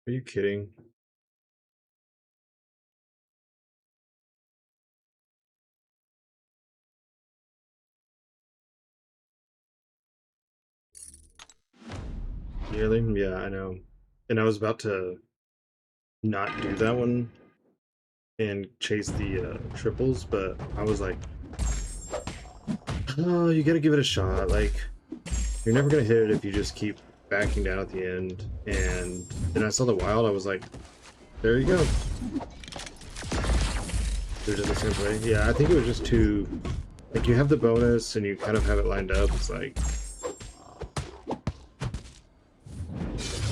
Are you kidding? Yearly? Yeah, I know. And I was about to not do that one and chase the triples, but I was like, oh, you gotta give it a shot. Like, you're never gonna hit it if you just keep backing down at the end. And then I saw the wild, I was like, there you go. They're just the same play. Yeah, I think it was just too, like, you have the bonus and you kind of have it lined up. It's like,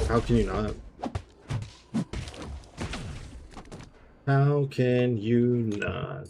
how can you not? How can you not?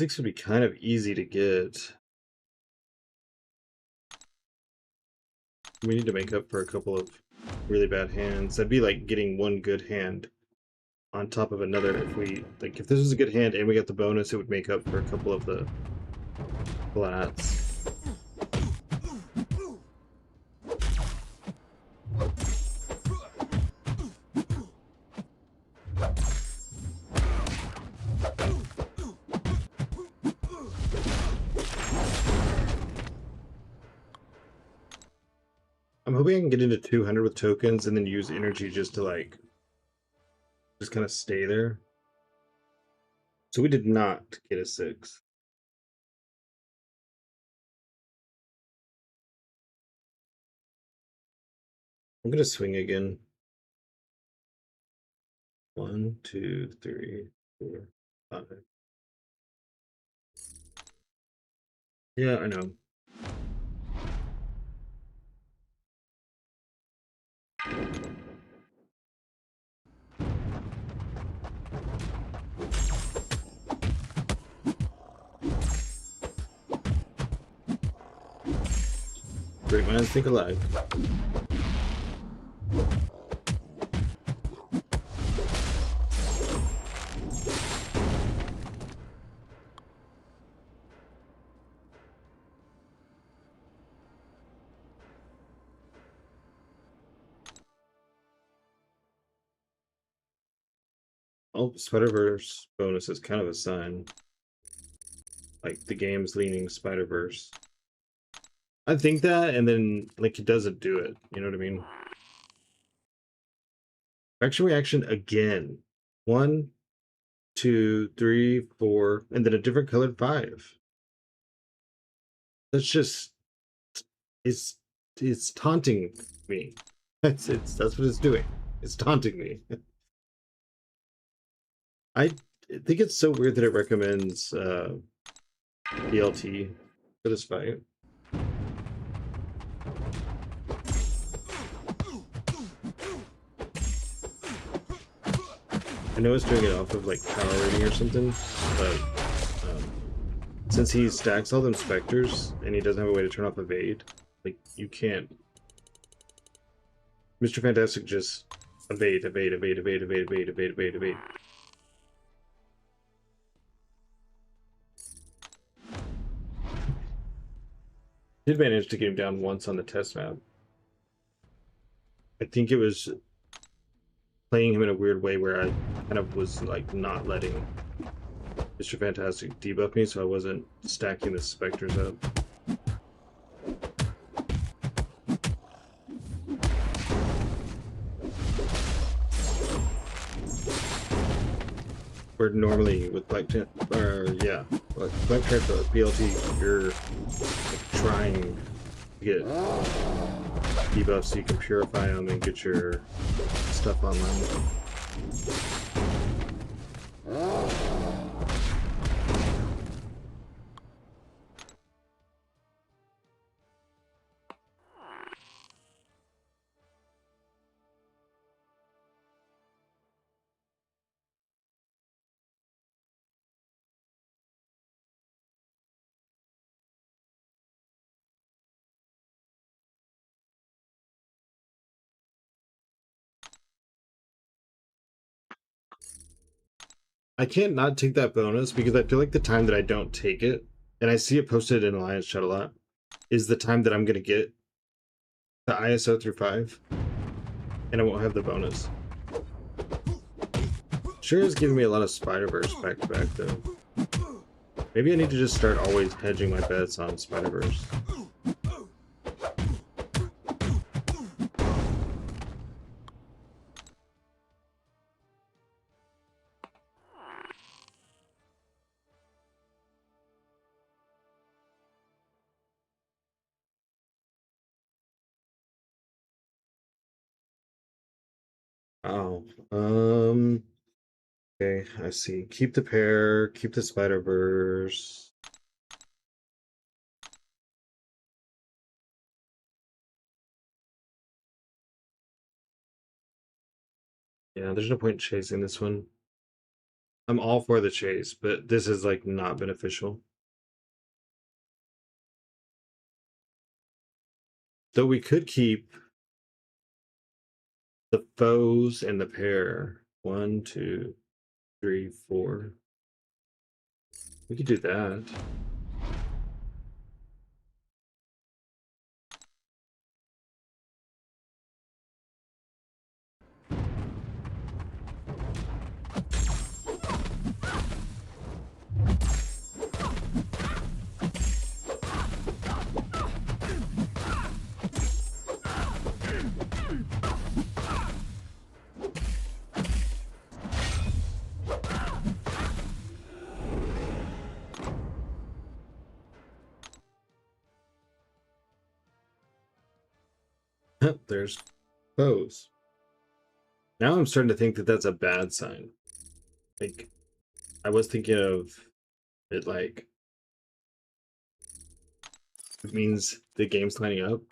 Six would be kind of easy to get. We need to make up for a couple of really bad hands. That'd be like getting one good hand on top of another. If we, like, if this was a good hand and we got the bonus, it would make up for a couple of the flats. I'm hoping I can get into 200 with tokens and then use energy just to, like, just kind of stay there. So we did not get a 6. I'm gonna swing again. 1, 2, 3, 4, 5. Yeah, I know. Great minds think alike. Oh, Spider-Verse bonus is kind of a sign. Like, the game's leaning Spider-Verse. I think that, and then, like, it doesn't do it. You know what I mean? Action reaction again. 1, 2, 3, 4, and then a different colored 5. That's just, it's taunting me. That's what it's doing. It's taunting me. I think it's so weird that it recommends BLT for this fight. I know it's doing it off of, like, power rating or something, but since he stacks all them specters and he doesn't have a way to turn off evade, like, you can't. Mr. Fantastic just evade, evade, evade, evade, evade, evade, evade, evade, evade. Did manage to get him down once on the test map. I think it was playing him in a weird way where I kind of was, like, not letting Mr. Fantastic debuff me, so I wasn't stacking the specters up. where normally with Black Tent, or yeah, like Black Tent BLT, you're like, trying to get debuffs so you can purify them and get your stuff online. I can't not take that bonus because I feel like the time that I don't take it, and I see it posted in Alliance chat a lot, is the time that I'm going to get the ISO through 5, and I won't have the bonus. Sure is giving me a lot of Spider-Verse back to back though. Maybe I need to just start always hedging my bets on Spider-Verse. Oh, okay, I see. Keep the pair, keep the Spider-Verse. Yeah, there's no point in chasing this one. I'm all for the chase, but this is like not beneficial. Though we could keep the foes and the pair. 1, 2, 3, 4. We could do that. There's foes. Now I'm starting to think that that's a bad sign. Like, I was thinking of it like it means the game's lining up.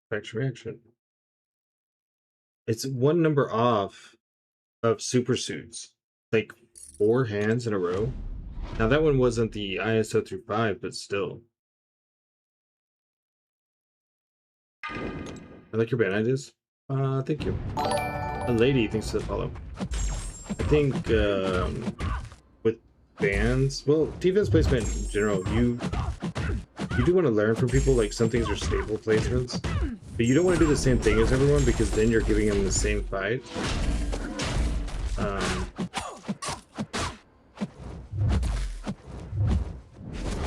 Faction reaction. It's one number off of super suits. Like 4 hands in a row. Now that one wasn't the ISO through 5, but still. I like your band ideas. Thank you. A lady thanks for the follow. I think with bands, well, defense placement in general, you do want to learn from people. Like some things are stable placements, but you don't want to do the same thing as everyone because then you're giving them the same fight.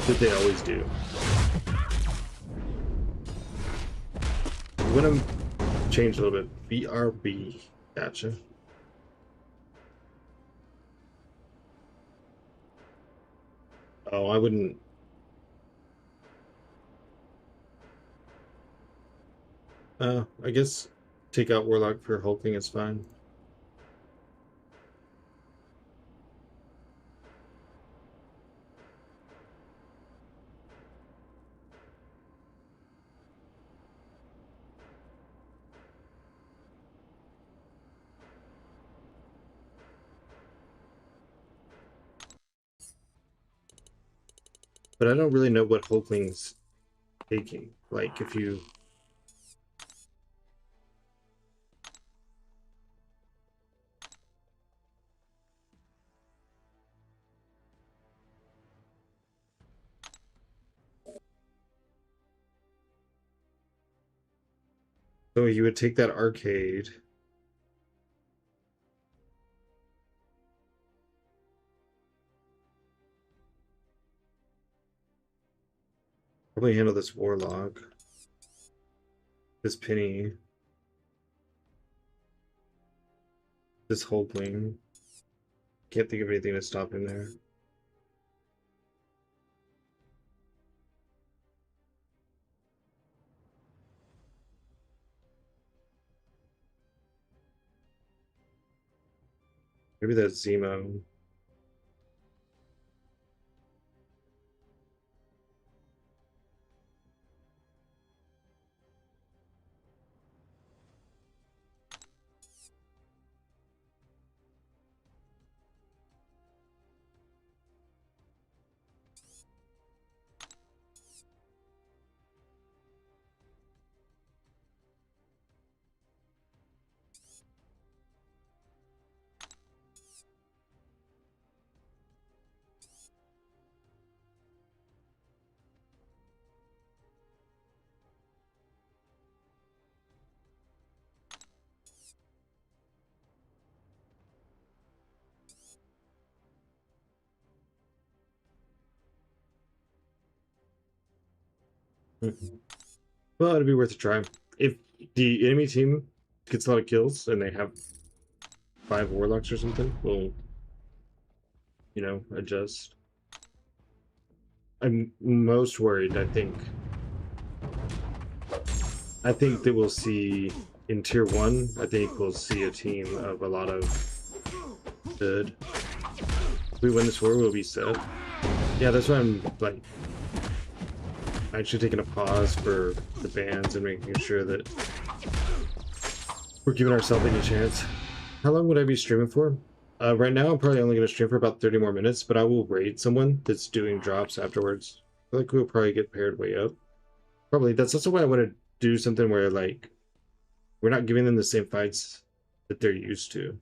That they always do. I'm gonna change a little bit. BRB. Gotcha. Oh, I wouldn't. I guess take out Warlock for hulking is fine. But I don't really know what Hulkling's taking. Like, if you... So you would take that arcade. Probably handle this Warlock. This Penny. this whole thing. Can't think of anything to stop him there. Maybe that's Zemo. Well, it'd be worth a try. If the enemy team gets a lot of kills and they have 5 warlocks or something, we'll, you know, adjust. I'm most worried, I think that we'll see in tier 1, I think we'll see a team of a lot of good. If we win this war, we'll be set. Yeah, that's why I'm like actually taking a pause for the bans and making sure that we're giving ourselves any chance. How long would I be streaming for? Right now, I'm probably only going to stream for about 30 more minutes, but I will raid someone that's doing drops afterwards. I feel like we'll probably get paired way up. Probably. That's also why I want to do something where, like, we're not giving them the same fights that they're used to.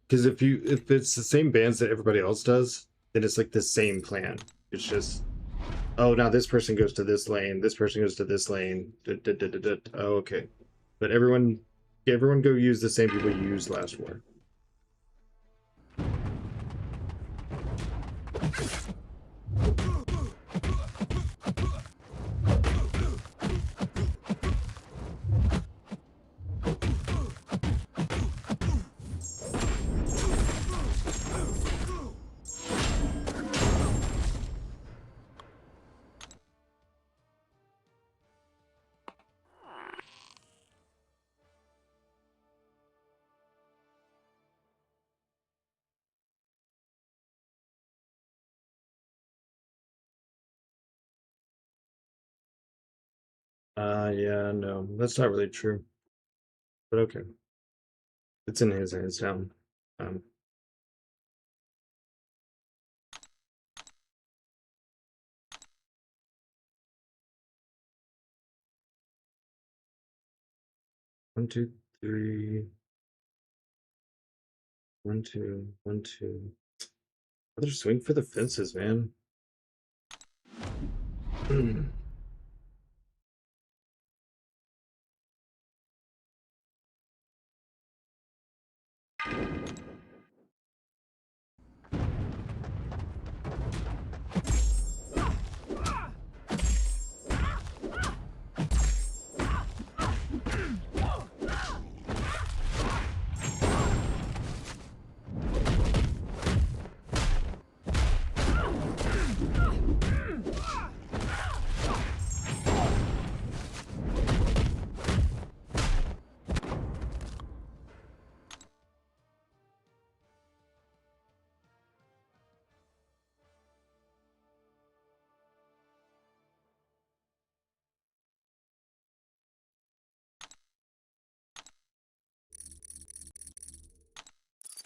Because if it's the same bands that everybody else does, then it's like the same plan. It's just, oh, now this person goes to this lane, this person goes to this lane. Oh, okay. But everyone go use the same people you used last war. Yeah, no, that's not really true. But okay. It's in his hands now. Um, one, two, three. 1, 2, 1, 2. Another swing for the fences, man.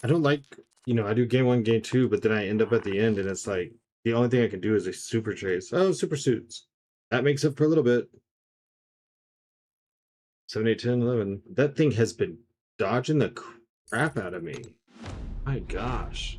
I don't like, I do game 1, game 2, but then I end up at the end and it's like the only thing I can do is a super chase. Oh, super suits. That makes up for a little bit. 7, 8, 10, 11. That thing has been dodging the crap out of me. My gosh.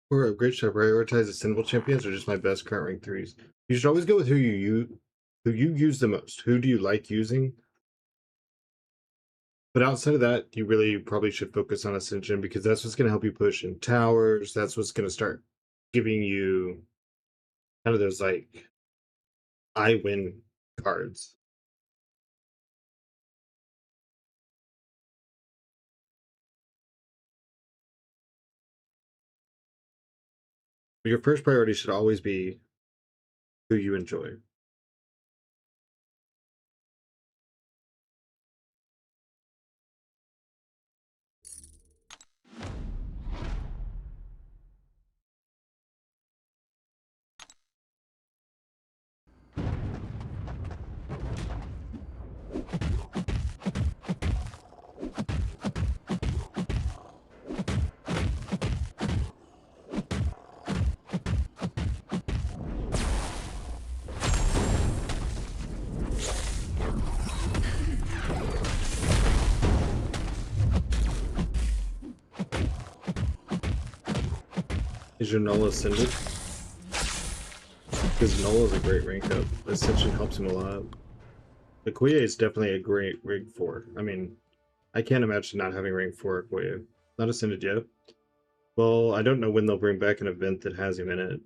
For upgrade, should I prioritize ascendable champions or just my best current rank 3s? You should always go with who you use the most. Who do you like using? But outside of that, you really probably should focus on Ascension because that's what's going to help you push in towers. That's what's going to start giving you kind of those like I win cards. But your first priority should always be who you enjoy. Is your Null Ascended? Because Null is a great rank up. Ascension helps him a lot. The Okoye is definitely a great rank 4. I mean, I can't imagine not having rank 4 Okoye. Not Ascended yet. Well, I don't know when they'll bring back an event that has him in it.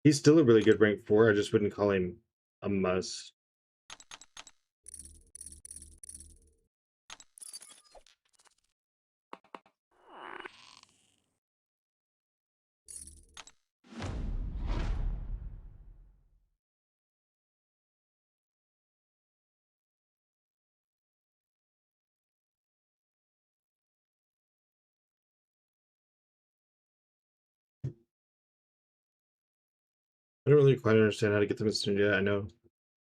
He's still a really good rank 4. I just wouldn't call him a must. I don't really quite understand how to get them ascended yet. I know you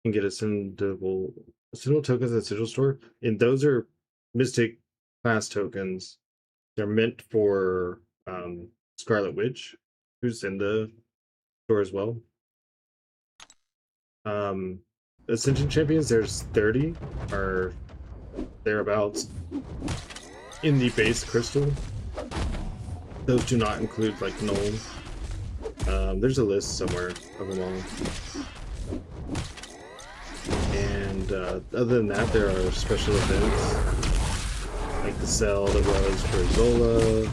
can get ascendable tokens at the sigil store, and those are Mystic class tokens. They're meant for Scarlet Witch, who's in the store as well. Ascension champions, there's 30 or thereabouts in the base crystal. Those do not include like Null. There's a list somewhere of them all. And other than that, there are special events like the sale that was for Zola.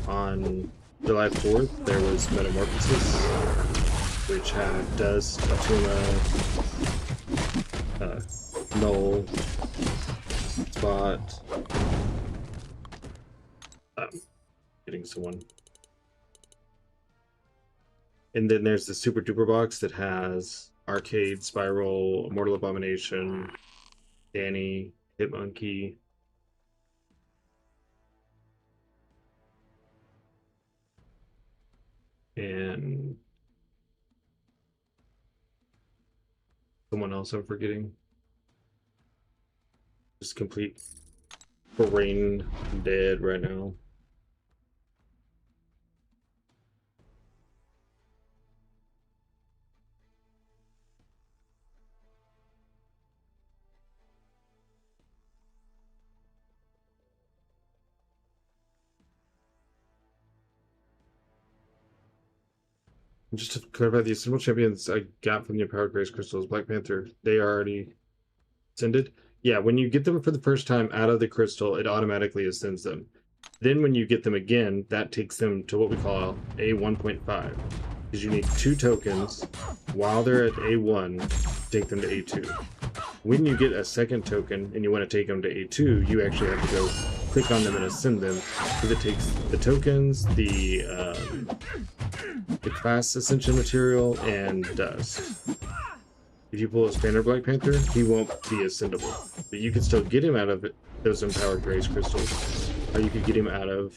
On July 4th, there was Metamorphosis, which had Dust, Atuma, Null, Spot. Getting someone. And then there's the Super Duper box that has Arcade, Spiral, Immortal Abomination, Danny, Hitmonkey. And someone else I'm forgetting. Just complete brain dead right now. Just to clarify, the Ascendable Champions I got from the Empowered Grace Crystals, Black Panther, they are already ascended. Yeah, when you get them for the first time out of the crystal, it automatically ascends them. Then when you get them again, that takes them to what we call A 1.5. Because you need 2 tokens while they're at A1 to take them to A2. When you get a second token and you want to take them to A2, you actually have to go click on them and ascend them. Because it takes the tokens, the class Ascension material, and dust. If you pull a Spanner Black Panther, he won't be ascendable. But you can still get him out of those Empowered Grace Crystals. Or you could get him out of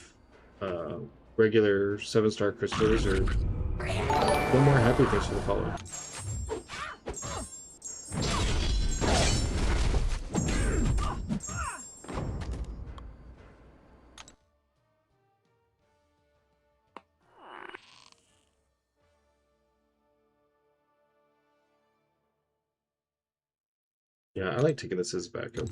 regular 7-star crystals, or one more happy thanks for the follow. Yeah, I like taking this as backup.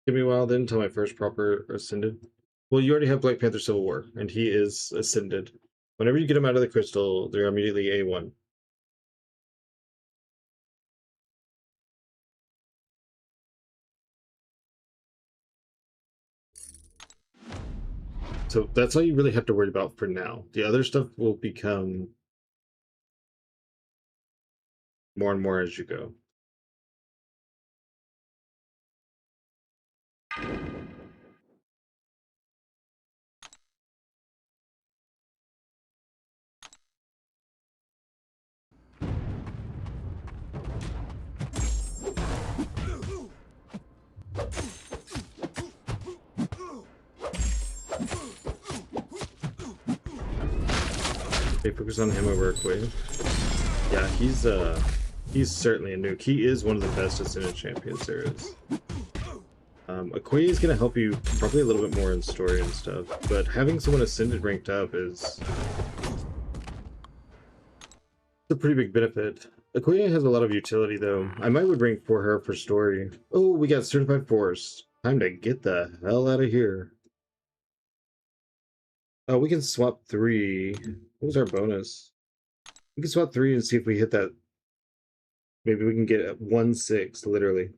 Give me a while then until my first proper Ascended. Well, you already have Black Panther Civil War, and he is Ascended. Whenever you get him out of the crystal, they're immediately A1. So that's all you really have to worry about for now. The other stuff will become more and more as you go. Okay, focus on him over Okoye. Yeah, he's certainly a nuke. He is one of the best Ascended champions there is. Okoye is going to help you probably a little bit more in story and stuff, but having someone Ascended ranked up is a pretty big benefit. Okoye has a lot of utility though. I might would rank for her for story. Oh, we got Certified Force. Time to get the hell out of here. Oh, we can swap 3. What was our bonus? We can swap 3 and see if we hit that. Maybe we can get 1-6, literally.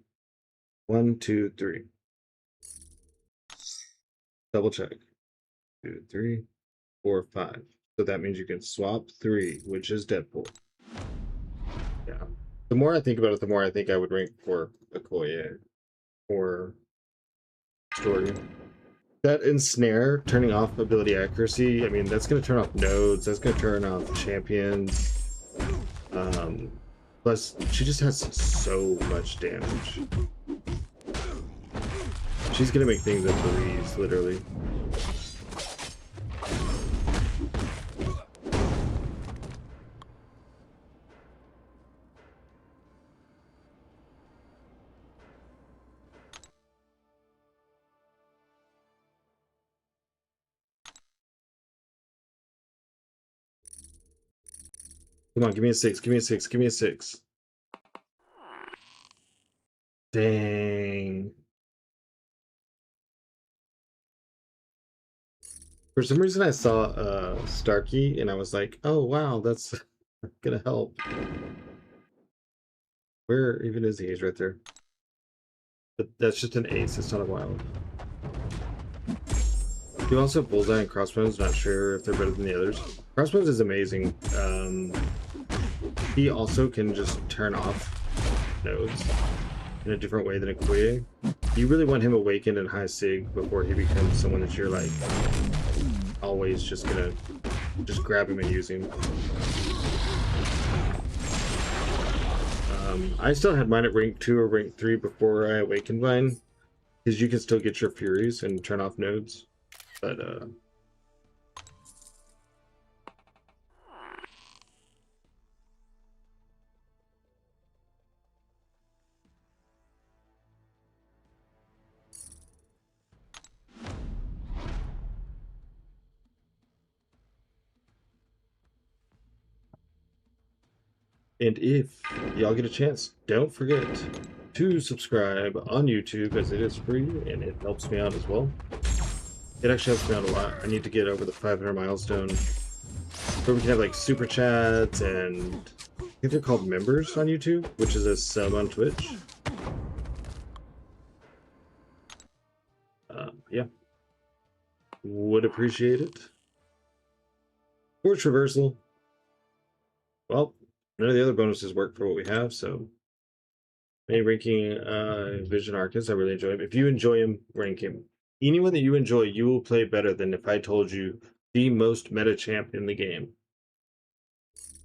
1, 2, 3. Double check. 2, 3, 4, 5. So that means you can swap 3, which is Deadpool. Yeah. The more I think about it, the more I think I would rank for Okoye or story. That ensnare, turning off ability accuracy, I mean, that's going to turn off nodes, that's going to turn off champions. Plus, she just has so much damage. She's going to make things a breeze, literally. Come on, give me a 6, give me a 6, give me a 6. Dang. For some reason I saw Starkey and I was like, oh wow, that's gonna help. Where even is he? He's right there. But that's just an ace, it's not a wild. You also have Bullseye and Crossbones, not sure if they're better than the others. Crossbones is amazing. He also can just turn off nodes in a different way than Okoye. You really want him awakened and high sig before he becomes someone that you're like always just gonna just grab him and use him. I still had mine at rank 2 or rank 3 before I awakened mine, because you can still get your Furies and turn off nodes. But and if y'all get a chance, don't forget to subscribe on YouTube, as it is free and it helps me out as well. It actually helps me out a lot. I need to get over the 500 milestone where we can have like super chats, and I think they're called members on YouTube, which is a sub on Twitch. Yeah, would appreciate it. Force reversal. Well, none of the other bonuses work for what we have, so main ranking Vision Arcus, I really enjoy him. If you enjoy him, rank him. Anyone that you enjoy, you will play better than if I told you the most meta champ in the game.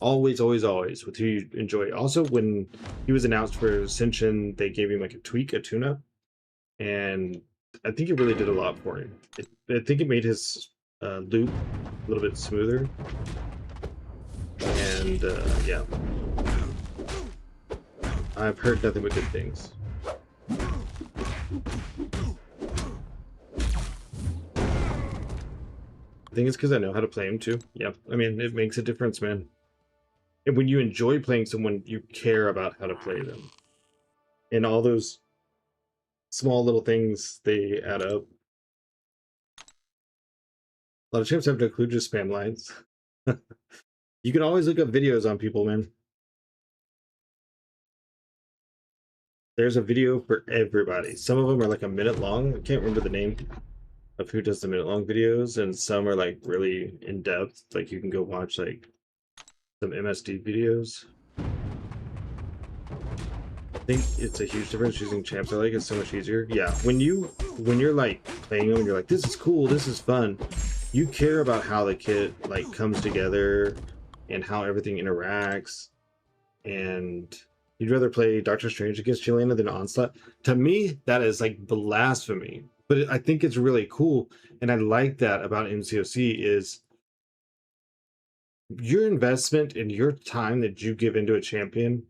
Always, always, always with who you enjoy. Also, when he was announced for Ascension, they gave him like a tweak, a tune-up, and I think it really did a lot for him. I think it made his loop a little bit smoother. And yeah, I've heard nothing but good things. I think it's because I know how to play him too. Yeah, I mean, it makes a difference, man. And when you enjoy playing someone, you care about how to play them. And all those small little things, they add up. A lot of champs have to include just spam lines. You can always look up videos on people, man. There's a video for everybody. Some of them are like a minute long. I can't remember the name of who does the minute long videos, and some are like really in depth. Like you can go watch like some MSD videos. I think it's a huge difference using champs. I like it's so much easier. Yeah, when you're like playing them and you're like, this is cool, this is fun, you care about how the kit like comes together and how everything interacts, and you'd rather play Doctor Strange against Jelena than Onslaught. To me, that is like blasphemy. But I think it's really cool, and I like that about MCOC is your investment and your time that you give into a champion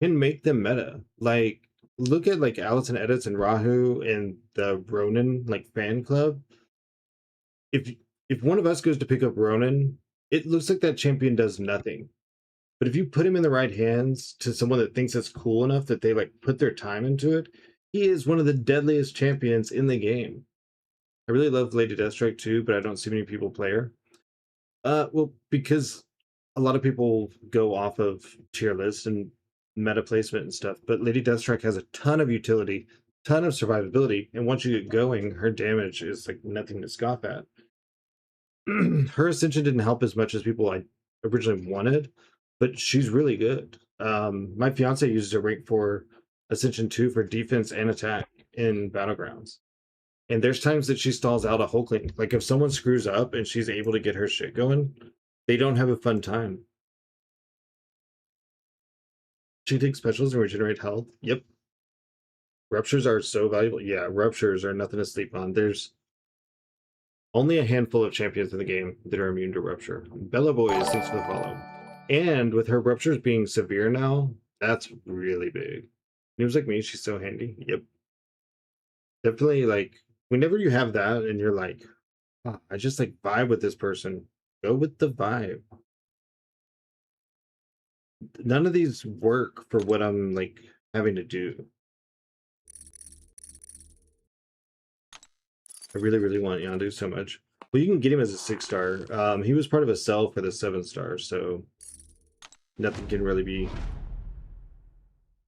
can make them meta. Like, look at like Allison Edits and Rahu and the Ronin like fan club. If one of us goes to pick up Ronin, it looks like that champion does nothing. But if you put him in the right hands to someone that thinks it's cool enough that they like put their time into it, he is one of the deadliest champions in the game. I really love Lady Deathstrike too, but I don't see many people play her. Well, because a lot of people go off of tier lists and meta placement and stuff, but Lady Deathstrike has a ton of utility, ton of survivability, and once you get going, her damage is like nothing to scoff at. Her Ascension didn't help as much as people I originally wanted, but she's really good. My fiance uses a rank 4 Ascension 2 for defense and attack in Battlegrounds. And there's times that she stalls out a Hulkling. Like if someone screws up and she's able to get her shit going, they don't have a fun time. She takes specials and regenerate health. Yep. Ruptures are so valuable. Yeah, ruptures are nothing to sleep on. There's only a handful of champions in the game that are immune to rupture. Bella Boys, thanks for the follow. And with her ruptures being severe now, that's really big. News like me, she's so handy. Yep. Definitely, like, whenever you have that and you're like, oh, I just like vibe with this person, go with the vibe. None of these work for what I'm like having to do. I really, really want Yondu so much. Well, you can get him as a 6-star. He was part of a sell for the 7-star, so nothing can really be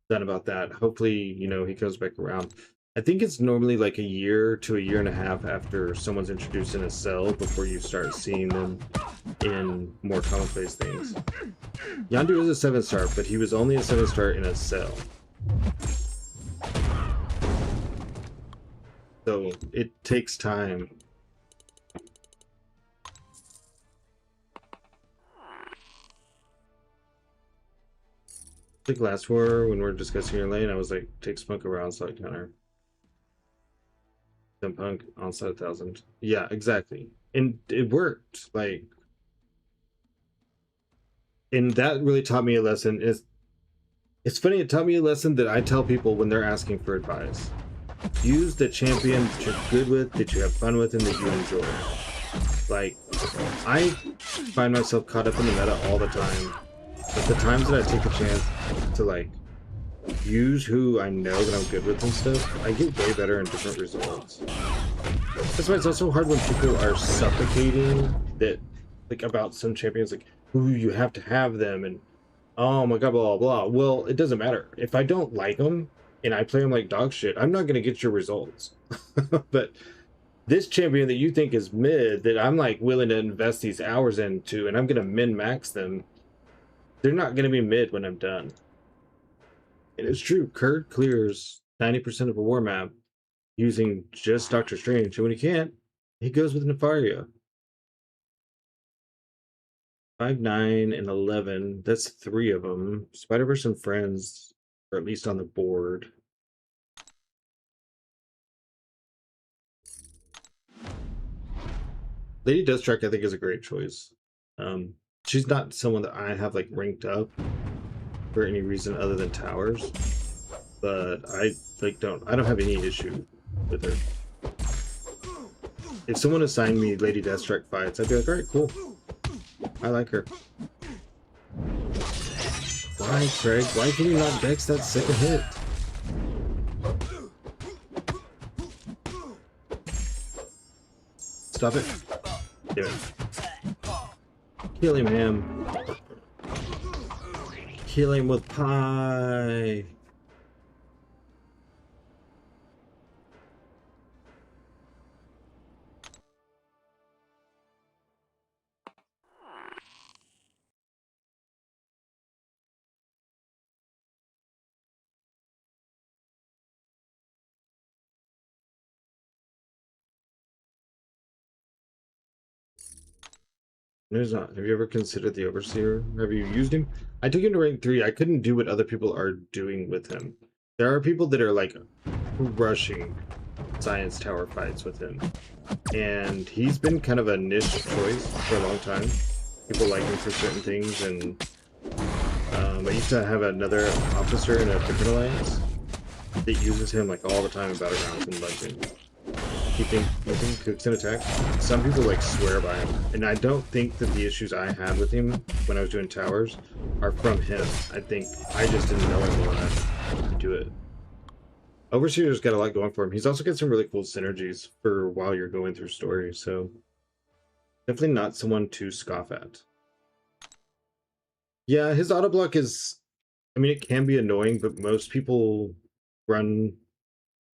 done about that. Hopefully, you know, he comes back around. I think it's normally like a year to a year and a half after someone's introduced in a cell before you start seeing them in more commonplace things. Yondu is a 7-star, but he was only a 7-star in a cell. So it takes time. Like last war when we were discussing your lane, I was like, take smoke around so I counter. Then punk onslaught 1,000. Yeah, exactly. And it worked. Like, and that really taught me a lesson. It's funny, it taught me a lesson that I tell people when they're asking for advice. Use the champion that you're good with, that you have fun with, and that you enjoy. Like, I find myself caught up in the meta all the time. But the times that I take a chance to, like, use who I know that I'm good with and stuff, I get way better and different results. That's why it's also hard when people are suffocating that, like, about some champions, like, ooh, you have to have them, and oh my god, blah, blah, blah. Well, it doesn't matter. If I don't like them, and I play them like dog shit, I'm not going to get your results. But this champion that you think is mid, that I'm like willing to invest these hours into, and I'm going to min-max them, they're not going to be mid when I'm done. And it's true, Kurt clears 90% of a war map using just Doctor Strange, and when he can't, he goes with Nefaria. 5, 9, and 11, that's 3 of them. Spider-Verse and Friends, or at least on the board. Lady Deathstrike, I think, is a great choice. She's not someone that I have like ranked up for any reason other than towers, but I don't have any issue with her. If someone assigned me Lady Deathstrike fights, I'd be like, all right, cool. I like her. Why, Craig? Why can you not dex that second hit? Stop it. Do it. Kill him, Ham. Kill him with pie. There's not. Have you ever considered the Overseer? Have you used him? I took him to rank 3. I couldn't do what other people are doing with him. There are people that are like rushing Science Tower fights with him. And he's been kind of a niche choice for a long time. People like him for certain things, and I used to have another officer in a different alliance that uses him like all the time in Battlegrounds and Legend. Keeping cooks in attack. Some people like swear by him, and I don't think that the issues I had with him when I was doing towers are from him. I think I just didn't know him well enough to do it. Overseer's got a lot going for him. He's also got some really cool synergies for while you're going through stories, so definitely not someone to scoff at. Yeah, his auto block is, I mean, it can be annoying, but most people run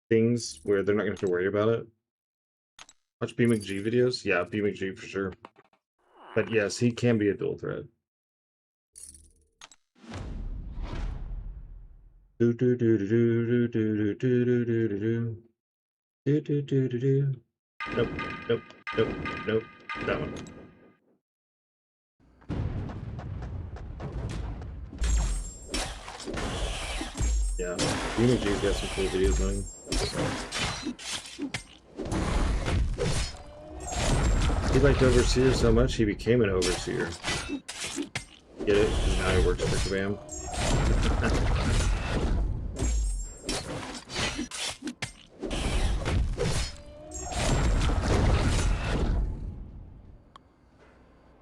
things where they're not going to have to worry about it. Watch BMcG videos? Yeah, BMcG for sure. But yes, he can be a dual threat. Do do do do do do do do do do do do do do do do. Nope, nope, nope, nope. That one. Yeah, BMcG's got some cool videos on him. He liked Overseer so much, he became an Overseer. Get it? Because now he works for Kabam.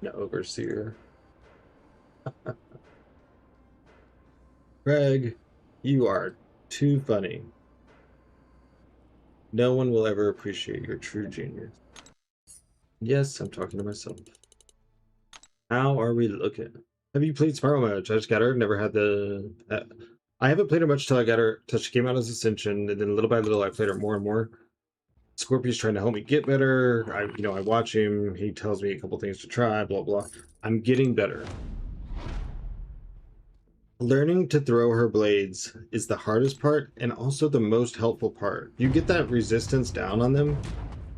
No Overseer. Greg, you are too funny. No one will ever appreciate your true genius. Yes, I'm talking to myself. How are we looking? Have you played Spiral Mode? I just got her. Never had the... I haven't played her much till I got her. Till she came out as Ascension, and then little by little I played her more and more. Scorpio's trying to help me get better. I watch him. He tells me a couple things to try, blah, blah. I'm getting better. Learning to throw her blades is the hardest part and also the most helpful part. You get that resistance down on them,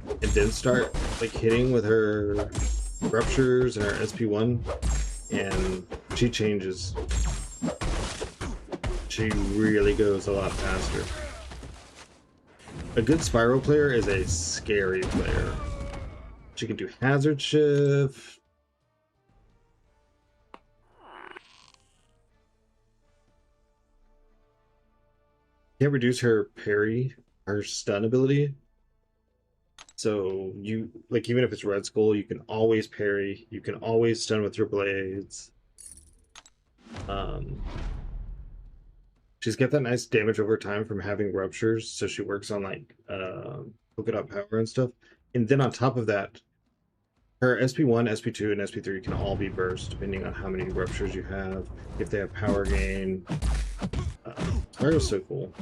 and then start like hitting with her ruptures and her SP1, and she changes. She really goes a lot faster. A good Spiral player is a scary player. She can do hazard shift. Can't reduce her parry, her stun ability. So you, like, even if it's Red Skull, you can always parry, you can always stun with your blades. She's got that nice damage over time from having ruptures, so she works on like polka dot power and stuff. And then on top of that, her SP1, SP2, and SP3 can all be burst depending on how many ruptures you have, if they have power gain. Mario's so cool.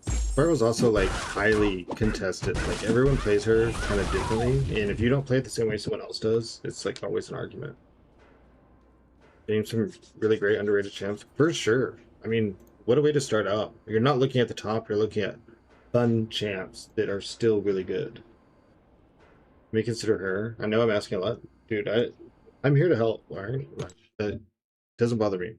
Spiral's also like highly contested. Like everyone plays her kind of differently, and if you don't play it the same way someone else does, it's like always an argument. Getting some really great underrated champs for sure. I mean, what a way to start out. You're not looking at the top, you're looking at fun champs that are still really good. Let me consider her. I know I'm asking a lot. Dude, I'm here to help, alright? That doesn't bother me.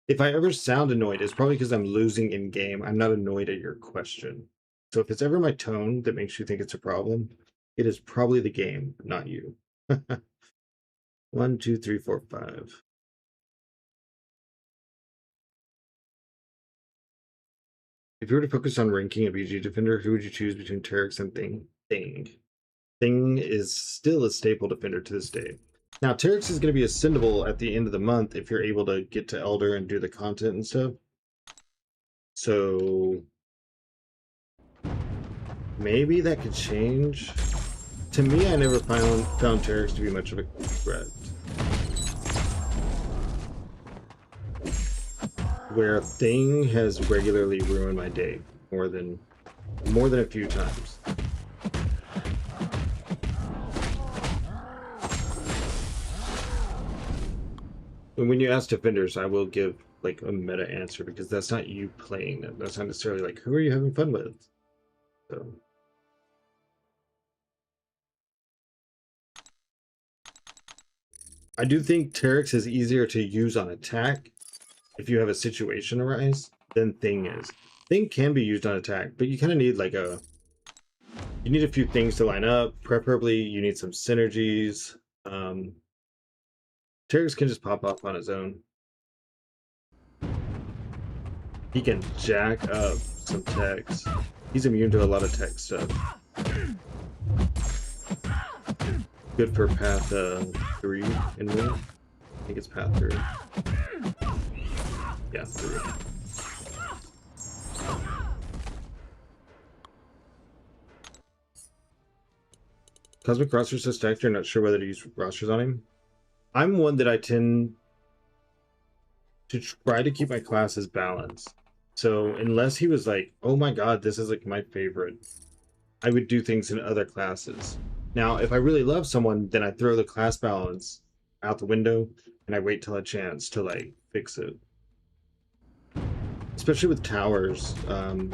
If I ever sound annoyed, it's probably because I'm losing in game. I'm not annoyed at your question. So if it's ever my tone that makes you think it's a problem, it is probably the game, not you. 1, 2, 3, 4, 5. If you were to focus on ranking a BG defender, who would you choose between Teryx and Thing? Thing is still a staple defender to this day. Now, Teryx is going to be ascendable at the end of the month if you're able to get to Elder and do the content and stuff. So, maybe that could change. To me, I never found Terex to be much of a threat. Where Thing has regularly ruined my day more than a few times. And when you ask defenders, I will give like a meta answer because that's not you playing them. That's not necessarily like who are you having fun with. So I do think Terex is easier to use on attack if you have a situation arise than Thing is. Thing can be used on attack, but you kind of need like you need a few things to line up. Preferably, you need some synergies. Terex can just pop off on his own. He can jack up some techs. He's immune to a lot of tech stuff. Good for path 3 in me. I think it's path 3. Yeah, 3. Cosmic Roster says stacked, you're not sure whether to use rosters on him. I'm one that I tend to try to keep my classes balanced. So unless he was like, oh my god, this is like my favorite, I would do things in other classes. Now, if I really love someone, then I throw the class balance out the window and I wait till a chance to like fix it. Especially with towers,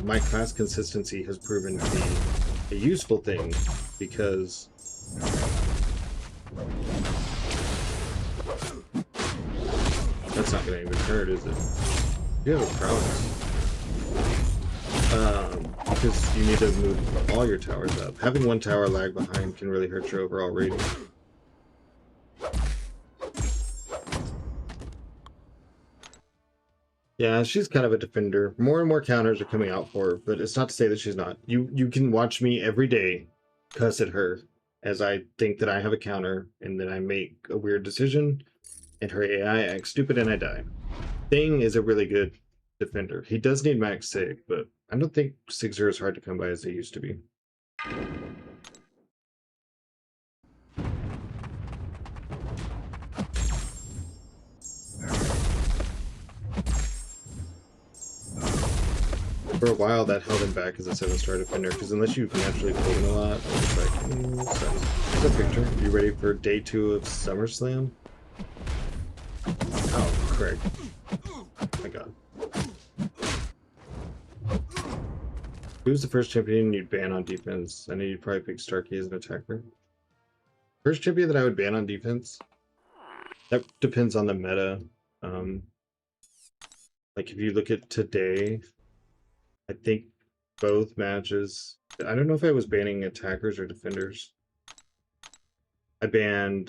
my class consistency has proven to be a useful thing because that's not going to even hurt, is it? You have a prowess. Because you need to move all your towers up. Having one tower lag behind can really hurt your overall rating. Yeah, she's kind of a defender. More and more counters are coming out for her, but it's not to say that she's not. You can watch me every day cuss at her as I think that I have a counter and then I make a weird decision and her AI acts stupid and I die. Thing is a really good defender. He does need max sig, but I don't think sigs are as hard to come by as they used to be. For a while, that held him back as a 7-star defender, because unless you can actually pull him a lot, it's like, here's a picture. You ready for day 2 of SummerSlam? Oh, Craig. Oh my god. Who's the first champion you'd ban on defense? I know you'd probably pick Starkey as an attacker. First champion that I would ban on defense? That depends on the meta. Like if you look at today, I think both matches, I don't know if I was banning attackers or defenders. I banned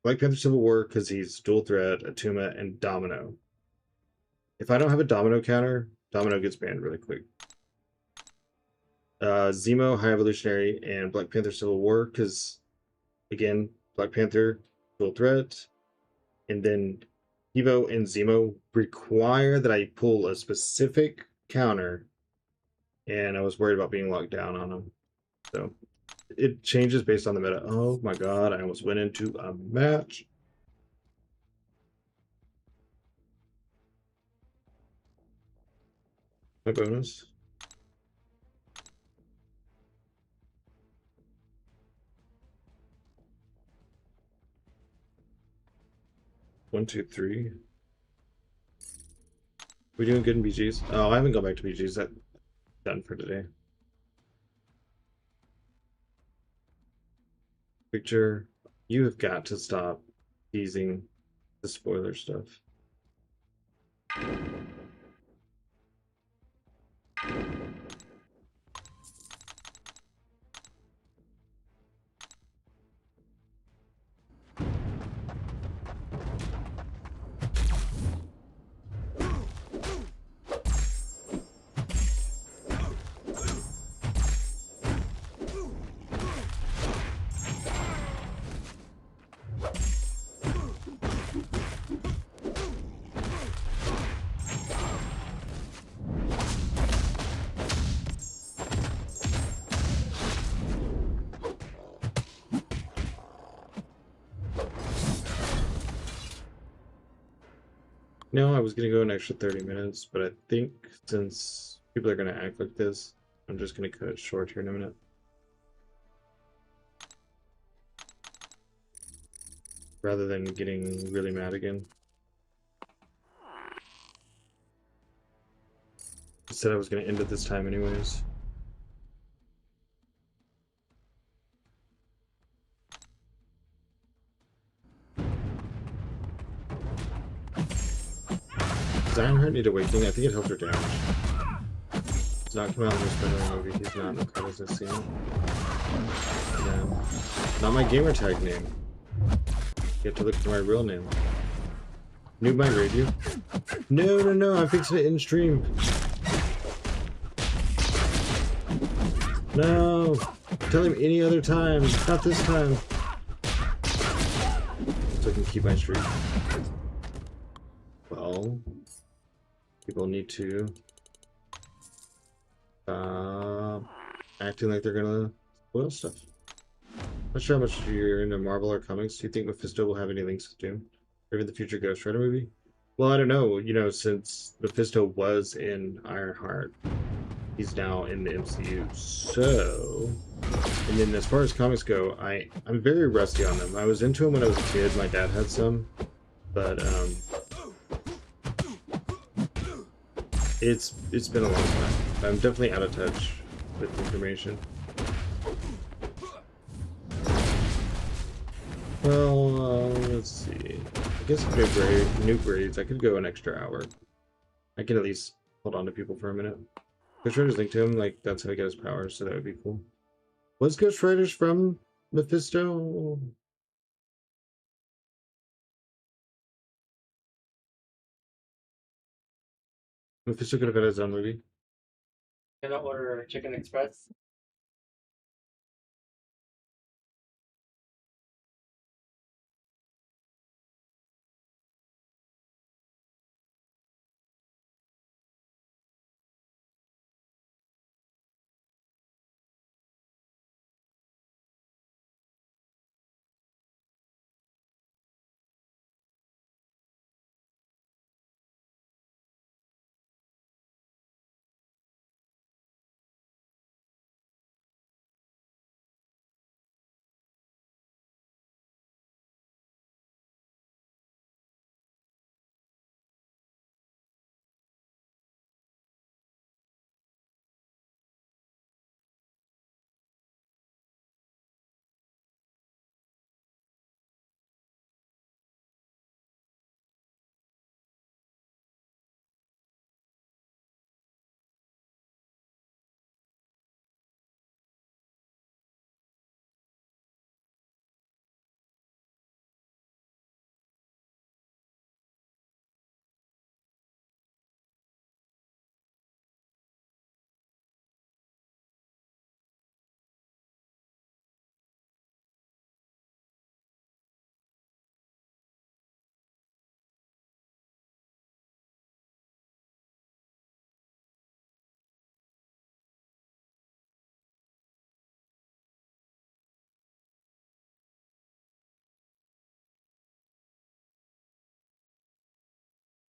Black Panther Civil War because he's dual threat, Atuma, and Domino. If I don't have a Domino counter, Domino gets banned really quick. Zemo, High Evolutionary, and Black Panther Civil War because, again, Black Panther, dual threat, and then Evo and Zemo require that I pull a specific counter, and I was worried about being locked down on them. So it changes based on the meta. Oh my god, I almost went into a match. My bonus. One, two, three. We doing good in BGs? Oh, I haven't gone back to BGs. That's done for today. Picture, you have got to stop teasing the spoiler stuff. No, I was gonna go an extra 30 minutes, but I think since people are gonna act like this, I'm just gonna cut it short here in a minute. Rather than getting really mad again. I said I was gonna end it this time anyways. Does Ironheart need awakening? I think it helps her damage. He's not come out in this Battlegrounds movie. He's not in the credits I've seen. No. Not my gamer tag name. You have to look for my real name. Noob might raid you. No, no, no, I'm fixing it in stream. No! Tell him any other time, not this time. So I can keep my streak. Well, people need to stop acting like they're gonna spoil stuff. Not sure how much you're into Marvel or comics. Do you think Mephisto will have any links with Doom? Or even the future Ghost Rider movie? Well, I don't know. You know, since Mephisto was in Ironheart, he's now in the MCU. So, and then as far as comics go, I'm very rusty on them. I was into them when I was a kid. My dad had some, but it's been a long time. I'm definitely out of touch with information. Well, let's see. I guess if new grades, I could go an extra hour. I can at least hold on to people for a minute. Ghost Rider's linked to him, like that's how he got his powers, so that would be cool. Was Ghost Rider's from Mephisto? Mephisto could have had his own movie. Can I order Chicken Express?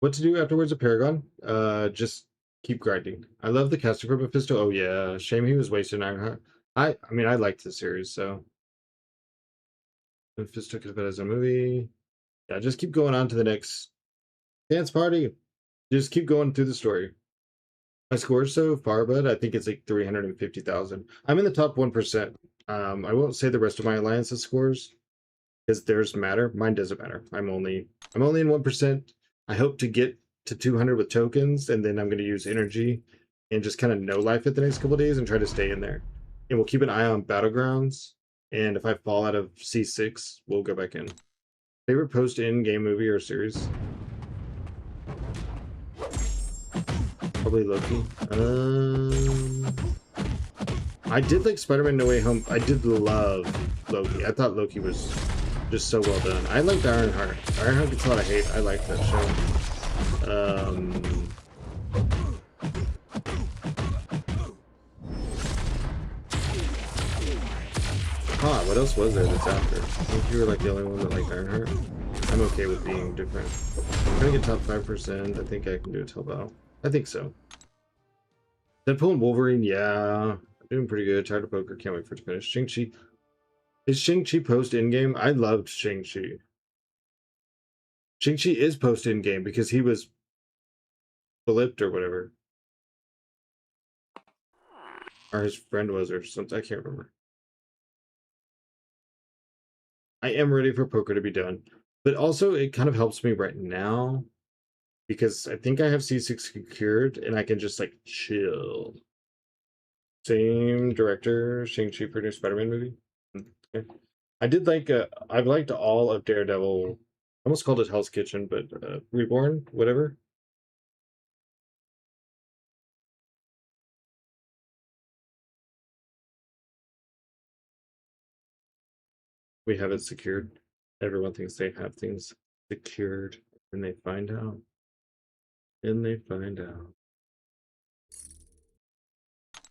What to do afterwards at Paragon? Just keep grinding. I love the casting for Mephisto. Oh yeah, shame he was wasted in Ironheart. I mean, I liked the series, so Mephisto could have been as a movie. Yeah, just keep going on to the next dance party. Just keep going through the story. My score so far, bud, I think it's like 350,000. I'm in the top 1%. I won't say the rest of my alliance's scores because theirs matter. Mine doesn't matter. I'm only in 1%. I hope to get to 200 with tokens, and then I'm going to use energy and just kind of no life it the next couple days and try to stay in there. And we'll keep an eye on Battlegrounds. And if I fall out of C6, we'll go back in. Favorite post-in-game movie or series? Probably Loki. I did like Spider-Man No Way Home. I did love Loki. I thought Loki was just so well done. I liked Ironheart. Ironheart gets a lot of hate. I like that show. What else was there that's after? I think you were like the only one that liked Ironheart. I'm okay with being different. I'm gonna get top 5%. I think I can do a Telbow. I think so. Deadpool and Wolverine, yeah. Doing pretty good. Tired of poker. Can't wait for it to finish. Shang-Chi. Is Shang-Chi post in-game? I loved Shang-Chi. Shang-Chi is post in-game because he was flipped or whatever. Or his friend was or something. I can't remember. I am ready for poker to be done. But also, it kind of helps me right now because I think I have C6 secured and I can just like chill. Same director, Shang-Chi for new Spider-Man movie. Okay. I did like, I've liked all of Daredevil. I almost called it Hell's Kitchen, but Reborn, whatever. We have it secured. Everyone thinks they have things secured, and they find out. And they find out.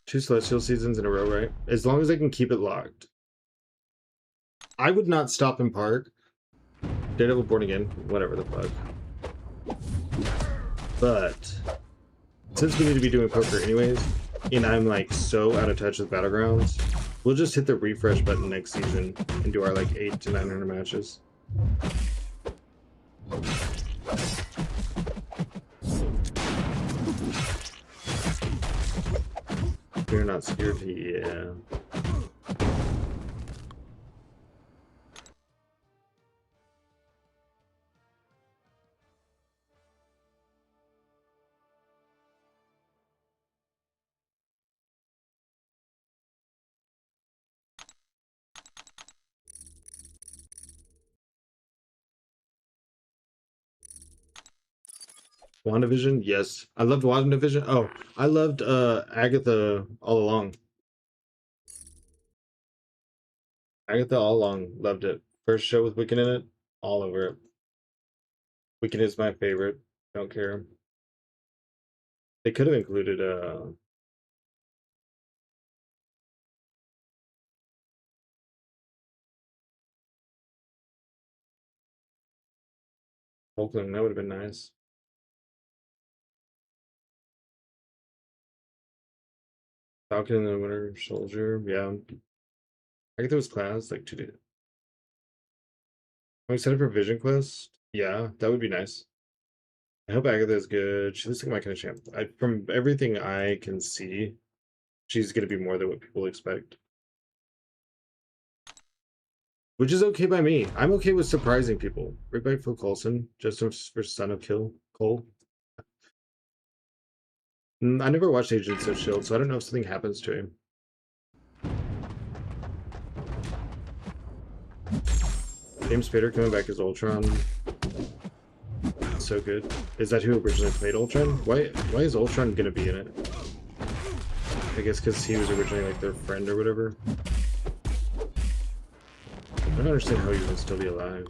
2 Celestial seasons in a row, right? As long as I can keep it locked. I would not stop in Park. Daredevil Born Again, whatever the fuck. But since we need to be doing poker anyways, and I'm like so out of touch with Battlegrounds, we'll just hit the refresh button next season and do our like 800 to 900 matches. You're not scared, yeah. WandaVision, yes. I loved WandaVision. Oh, I loved Agatha all along. Agatha all along, loved it. First show with Wiccan in it, all over it. Wiccan is my favorite. Don't care. They could have included Oakland, that would have been nice. Falcon and the Winter Soldier, yeah. Agatha was class, like 2 days. Can we set up for Vision Quest? Yeah, that would be nice. I hope Agatha is good. She looks like my kind of champ. From everything I can see, she's going to be more than what people expect. Which is okay by me. I'm okay with surprising people. Rick by Phil Coulson, just for Son of Cole. I never watched Agents of S.H.I.E.L.D., so I don't know if something happens to him. James Spader coming back as Ultron. So good. Is that who originally played Ultron? Why is Ultron gonna be in it? I guess because he was originally like their friend or whatever. I don't understand how he would still be alive.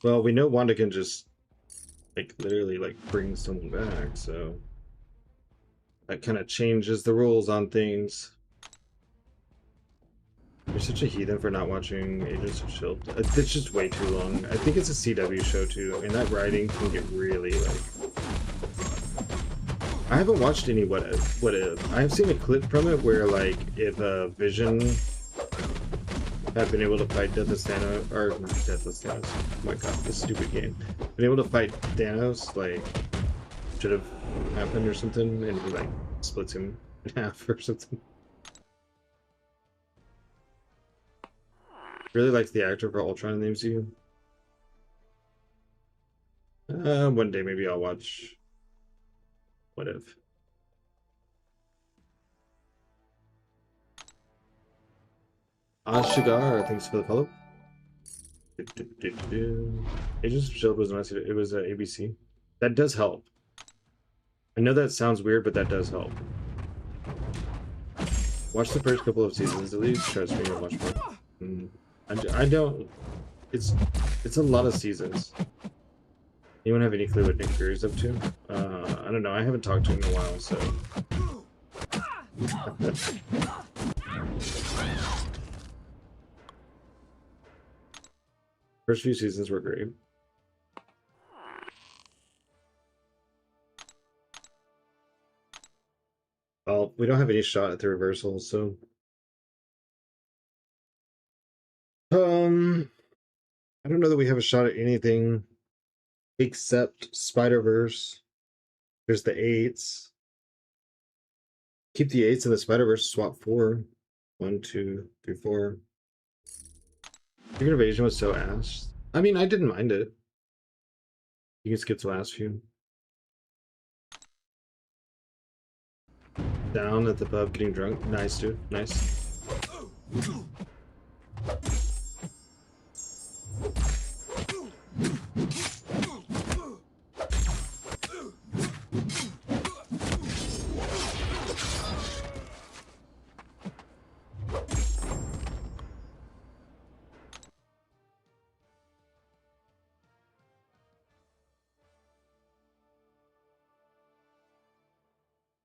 Well, we know Wanda can just like literally like bring someone back, so that kind of changes the rules on things. You're such a heathen for not watching Agents of S.H.I.E.L.D. It's just way too long. I think it's a CW show too, and that writing can get really like... I haven't watched any What If. I have seen a clip from it where like if Vision had been able to fight Deathless Thanos, or not Deathless Thanos, oh my god, this stupid game. Been able to fight Thanos, like, should have happened or something, and he like splits him in half or something. Really liked the actor for Ultron in the MCU. One day maybe I'll watch What If. Shigar, thanks for the follow. Agents of S.H.I.E.L.D. was nice. It was ABC. That does help. I know that sounds weird, but that does help. Watch the first couple of seasons at least. Trust me, you'll watch more. I don't. It's a lot of seasons. Anyone have any clue what Nick Fury's up to? I don't know. I haven't talked to him in a while, so. First few seasons were great. Well, we don't have any shot at the reversal, so. I don't know that we have a shot at anything except Spider-Verse. There's the 8s. Keep the 8s in the Spider-Verse, swap 4. 1, 2, 3, 4. Secret Invasion was so ass. I mean, I didn't mind it. You can skip the last few. Down at the pub getting drunk. Nice, dude. Nice.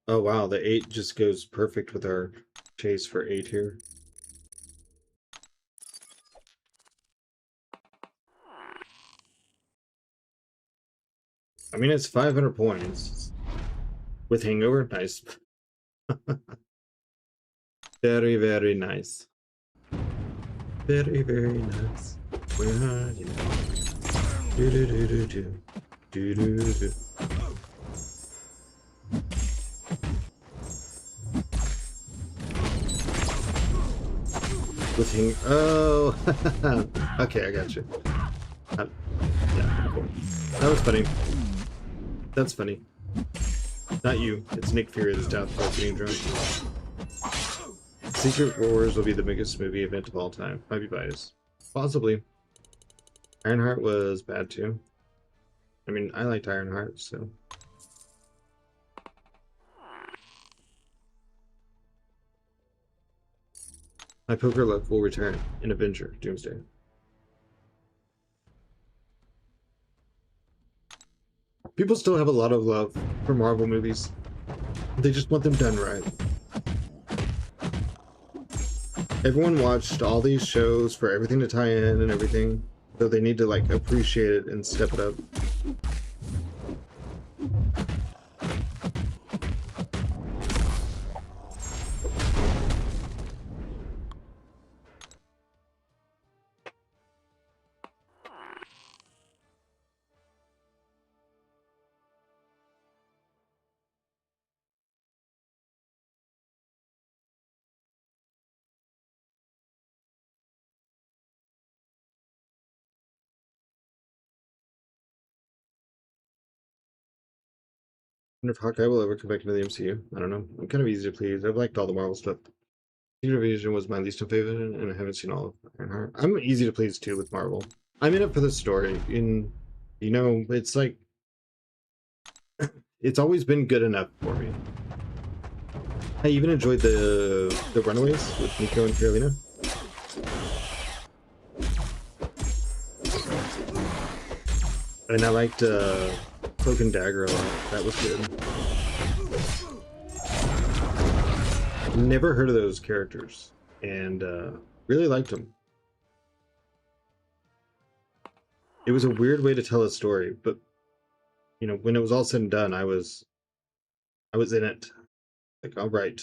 Oh wow, the 8 just goes perfect with our chase for 8 here. I mean, it's 500 points. With Hangover, nice. Very, very nice. Very, very nice. Where are you? Do do do do do. Do do do. With Hang. Oh! Okay, I got you. Yeah, cool. That was funny. That's funny. Not you. It's Nick Fury that's down for getting drunk. Secret Wars will be the biggest movie event of all time. Might be biased. Possibly. Ironheart was bad too. I mean, I liked Ironheart, so. My poker luck will return in Avenger Doomsday. People still have a lot of love for Marvel movies. They just want them done right. Everyone watched all these shows for everything to tie in and everything, so they need to like appreciate it and step it up. I wonder if Hawkeye will ever come back into the MCU. I don't know. I'm kind of easy to please. I've liked all the Marvel stuff. Secret Invasion was my least favorite, and I haven't seen all of Ironheart. I'm easy to please too with Marvel. I'm in it for the story. You know, it's like it's always been good enough for me. I even enjoyed the Runaways with Nico and Carolina. And I liked Cloak and Dagger a lot. That was good. Never heard of those characters, and really liked them. It was a weird way to tell a story, but you know, when it was all said and done, I was in it. Like, all right.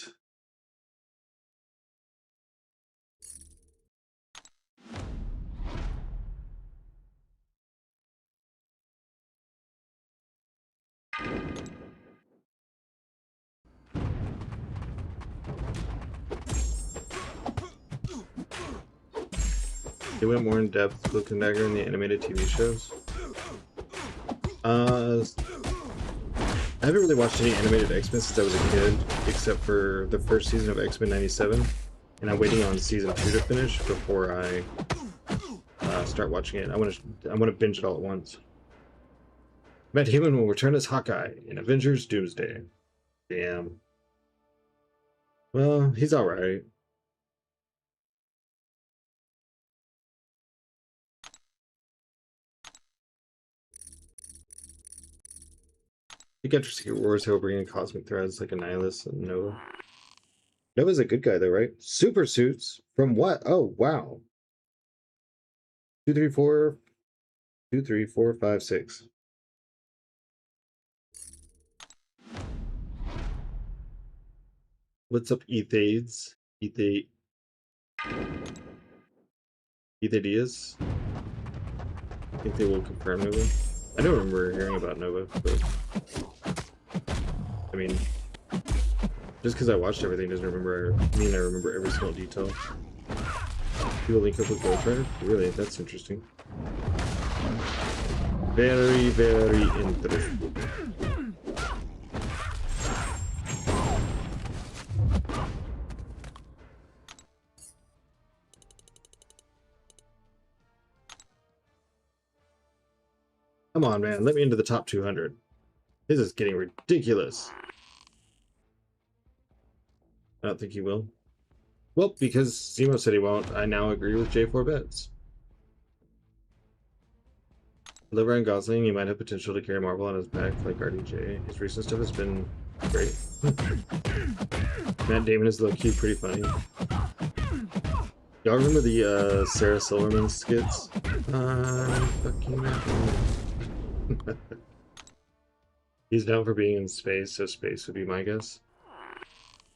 They went more in depth with Cloak and Dagger in the animated TV shows. I haven't really watched any animated X-Men since I was a kid, except for the first season of X-Men '97, and I'm waiting on season 2 to finish before I start watching it. I want to binge it all at once. Matt Damon will return as Hawkeye in Avengers Doomsday. Damn. Well, he's all right. think after Secret Wars, he'll bring in cosmic threads like Annihilus and Nova. Nova's a good guy though, right? Super suits from what? Oh wow. 2, 3, 4, 2, 3, 4, 5, 6. What's up, Ethades? Ethadias? I think they will confirm Nova. I don't remember hearing about Nova, but I mean, just because I watched everything doesn't mean I remember every single detail. People link up with Ghost Rider? Really? That's interesting. Very, very interesting. Come on, man. Let me into the top 200. This is getting ridiculous. I don't think he will. Well, because Zemo said he won't, I now agree with J4Bets. Love Ryan Gosling, he might have potential to carry Marvel on his back like RDJ. His recent stuff has been great. Matt Damon is low-key pretty funny. Y'all remember the Sarah Silverman skits? Fucking Matt Damon. He's known for being in space, so space would be my guess.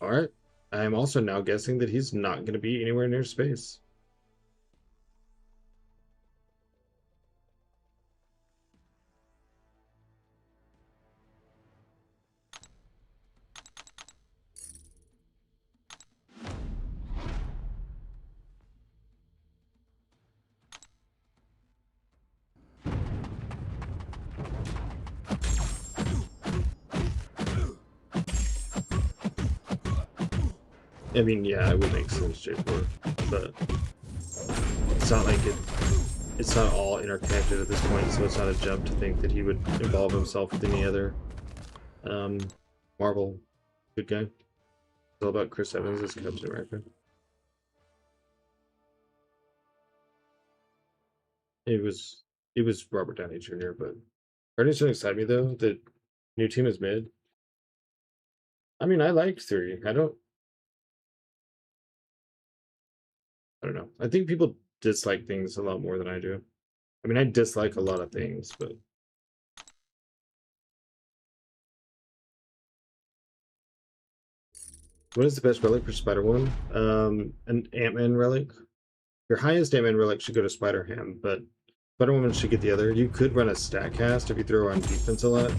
Alright. I am also now guessing that he's not going to be anywhere near space. I mean, yeah, it would make sense, J4, but it's not like it's not all interconnected at this point, so it's not a jump to think that he would involve himself with any other Marvel good guy. It's all about Chris Evans as Captain America. It was Robert Downey Jr., but Guardians don't excite me though. The new team is mid. I mean, I liked 3. I don't know. I think people dislike things a lot more than I do. I mean, I dislike a lot of things, but what is the best relic for Spider-Woman? An Ant-Man relic. Your highest Ant-Man relic should go to Spider-Ham, but Spider-Woman should get the other. You could run a stat cast if you throw her on defense a lot.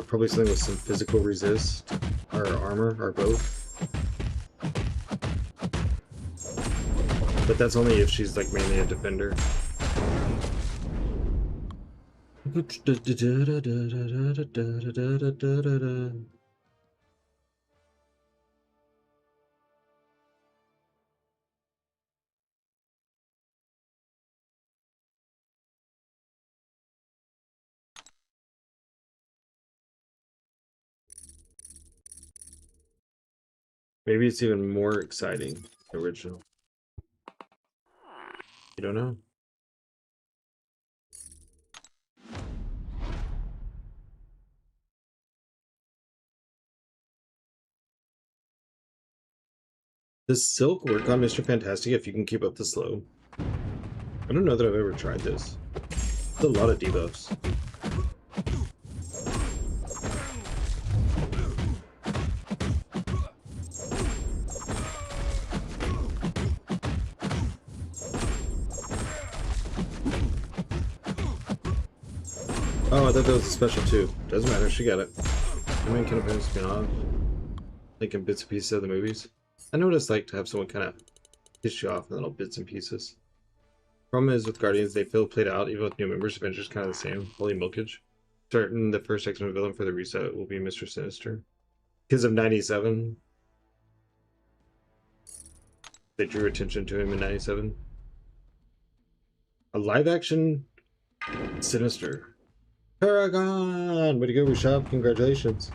Probably something with some physical resist or armor or both. But that's only if she's like mainly a defender. Maybe it's even more exciting than the original. You don't know. Does Silk work on Mr. Fantastic if you can keep up the slow? I don't know that I've ever tried this. It's a lot of debuffs. Oh, I thought that was a special too. Doesn't matter, she got it. I mean, kind of been spin off. Like in bits and pieces of the movies. I know what it's like to have someone kind of piss you off in little bits and pieces. Problem is with Guardians, they feel played out, even with new members. Avengers kind of the same. Holy milkage. Certain the first X-Men villain for the reset will be Mr. Sinister. Because of 97. They drew attention to him in 97. A live action Sinister. Paragon! Way to go, Rashab. Congratulations.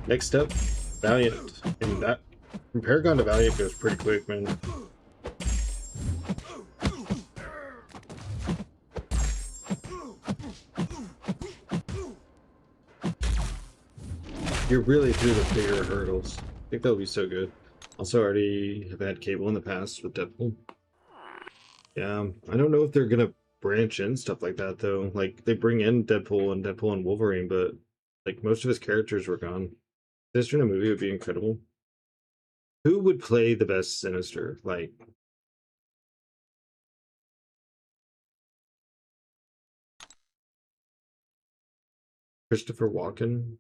Next up, Valiant. And that from Paragon to Valiant goes pretty quick, man. You're really through the bigger hurdles. I think that'll be so good. Also, already have had Cable in the past with Deadpool. Yeah, I don't know if they're gonna branch in stuff like that though. Like they bring in Deadpool and Wolverine, but like most of his characters were gone. Sinister in a movie would be incredible. Who would play the best Sinister? Like Christopher Walken?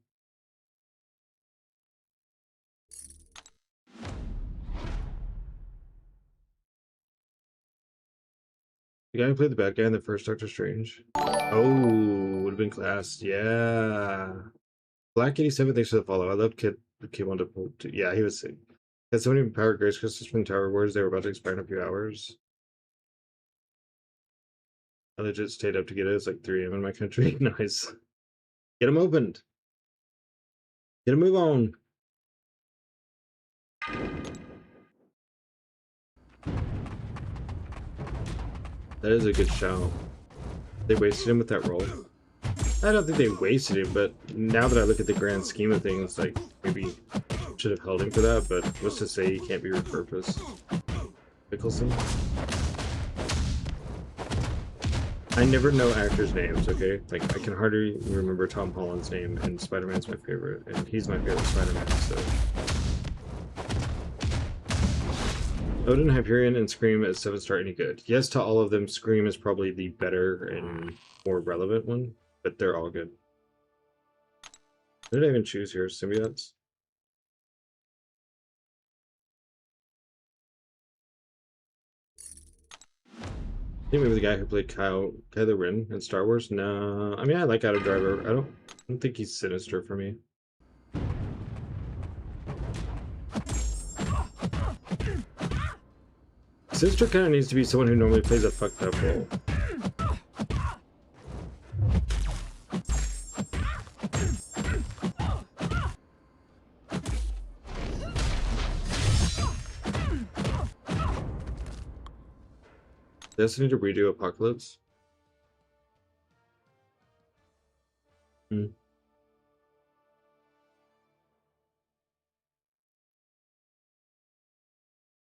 The guy who played the bad guy in the first Doctor Strange. Oh, would have been class. Yeah. Black 87, thanks for the follow. I love Kid Wonderful too. Yeah, he was sick. Had so many power grace crystals from Tower Wars, they were about to expire in a few hours. I legit stayed up to get it. It's like 3 a.m. in my country. Nice. Get them opened. Get a move on. That is a good shout. They wasted him with that role. I don't think they wasted him, but now that I look at the grand scheme of things, like maybe should have held him for that, but what's to say he can't be repurposed? Mickelson? I never know actors' names, okay? Like, I can hardly remember Tom Holland's name, and Spider-Man's my favorite, and he's my favorite Spider-Man, so... Odin, Hyperion, and Scream as 7-star any good? Yes to all of them. Scream is probably the better and more relevant one, but they're all good. What did I even choose here? Symbiotes? I think maybe the guy who played Kylo Ren in Star Wars? No. I mean, I like Adam Driver. I don't think he's Sinister for me. Sinister kind of needs to be someone who normally plays a fucked up role. They also need to redo Apocalypse.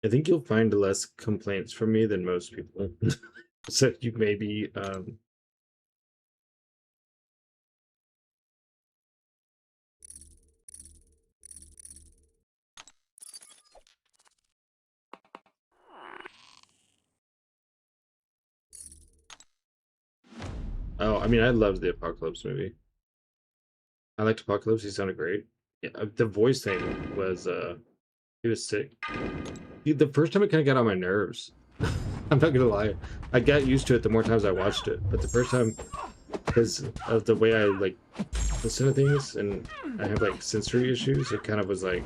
I think you'll find less complaints from me than most people. So you maybe oh, I mean, I loved the Apocalypse movie. I liked Apocalypse. He sounded great. Yeah, the voice thing was he was sick. The first time it kind of got on my nerves. I'm not gonna lie. I got used to it the more times I watched it, but the first time, because of the way I like listen to things and I have like sensory issues, it kind of was like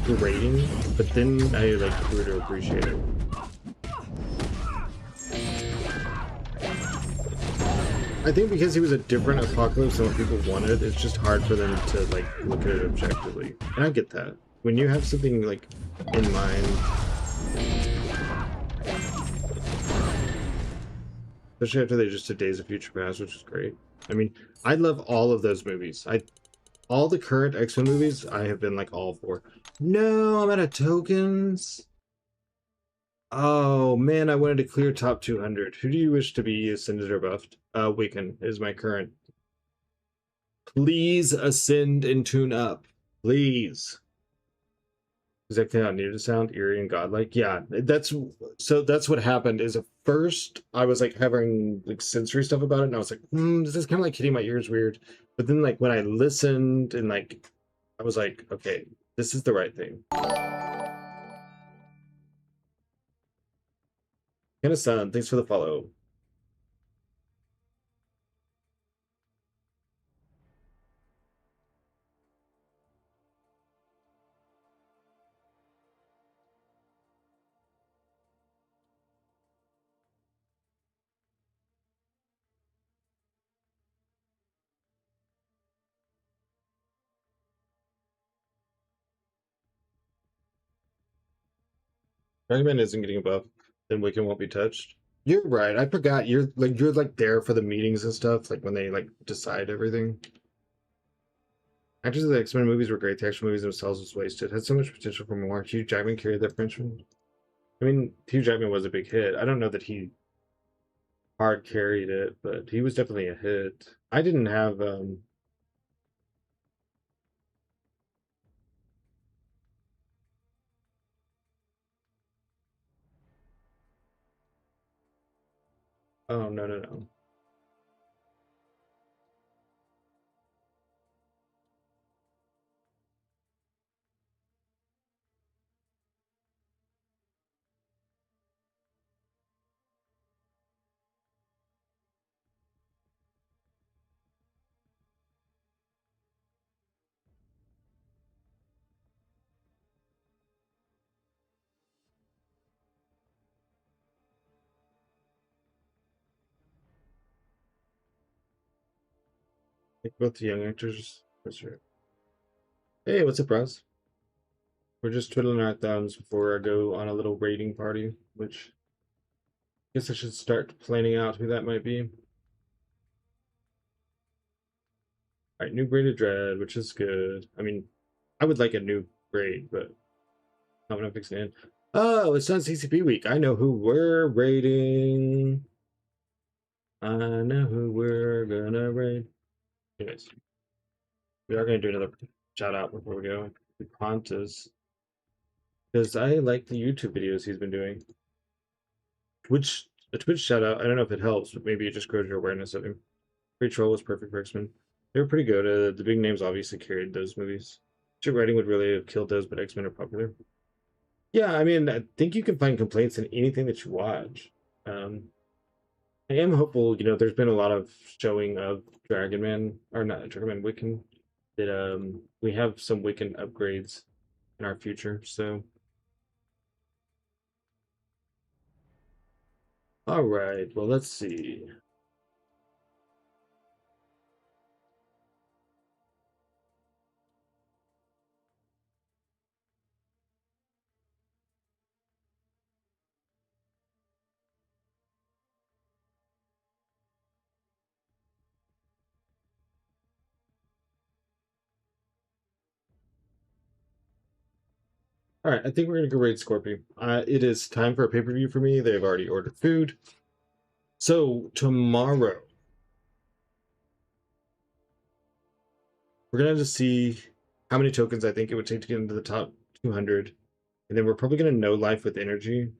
grating. But then I like grew to appreciate it. I think because he was a different Apocalypse than what people wanted, it's just hard for them to like look at it objectively. And I get that. When you have something like in mind, especially after they just did Days of Future Past, which is great. I mean, I love all of those movies. All the current X-Men movies, I have been like all for. No, I'm out of tokens. Oh man, I wanted to clear top 200. Who do you wish to be ascended or buffed? Wiccan is my current. Please ascend and tune up. Please. Exactly how it needed to sound, eerie and godlike. Yeah, that's what happened. Is at first I was like having like sensory stuff about it, and I was like, this is kind of like hitting my ears weird. But then like when I listened and like, I was like, okay, this is the right thing. Kind of son, thanks for the follow. Dragon isn't getting a buff, then Wiccan won't be touched. You're right. I forgot. You're like there for the meetings and stuff, like when they like decide everything. Actors of the X-Men movies were great. The action movies themselves was wasted. Had so much potential for more. Hugh Jackman carried that franchise. I mean, Hugh Jackman was a big hit. I don't know that he hard carried it, but he was definitely a hit. I didn't have oh no. Like both the young actors. That's right. Hey, what's up, Ross? We're just twiddling our thumbs before I go on a little raiding party, which I guess I should start planning out who that might be. Alright, new braided dread, which is good. I mean, I would like a new braid, but not what I'm fixing in. Oh, it's on CCP week. I know who we're raiding. I know who we're gonna raid. Anyways, we are gonna do another shout out before we go. Pontus. Because I like the YouTube videos he's been doing. A Twitch shout out, I don't know if it helps, but maybe it just grows your awareness of him. Free Troll was perfect for X-Men. They were pretty good. The big names obviously carried those movies. Chip writing would really have killed those, but X-Men are popular. Yeah, I mean, I think you can find complaints in anything that you watch. I am hopeful, there's been a lot of showing of Dragon Man, or not Dragon Man, Wiccan, that we have some Wiccan upgrades in our future, so. All right, well, let's see. All right, I think we're gonna go raid Scorpion. It is time for a pay-per-view for me. They've already ordered food. So tomorrow, we're gonna just see how many tokens I think it would take to get into the top 200, and then we're probably gonna know life with energy.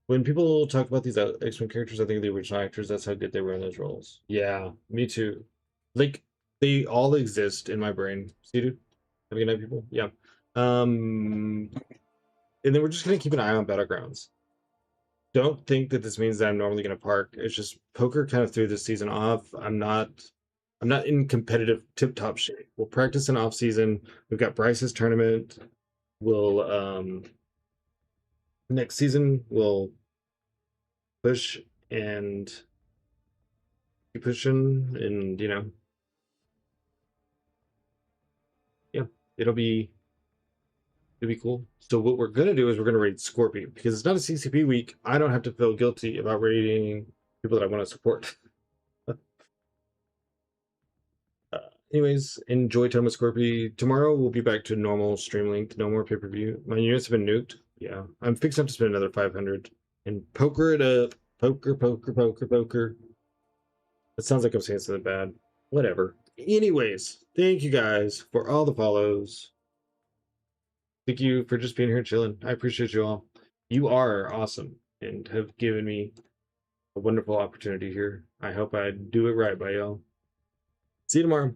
When people talk about these X-Men characters, I think the original actors, that's how good they were in those roles. Yeah, me too. Like, they all exist in my brain. See, dude? Have a good night, people. Yeah. And then we're just gonna keep an eye on Battlegrounds. Don't think that this means that I'm normally gonna park. It's just poker kind of threw this season off. I'm not in competitive tip-top shape. We'll practice in off season. We've got Bryce's tournament. We'll next season we'll push and keep pushing, and yeah, it'll be cool. So what we're gonna do is we're gonna raid Scorpion because it's not a CCP week. I don't have to feel guilty about raiding people that I want to support. Anyways, enjoy time with Scorpy. Tomorrow we'll be back to normal stream length. No more pay-per-view. My units have been nuked. Yeah, I'm fixing up to spend another 500 and poker it up. Poker. That sounds like I'm saying something bad. Whatever. Anyways, thank you guys for all the follows. Thank you for just being here chilling. I appreciate you all. You are awesome and have given me a wonderful opportunity here. I hope I do it right by y'all. See you tomorrow.